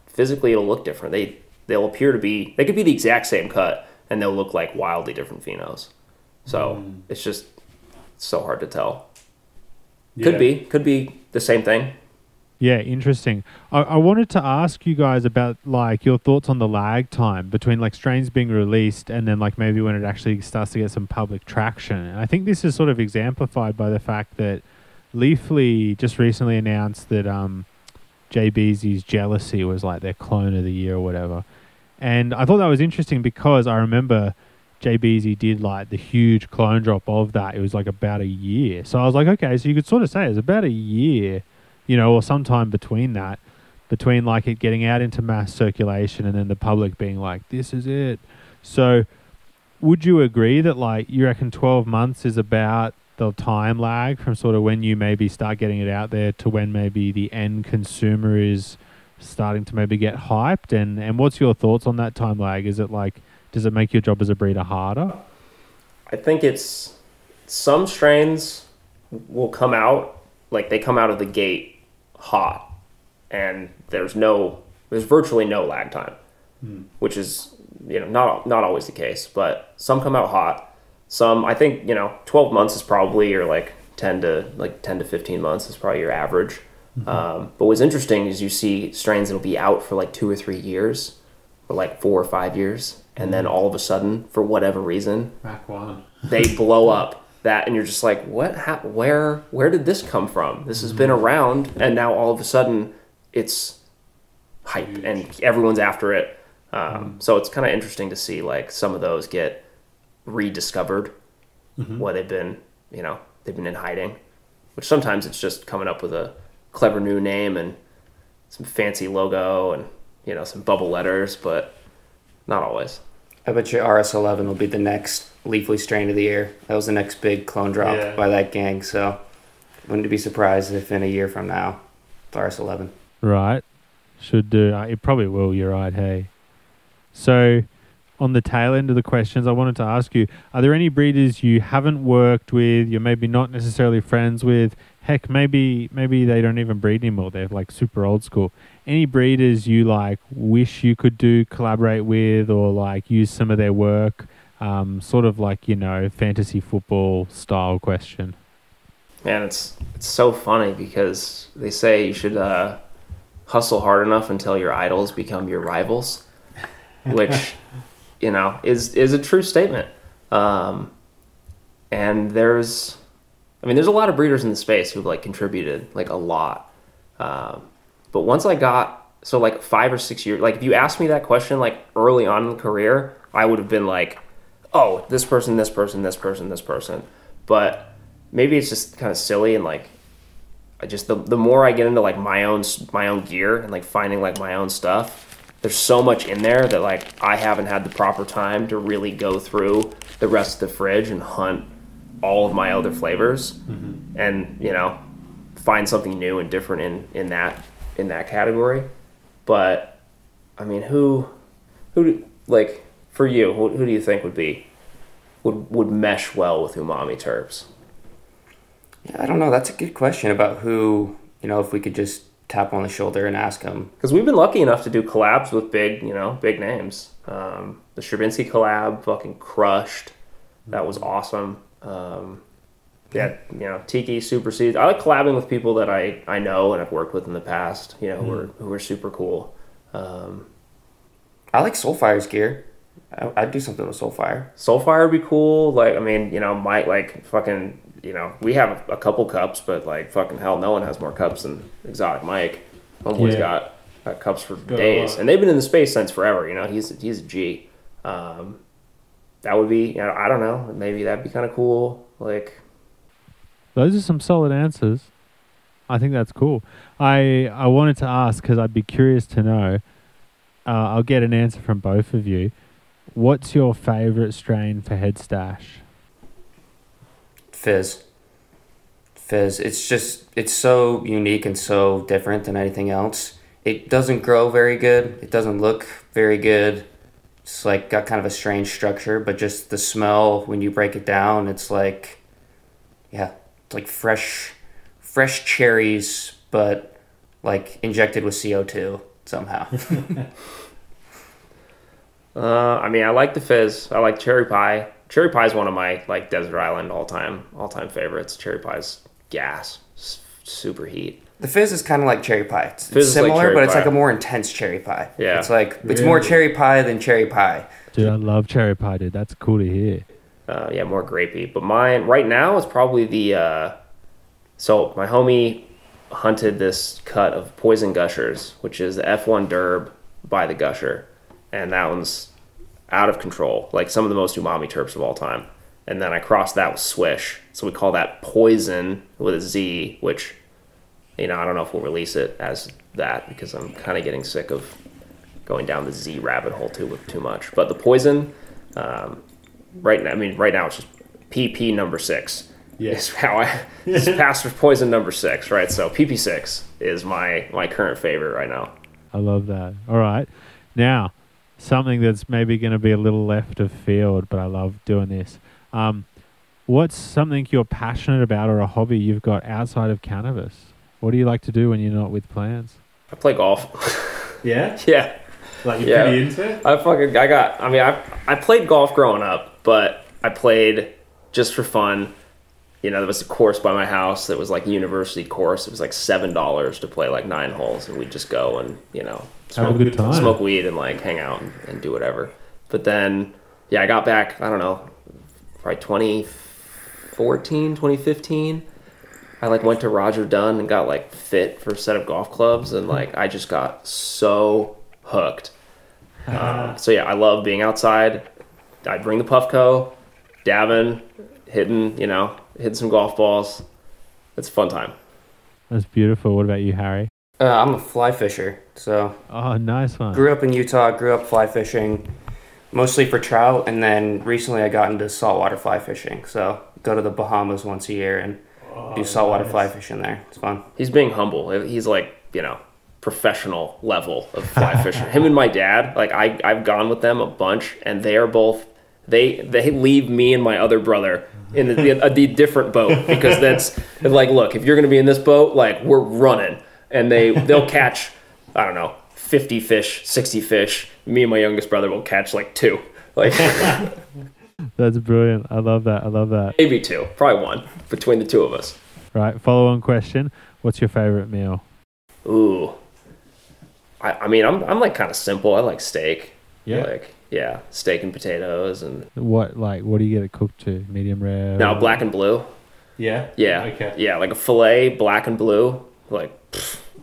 physically it'll look different. They'll appear to be, they could be the exact same cut, and they'll look like wildly different phenos. So it's just so hard to tell. Yeah. Could be the same thing. Yeah, interesting. I wanted to ask you guys about like your thoughts on the lag time between like strains being released and then like maybe when it actually starts to get some public traction. And I think this is sort of exemplified by the fact that Leafly just recently announced that JBZ's Jealousy was like their clone of the year or whatever. And I thought that was interesting because I remember JBZ did like the huge clone drop of that. It was like about a year. So I was like, okay, so you could sort of say it's about a year, or sometime between like it getting out into mass circulation and then the public being like, this is it. So would you agree that like you reckon 12 months is about the time lag from sort of when you maybe start getting it out there to when maybe the end consumer is starting to maybe get hyped? And what's your thoughts on that time lag? Is it like, does it make your job as a breeder harder? I think it's some strains will come out, like they come out of the gate hot, and there's virtually no lag time, which is not always the case, but some come out hot. Some, I think 12 months is probably your like 10 to 15 months is probably your average. But what's interesting is you see strains that'll be out for like 2 or 3 years, or like 4 or 5 years, and then all of a sudden, for whatever reason, Back one. they blow up. That, and you're just like, what? Where did this come from? This has been around, and now all of a sudden, it's hype, and everyone's after it. So it's kind of interesting to see like some of those get rediscovered, where they've been in hiding. Which sometimes it's just coming up with a clever new name and some fancy logo and some bubble letters, but not always. I bet you RS11 will be the next Leafly strain of the year. That was the next big clone drop by that gang, so wouldn't be surprised if in a year from now, it's RS11. Right. Should do. It probably will, you're right, hey. So, on the tail end of the questions, I wanted to ask you, are there any breeders you haven't worked with, you're maybe not necessarily friends with? Heck, maybe they don't even breed anymore. They're like super old school. Any breeders you like wish you could collaborate with or like use some of their work? Sort of like, fantasy football style question. Man, it's so funny because they say you should hustle hard enough until your idols become your rivals, which, is a true statement. And there's a lot of breeders in the space who've like contributed like a lot. But once I got, 5 or 6 years, like if you asked me that question like early on in the career, I would have been like, oh, this person, this person, this person, this person. But maybe it's just kind of silly and like, I just, the more I get into like my own gear and like finding like my own stuff, there's so much in there that like I haven't had the proper time to really go through the rest of the fridge and hunt all of my other flavors and, find something new and different in that category. But I mean, who like for you, who do you think would mesh well with Umami Terps? Yeah, I don't know. That's a good question about who, if we could just tap on the shoulder and ask them. Because we've been lucky enough to do collabs with big names. The Stravinsky collab fucking crushed. That was awesome. Tiki, Super Seeds. I like collabing with people that I know and have worked with in the past, who are super cool. I like Soulfire's gear. I'd do something with Soulfire. Soulfire would be cool. Like, Mike, like, fucking, we have a couple cups, but, like, fucking hell, no one has more cups than Exotic Mike. Homeboy's got cups for days. And they've been in the space since forever, He's a G. That would be, I don't know. Maybe that'd be kind of cool. Like, those are some solid answers. I think that's cool. I wanted to ask, because I'd be curious to know, I'll get an answer from both of you. What's your favorite strain for Head Stash? Fizz. It's so unique and so different than anything else. It doesn't grow very good. It doesn't look very good. It's like got kind of a strange structure, but just the smell when you break it down, it's like, it's like fresh cherries, but like injected with CO2 somehow. I like the Fizz. I like Cherry Pie. Cherry Pie is one of my like Desert Island all time favorites. Cherry Pie's gas, super heat. The Fizz is kind of like Cherry Pie. It's similar, like but it's like a more intense Cherry Pie. Yeah, it's like it's more Cherry Pie than Cherry Pie. Dude, I love Cherry Pie, dude. That's cool to hear. More grapey. But mine right now is probably the. So my homie hunted this cut of Poison Gushers, which is the F1 Derb by the Gusher. And that one's out of control, like some of the most umami terps of all time. And then I crossed that with Swish, so we call that Poison with a Z, which, I don't know if we'll release it as that because I'm kind of getting sick of going down the Z rabbit hole too much. But the Poison, right now it's just PP number 6. Is how it's Pastor's Poison number 6, right? So PP6 is my current favorite right now. I love that. All right, now. Something that's maybe going to be a little left of field, but I love doing this. What's something you're passionate about or a hobby you've got outside of cannabis? What do you like to do when you're not with plants? I play golf. Yeah? Yeah. Like you're pretty into it? I played golf growing up, but I played just for fun. There was a course by my house that was like a university course. It was like $7 to play like 9 holes, and we'd just go and, have a good time. Smoke weed and like hang out and do whatever. But then, I got back, I don't know, probably 2014, 2015. I like went to Roger Dunn and got like fit for a set of golf clubs, and like I just got so hooked. I love being outside. I bring the Puffco, dabbing, hitting some golf balls. It's a fun time. That's beautiful. What about you, Harry? I'm a fly fisher, so. Oh, nice one. Grew up in Utah, grew up fly fishing, mostly for trout, and then recently I got into saltwater fly fishing. So go to the Bahamas once a year and do saltwater fly fishing there. It's fun. He's being humble. He's like, professional level of fly fishing. Him and my dad, like I've gone with them a bunch, and they are both they leave me and my other brother in the different boat, because that's like, look, if you're gonna be in this boat, like, we're running, and they'll catch, I don't know, 50 fish, 60 fish. Me and my youngest brother will catch like 2. Like, that's brilliant. I love that. Maybe 2, probably 1 between the 2 of us. Right. Follow on question. What's your favorite meal? Ooh. I mean, I'm like kind of simple. I like steak. Yeah. Like, yeah, steak and potatoes. And what do you get it cooked to? Medium rare? No, black and blue. Yeah. Yeah. Okay. Yeah, like a fillet, black and blue, like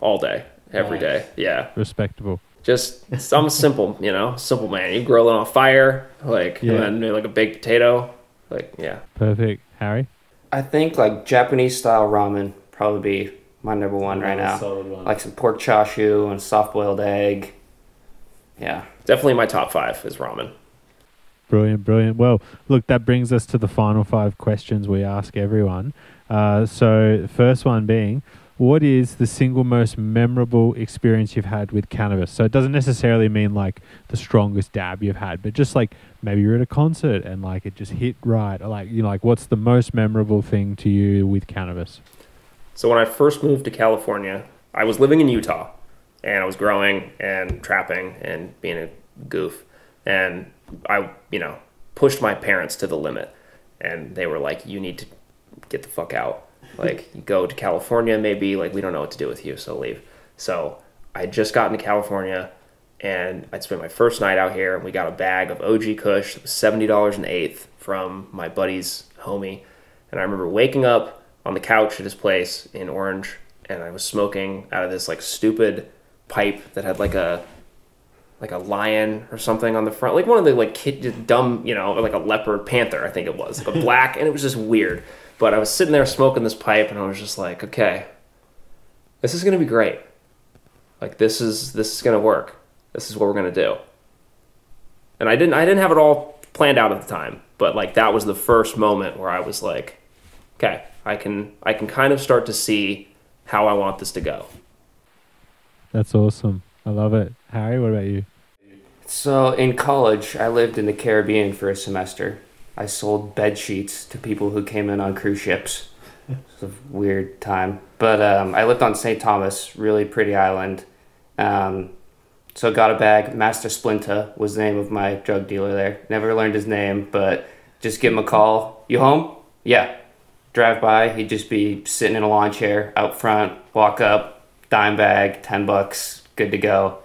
all day, every day. Yeah. Respectable. Just, I'm a simple man. You grill it on fire, like, yeah. And then maybe like a baked potato, like, yeah. Perfect. Harry? I think like Japanese style ramen probably be my number one right now. One. Like some pork chashu and soft boiled egg. Yeah. Definitely my top 5 is ramen. Brilliant. Well, look, that brings us to the final 5 questions we ask everyone. So the first one being, what is the single most memorable experience you've had with cannabis? So it doesn't necessarily mean like the strongest dab you've had, but just like maybe you're at a concert and like it just hit right. Or like, like what's the most memorable thing to you with cannabis? So when I first moved to California, I was living in Utah, and I was growing and trapping and being a goof. And I, pushed my parents to the limit, and they were like, you need to get the fuck out. Like, you go to California, maybe, like, we don't know what to do with you, so leave. So I had just gotten to California, and I'd spent my first night out here, and we got a bag of OG Kush. It was $70 an eighth from my buddy's homie. And I remember waking up on the couch at his place in Orange, and I was smoking out of this like stupid pipe that had like a lion or something on the front, like one of the like dumb, like a leopard panther, I think it was, like a black, and it was just weird. But I was sitting there smoking this pipe, and I was just like, okay, this is gonna be great. Like, this is gonna work. This is what we're gonna do. And I didn't have it all planned out at the time, but like that was the first moment where I was like, okay, I can kind of start to see how I want this to go. That's awesome. I love it. Harry, what about you? So in college, I lived in the Caribbean for a semester. I sold bed sheets to people who came in on cruise ships. It's a weird time. But I lived on St. Thomas, really pretty island. So got a bag. Master Splinter was the name of my drug dealer there. Never learned his name, but just give him a call. You home? Yeah. Drive by, he'd just be sitting in a lawn chair out front, walk up, dime bag, $10, good to go.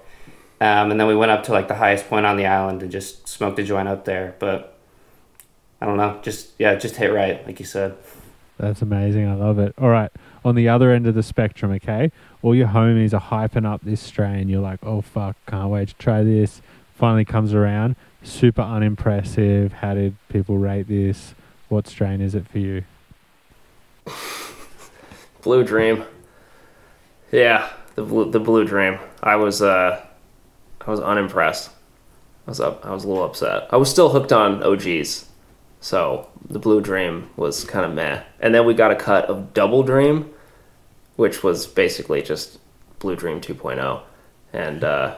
And then we went up to like the highest point on the island and just smoked a joint up there. But I don't know, just hit right, like you said. That's amazing. I love it. All right. On the other end of the spectrum, okay, all your homies are hyping up this strain. You're like, oh, fuck, can't wait to try this. Finally comes around. Super unimpressive. How did people rate this? What strain is it for you? Blue Dream. Yeah, the Blue Dream. I was unimpressed. I was a little upset. I was still hooked on OGs, so the Blue Dream was kind of meh. And then we got a cut of Double Dream, which was basically just Blue Dream 2.0, and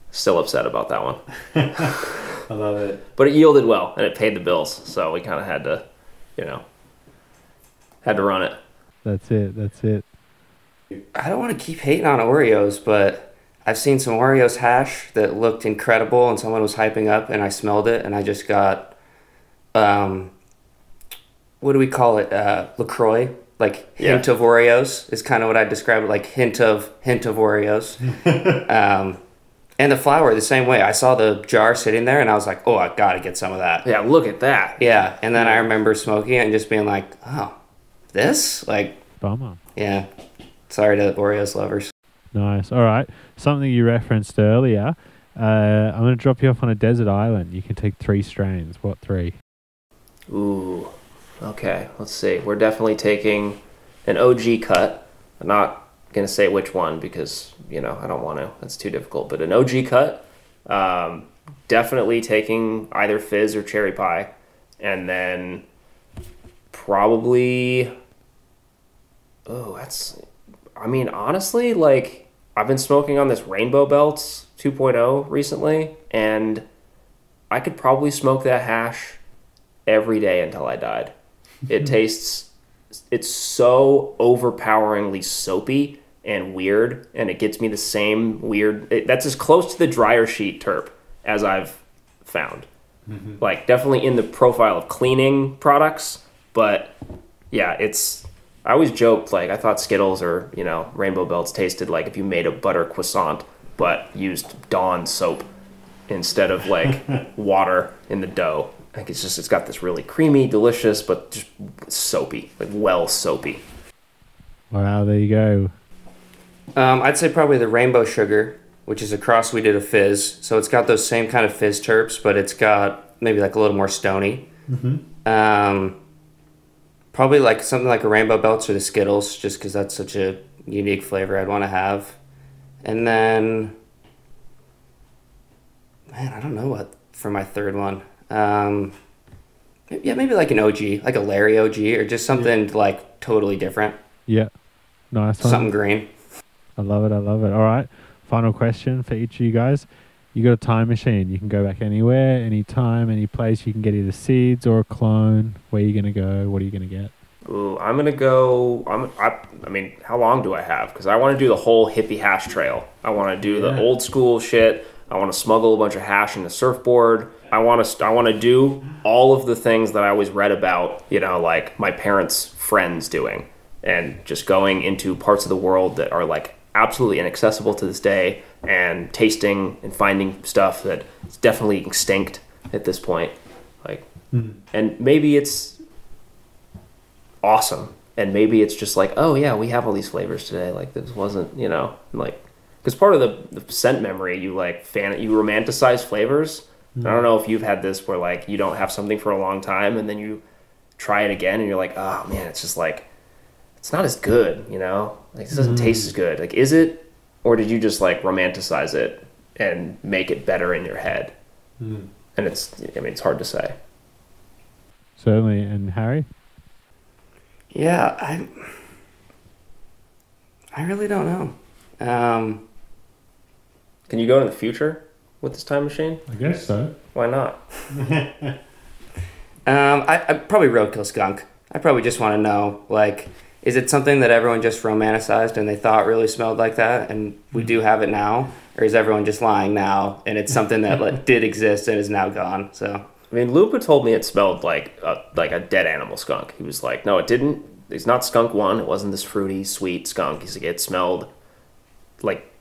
still upset about that one. I love it. But it yielded well, and it paid the bills, so we kind of had to, run it. That's it. I don't want to keep hating on Oreos, but I've seen some Oreos hash that looked incredible and someone was hyping up and I smelled it and I just got, what do we call it? LaCroix, like hint of Oreos is kind of what I describe it, like hint of Oreos. And the flour the same way. I saw the jar sitting there and I was like, oh, I got to get some of that. Yeah, look at that. Yeah, and then I remember smoking it and just being like, oh, this? Like, bummer. Yeah. Sorry to Oreos lovers. Nice. All right. Something you referenced earlier. I'm going to drop you off on a desert island. You can take 3 strains. What 3? Ooh. Okay. Let's see. We're definitely taking an OG cut. I'm not going to say which one because, I don't want to. That's too difficult. But an OG cut. Definitely taking either fizz or cherry pie. And then probably... Oh, honestly, like I've been smoking on this Rainbow Belts 2.0 recently, and I could probably smoke that hash every day until I died. It tastes, it's so overpoweringly soapy and weird, and it gets me the same weird, that's as close to the dryer sheet terp as I've found. Like, definitely in the profile of cleaning products, but yeah, I always joked, like, I thought Skittles or, Rainbow Belts tasted like if you made a butter croissant, but used Dawn soap instead of, like, water in the dough. Like, it's got this really creamy, delicious, but just soapy, like, well soapy. Wow, there you go. I'd say probably the Rainbow Sugar, which is a cross we did of fizz. So it's got those same kind of fizz terps, but it's got maybe like a little more stony. Probably like something like a Rainbow Belts or the Skittles, just because that's such a unique flavor I'd want to have. And then, man, I don't know what for my third one. Yeah, maybe like an OG, like a Larry OG, or just something like totally different. Yeah, nice one. Something green. I love it. All right, final question for each of you guys. You got a time machine. You can go back anywhere, anytime, any place. You can get either seeds or a clone. Where are you going to go? What are you going to get? Ooh, I'm going to go... I mean, how long do I have? Because I want to do the whole hippie hash trail. I want to do the old school shit. I want to smuggle a bunch of hash in the surfboard. I want to do all of the things that I always read about, like my parents' friends doing. And just going into parts of the world that are like absolutely inaccessible to this day, and tasting and finding stuff that is definitely extinct at this point. Like, and maybe it's awesome, and maybe it's just like, oh yeah, we have all these flavors today. Like, this wasn't, like, because part of the scent memory, you romanticize flavors. I don't know if you've had this where like you don't have something for a long time, and then you try it again, and you're like, oh man, it's just like, it's not as good, like this doesn't taste as good. Like, is it? Or did you just like romanticize it and make it better in your head? And it's hard to say. Certainly. And Harry? Yeah, I really don't know. Can you go in the future with this time machine? I guess so. Why not? I probably Roadkill Skunk. I probably just want to know, like, is it something that everyone just romanticized and they thought really smelled like that, and we do have it now? Or is everyone just lying now, and it's something that did exist and is now gone? So, I mean, Lupa told me it smelled like a dead animal skunk. He was like, no, it didn't. It's not skunk one. It wasn't this fruity, sweet skunk. He's like, it smelled like,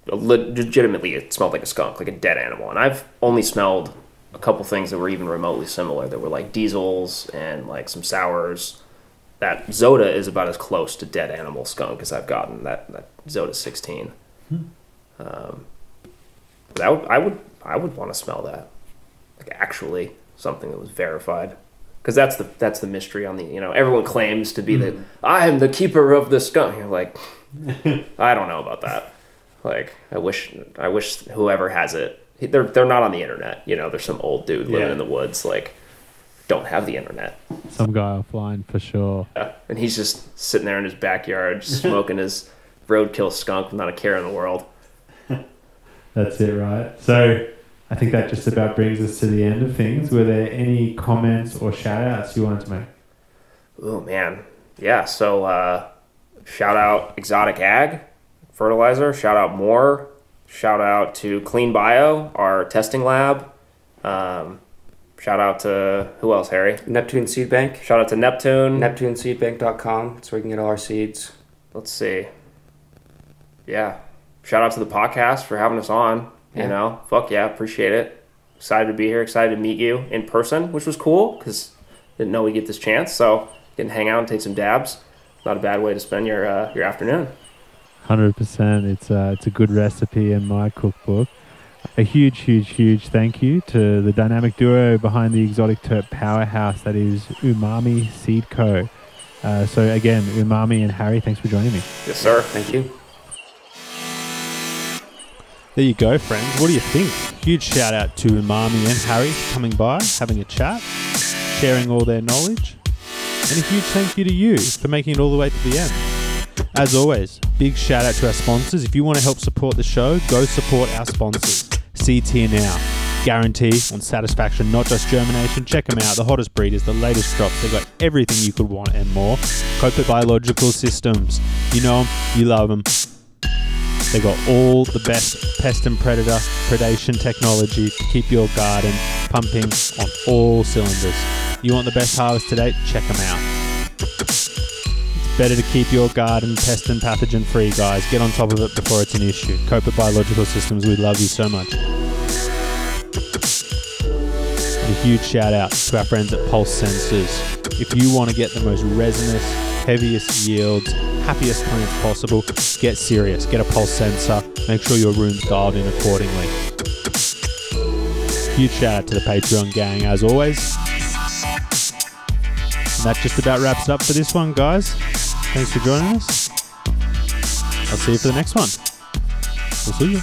legitimately, it smelled like a skunk, like a dead animal. And I've only smelled a couple things that were even remotely similar. There were like diesels and like some sours. That Zoda is about as close to dead animal skunk as I've gotten. That Zoda 16. I would want to smell that, like actually something that was verified, because that's the mystery on the everyone claims to be I am the keeper of the skunk. You're like, I don't know about that. Like, I wish whoever has it, they're not on the internet. There's some old dude living in the woods, like, don't have the internet. Some guy offline for sure. Yeah. And he's just sitting there in his backyard smoking his roadkill skunk with not a care in the world. That's it, right? So I think that just about brings us to the end of things. Were there any comments or shout outs you wanted to make? Oh man. Yeah, so shout out Exotic Ag Fertilizer, shout out Moore, shout out to Clean Bio, our testing lab. Shout out to, who else, Harry? Neptune Seed Bank. Shout out to Neptune. NeptuneSeedBank.com. That's where you can get all our seeds. Let's see. Yeah. Shout out to the podcast for having us on. Yeah. Fuck yeah, appreciate it. Excited to be here. Excited to meet you in person, which was cool because didn't know we'd get this chance. So getting to hang out and take some dabs. Not a bad way to spend your afternoon. 100%. It's a good recipe in my cookbook. A huge thank you to the dynamic duo behind the exotic terp powerhouse that is Umami Seed Co. So again, Umami and Harry, thanks for joining me. Yes, sir. Thank you. There you go, friends. What do you think? Huge shout out to Umami and Harry for coming by, having a chat, sharing all their knowledge. And a huge thank you to you for making it all the way to the end. As always, big shout out to our sponsors. If you want to help support the show, go support our sponsors. Seeds here now. Guarantee on satisfaction, not just germination. Check them out. The hottest breeders, the latest drops. They've got everything you could want and more. Copit Biological Systems. You know them, you love them. They got all the best pest and predator predation technology to keep your garden pumping on all cylinders. You want the best harvest to date? Check them out. It's better to keep your garden pest and pathogen free, guys. Get on top of it before it's an issue. Copit Biological Systems, we love you so much. And a huge shout out to our friends at Pulse Sensors. If you want to get the most resinous, heaviest yields, happiest plants possible, get serious. Get a pulse sensor. Make sure your room's dialed in accordingly. Huge shout out to the Patreon gang as always. And that just about wraps it up for this one, guys. Thanks for joining us. I'll see you for the next one. We'll see you.